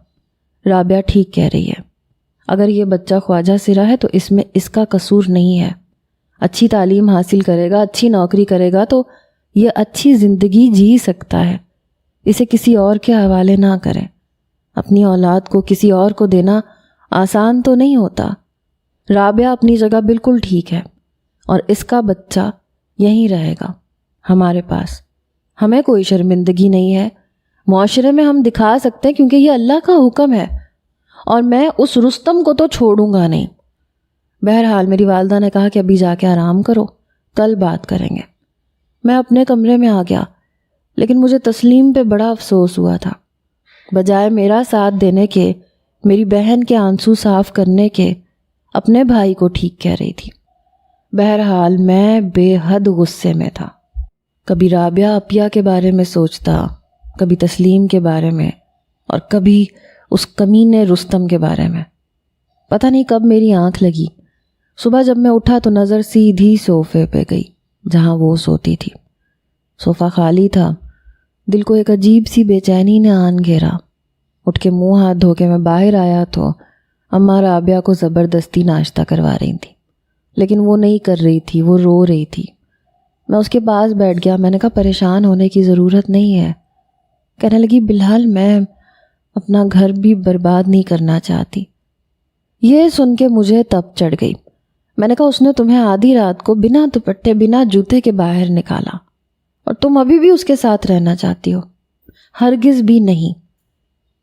A: رابعہ ٹھیک کہہ رہی ہے، اگر یہ بچہ خواجہ سرا ہے تو اس میں اس کا قصور نہیں ہے، اچھی تعلیم حاصل کرے گا، اچھی نوکری کرے گا تو یہ اچھی زندگی جی سکتا ہے، اسے کسی اور کے حوالے نہ کریں۔ اپنی اولاد کو کسی اور کو دینا آسان تو نہیں ہوتا۔ رابعہ اپنی جگہ بالکل ٹھیک ہے، اور اس کا بچہ یہیں رہے گا ہمارے پاس، ہمیں کوئی شرمندگی نہیں ہے، معاشرے میں ہم دکھا سکتے ہیں کیونکہ یہ اللہ کا حکم ہے، اور میں اس رستم کو تو چھوڑوں گا نہیں۔ بہرحال میری والدہ نے کہا کہ ابھی جا کے آرام کرو، کل بات کریں گے۔ میں اپنے کمرے میں آ گیا، لیکن مجھے تسلیم پہ بڑا افسوس ہوا تھا۔ بجائے میرا ساتھ دینے کے، میری بہن کے آنسو صاف کرنے کے، اپنے بھائی کو ٹھیک کہہ رہی تھی۔ بہرحال میں بے حد غصے میں تھا، کبھی رابعہ اپیہ کے بارے میں سوچتا، کبھی تسلیم کے بارے میں، اور کبھی اس کمینے رستم کے بارے میں۔ پتہ نہیں کب میری آنکھ لگی، صبح جب میں اٹھا تو نظر سیدھی صوفے پہ گئی جہاں وہ سوتی تھی۔ صوفہ خالی تھا، دل کو ایک عجیب سی بے چینی نے آن گھیرا۔ اٹھ کے منہ ہاتھ دھو کے میں باہر آیا تو اماں رابعہ کو زبردستی ناشتہ کروا رہی تھی، لیکن وہ نہیں کر رہی تھی، وہ رو رہی تھی۔ میں اس کے پاس بیٹھ گیا، میں نے کہا پریشان ہونے کی ضرورت نہیں ہے۔ کہنے لگی بلال میں اپنا گھر بھی برباد نہیں کرنا چاہتی۔ یہ سن کے مجھے تپ چڑھ گئی۔ میں نے کہا اس نے تمہیں آدھی رات کو بنا دوپٹے بنا جوتے کے باہر نکالا، اور تم ابھی بھی اس کے ساتھ رہنا چاہتی ہو؟ ہرگز بھی نہیں۔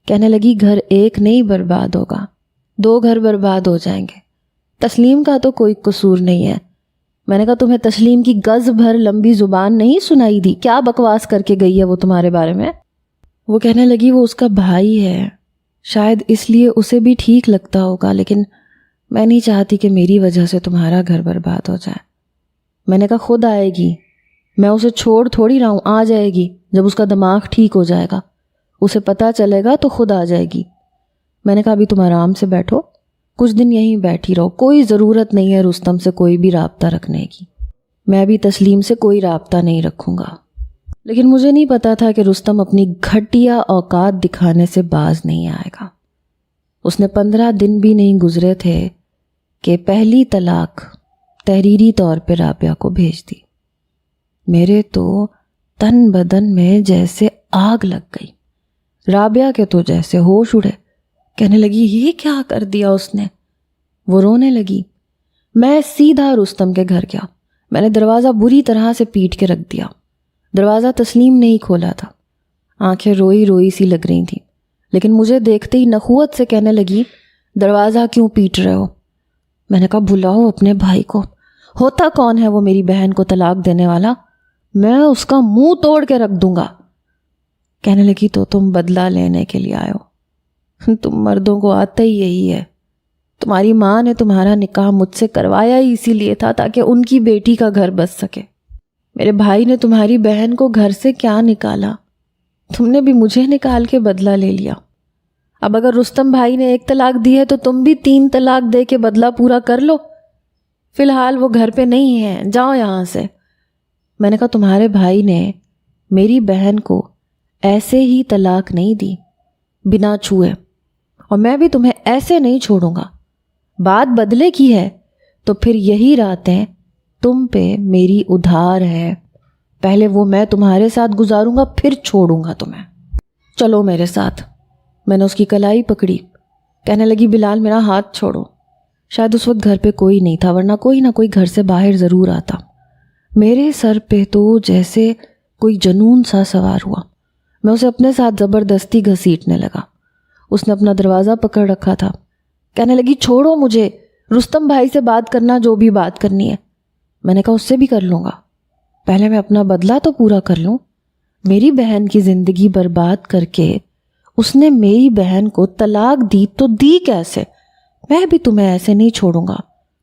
A: کہنے لگی گھر ایک نہیں برباد ہوگا، 2 گھر برباد ہو جائیں گے، تسلیم کا تو کوئی قصور نہیں ہے، میں نے کہا تمہیں تسلیم کی گز بھر لمبی زبان نہیں سنائی دی؟ کیا بکواس کر کے گئی ہے وہ تمہارے بارے میں؟ وہ کہنے لگی وہ اس کا بھائی ہے، شاید اس لیے اسے بھی ٹھیک لگتا ہوگا، لیکن میں نہیں چاہتی کہ میری وجہ سے تمہارا گھر برباد ہو جائے۔ میں نے کہا خود آئے گی، میں اسے چھوڑ تھوڑی رہا ہوں، آ جائے گی جب اس کا دماغ ٹھیک ہو جائے گا، اسے پتہ چلے گا تو خود آ جائے گی۔ میں نے کہا ابھی تم آرام سے بیٹھو، کچھ دن یہیں بیٹھی رہو، کوئی ضرورت نہیں ہے رستم سے کوئی بھی رابطہ رکھنے کی، میں بھی تسلیم سے کوئی رابطہ نہیں رکھوں گا۔ لیکن مجھے نہیں پتا تھا کہ رستم اپنی گھٹیا اوقات دکھانے سے باز نہیں آئے گا۔ اس نے 15 دن بھی نہیں گزرے تھے کہ پہلی طلاق تحریری طور پہ رابعہ کو بھیج دی۔ میرے تو تن بدن میں جیسے آگ لگ گئی، رابعہ کے تو جیسے ہوش اڑے، کہنے لگی یہ کیا کر دیا اس نے؟ وہ رونے لگی۔ میں سیدھا رستم کے گھر گیا، میں نے دروازہ بری طرح سے پیٹ کے رکھ دیا۔ دروازہ تسلیم نے ہی کھولا تھا، آنکھیں روئی روئی سی لگ رہی تھیں، لیکن مجھے دیکھتے ہی نخوت سے کہنے لگی دروازہ کیوں پیٹ رہے ہو؟ میں نے کہا بلاؤ اپنے بھائی کو، ہوتا کون ہے وہ میری بہن کو طلاق دینے والا؟ میں اس کا منہ توڑ کے رکھ دوں گا۔ کہنے لگی تو تم بدلہ لینے کے لیے آئے ہو، تم مردوں کو آتا ہی یہی ہے، تمہاری ماں نے تمہارا نکاح مجھ سے کروایا ہی اسی لیے تھا تاکہ ان کی بیٹی کا گھر بس سکے۔ میرے بھائی نے تمہاری بہن کو گھر سے کیا نکالا؟ تم نے بھی مجھے نکال کے بدلہ لے لیا۔ اب اگر رستم بھائی نے 1 طلاق دی ہے تو تم بھی 3 طلاق دے کے بدلہ پورا کر لو۔ فی الحال وہ گھر پہ نہیں ہے، جاؤ یہاں سے۔ میں نے کہا تمہارے بھائی نے میری بہن کو ایسے ہی طلاق نہیں دی بنا چھوئے، اور میں بھی تمہیں ایسے نہیں چھوڑوں گا۔ بات بدلے کی ہے تو پھر یہی راتیں تم پہ میری ادھار ہے، پہلے وہ میں تمہارے ساتھ گزاروں گا پھر چھوڑوں گا تمہیں، چلو میرے ساتھ۔ میں نے اس کی کلائی پکڑی، کہنے لگی بلال میرا ہاتھ چھوڑو۔ شاید اس وقت گھر پہ کوئی نہیں تھا، ورنہ کوئی نہ کوئی گھر سے باہر ضرور آتا۔ میرے سر پہ تو جیسے کوئی جنون سا سوار ہوا، میں اسے اپنے ساتھ زبردستی گھسیٹنے لگا۔ اس نے اپنا دروازہ پکڑ رکھا تھا، کہنے لگی چھوڑو مجھے، رستم بھائی سے بات کرنا جو بھی بات کرنی ہے۔ میں نے کہا اس سے بھی کر لوں گا، پہلے میں اپنا بدلہ تو پورا کر لوں۔ میری بہن کی زندگی برباد کر کے اس نے میری بہن کو طلاق دی تو دی کیسے؟ میں بھی تمہیں ایسے نہیں چھوڑوں گا،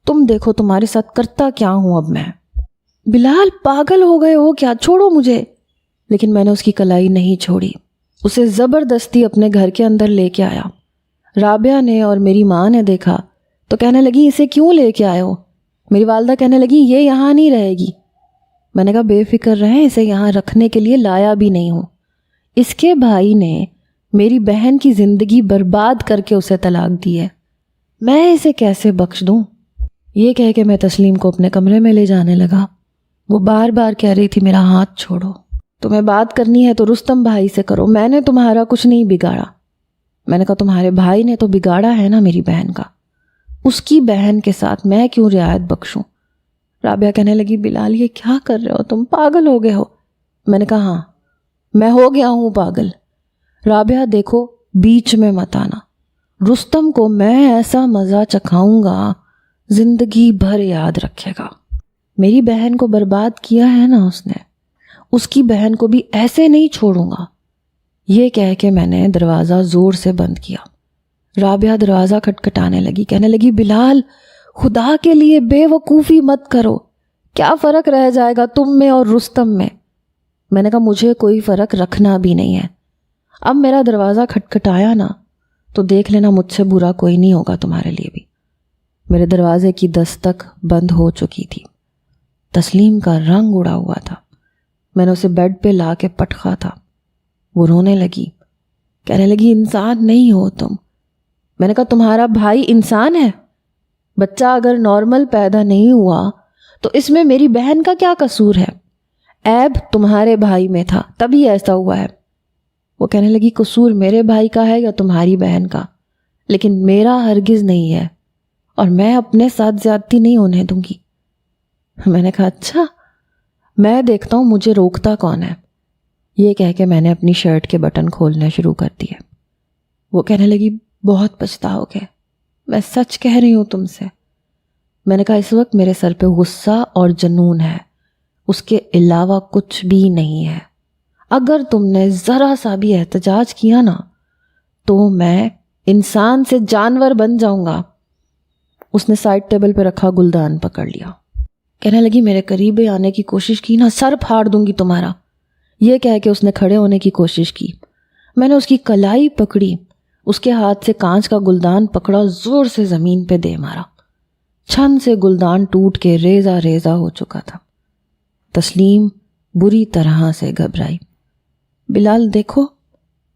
A: تم دیکھو تمہارے ساتھ کرتا کیا ہوں اب میں۔ بلال پاگل ہو گئے ہو کیا؟ چھوڑو مجھے۔ لیکن میں نے اس کی کلائی نہیں چھوڑی، اسے زبردستی اپنے گھر کے اندر لے کے آیا۔ رابعہ نے اور میری ماں نے دیکھا تو کہنے لگی اسے کیوں لے کے آئے ہو؟ میری والدہ کہنے لگی یہ یہاں نہیں رہے گی۔ میں نے کہا بے فکر رہیں، اسے یہاں رکھنے کے لیے لایا بھی نہیں ہوں۔ اس کے بھائی نے میری بہن کی زندگی برباد کر کے اسے طلاق دی ہے، میں اسے کیسے بخش دوں؟ یہ کہہ کے میں تسلیم کو اپنے کمرے میں لے جانے لگا۔ وہ بار بار کہہ رہی تھی میرا ہاتھ چھوڑو، تمہیں بات کرنی ہے تو رستم بھائی سے کرو، میں نے تمہارا کچھ نہیں بگاڑا۔ میں نے کہا تمہارے بھائی نے تو بگاڑا ہے نا میری بہن کا، اس کی بہن کے ساتھ میں کیوں رعایت بخشوں؟ رابعہ کہنے لگی بلال یہ کیا کر رہے ہو تم، پاگل ہو گئے ہو؟ میں نے کہا ہاں میں ہو گیا ہوں پاگل۔ رابعہ دیکھو بیچ میں مت آنا، رستم کو میں ایسا مزہ چکھاؤں گا زندگی بھر یاد رکھے گا۔ میری بہن کو برباد کیا ہے نا اس نے، اس کی بہن کو بھی ایسے نہیں چھوڑوں گا۔ یہ کہہ کے میں نے دروازہ زور سے بند کیا۔ رابعہ دروازہ کھٹکھٹانے لگی، کہنے لگی بلال خدا کے لیے بے وقوفی مت کرو، کیا فرق رہ جائے گا تم میں اور رستم میں؟ میں نے کہا مجھے کوئی فرق رکھنا بھی نہیں ہے، اب میرا دروازہ کھٹکھٹایا نا تو دیکھ لینا مجھ سے برا کوئی نہیں ہوگا تمہارے لیے بھی۔ میرے دروازے کی دستک بند ہو چکی تھی، تسلیم کا رنگ اڑا ہوا تھا، میں نے اسے بیڈ پہ لا کے پٹخا تھا۔ وہ رونے لگی، کہنے لگی انسان نہیں ہو تم۔ میں نے کہا تمہارا بھائی انسان ہے؟ بچہ اگر نارمل پیدا نہیں ہوا تو اس میں میری بہن کا کیا قصور ہے؟ عیب تمہارے بھائی میں تھا تبھی ایسا ہوا ہے۔ وہ کہنے لگی قصور میرے بھائی کا ہے یا تمہاری بہن کا، لیکن میرا ہرگز نہیں ہے، اور میں اپنے ساتھ زیادتی نہیں ہونے دوں گی۔ میں نے کہا اچھا میں دیکھتا ہوں مجھے روکتا کون ہے۔ یہ کہہ کے میں نے اپنی شرٹ کے بٹن کھولنے شروع کر دیے۔ وہ کہنے لگی بہت پچھتاؤ گے، میں سچ کہہ رہی ہوں تم سے۔ میں نے کہا اس وقت میرے سر پہ غصہ اور جنون ہے، اس کے علاوہ کچھ بھی نہیں ہے. اگر تم نے ذرا سا بھی احتجاج کیا نا تو میں انسان سے جانور بن جاؤں گا. اس نے سائڈ ٹیبل پہ رکھا گلدان پکڑ لیا. کہنے لگی میرے قریب آنے کی کوشش کی نا سر پھاڑ دوں گی تمہارا. یہ کہہ کے اس نے کھڑے ہونے کی کوشش کی. میں نے اس کی کلائی پکڑی، اس کے ہاتھ سے کانچ کا گلدان پکڑا، زور سے زمین پہ دے مارا. چھن سے گلدان ٹوٹ کے ریزہ ریزہ ہو چکا تھا. تسلیم بری طرح سے گھبرائی. بلال دیکھو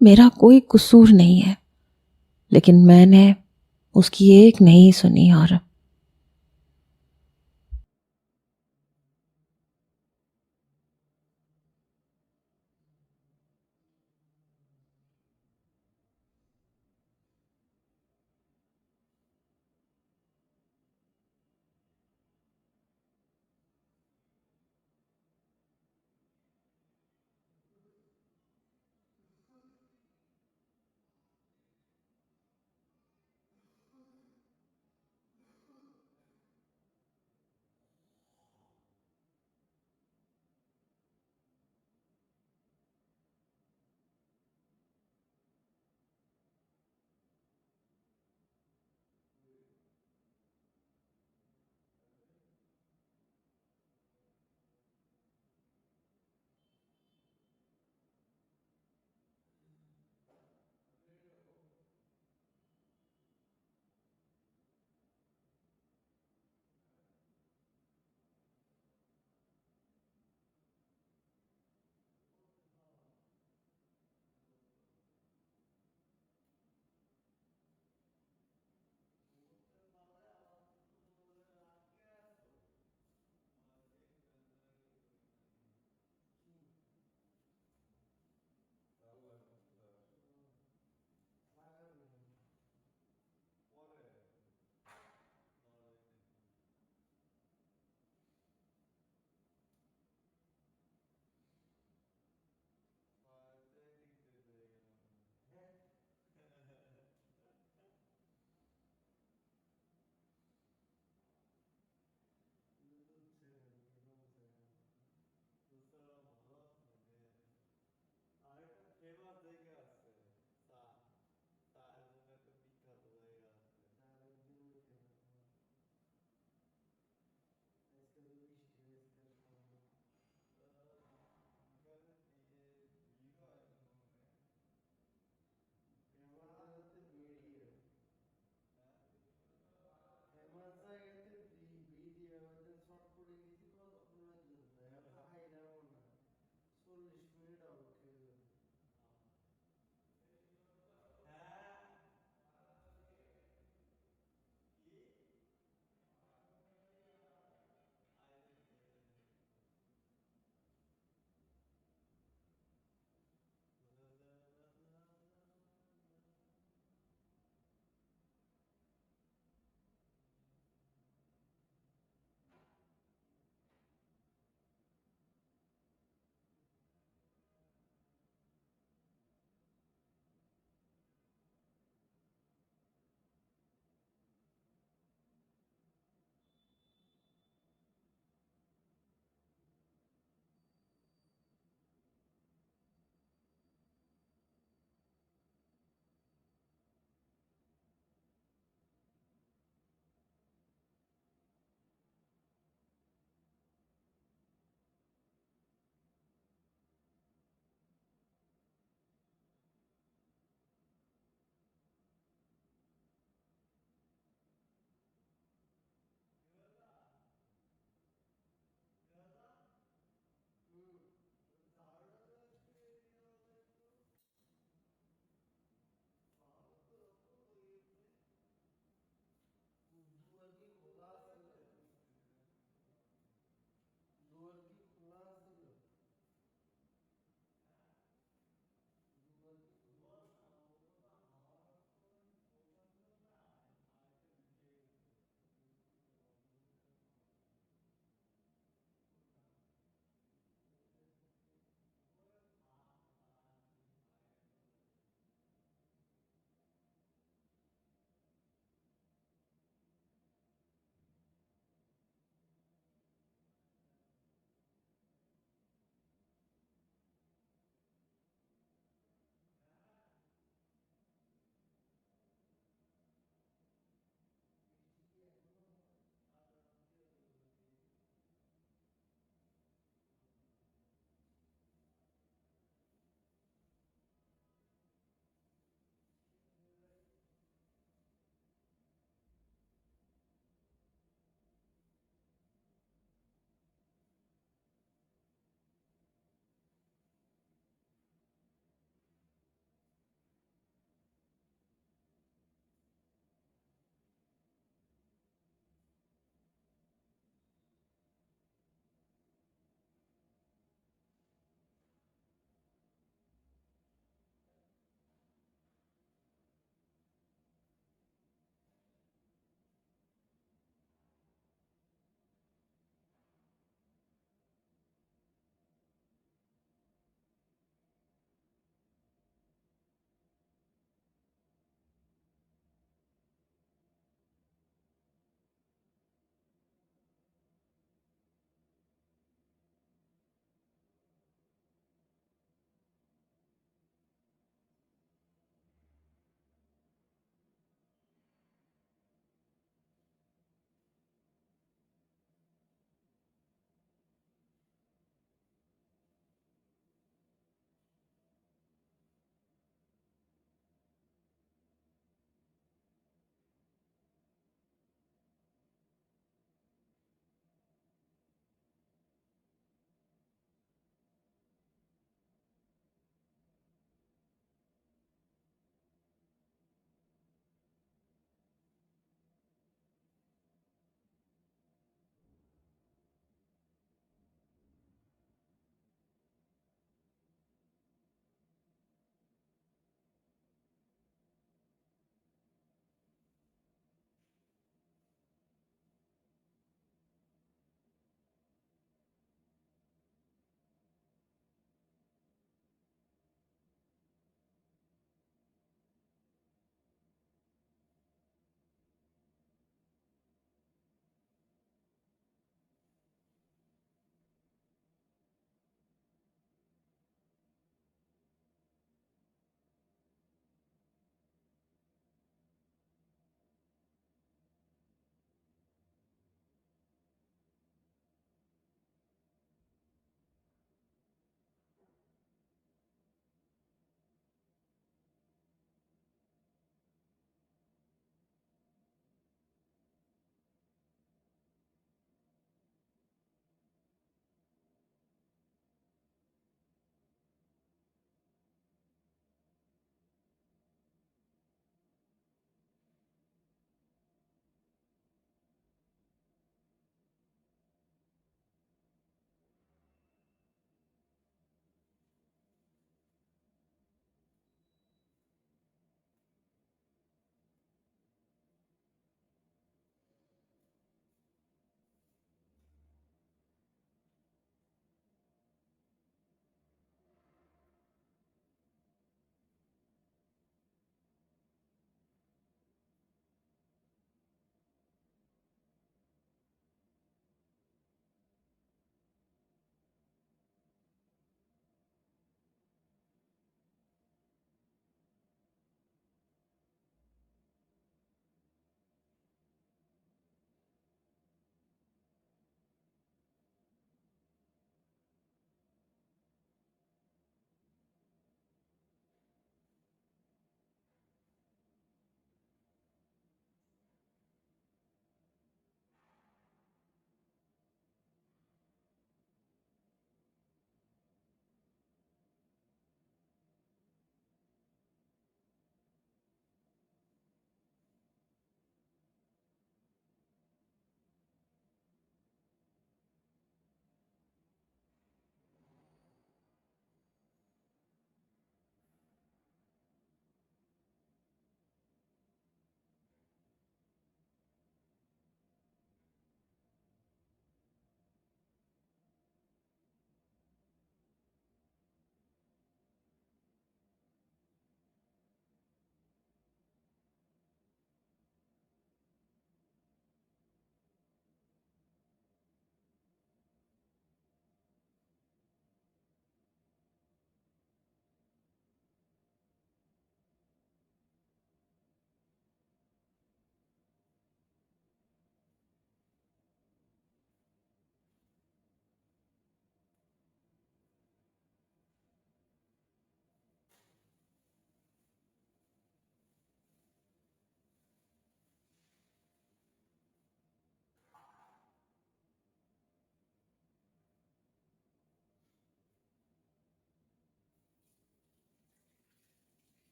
A: میرا کوئی قصور نہیں ہے، لیکن میں نے اس کی ایک نہیں سنی اور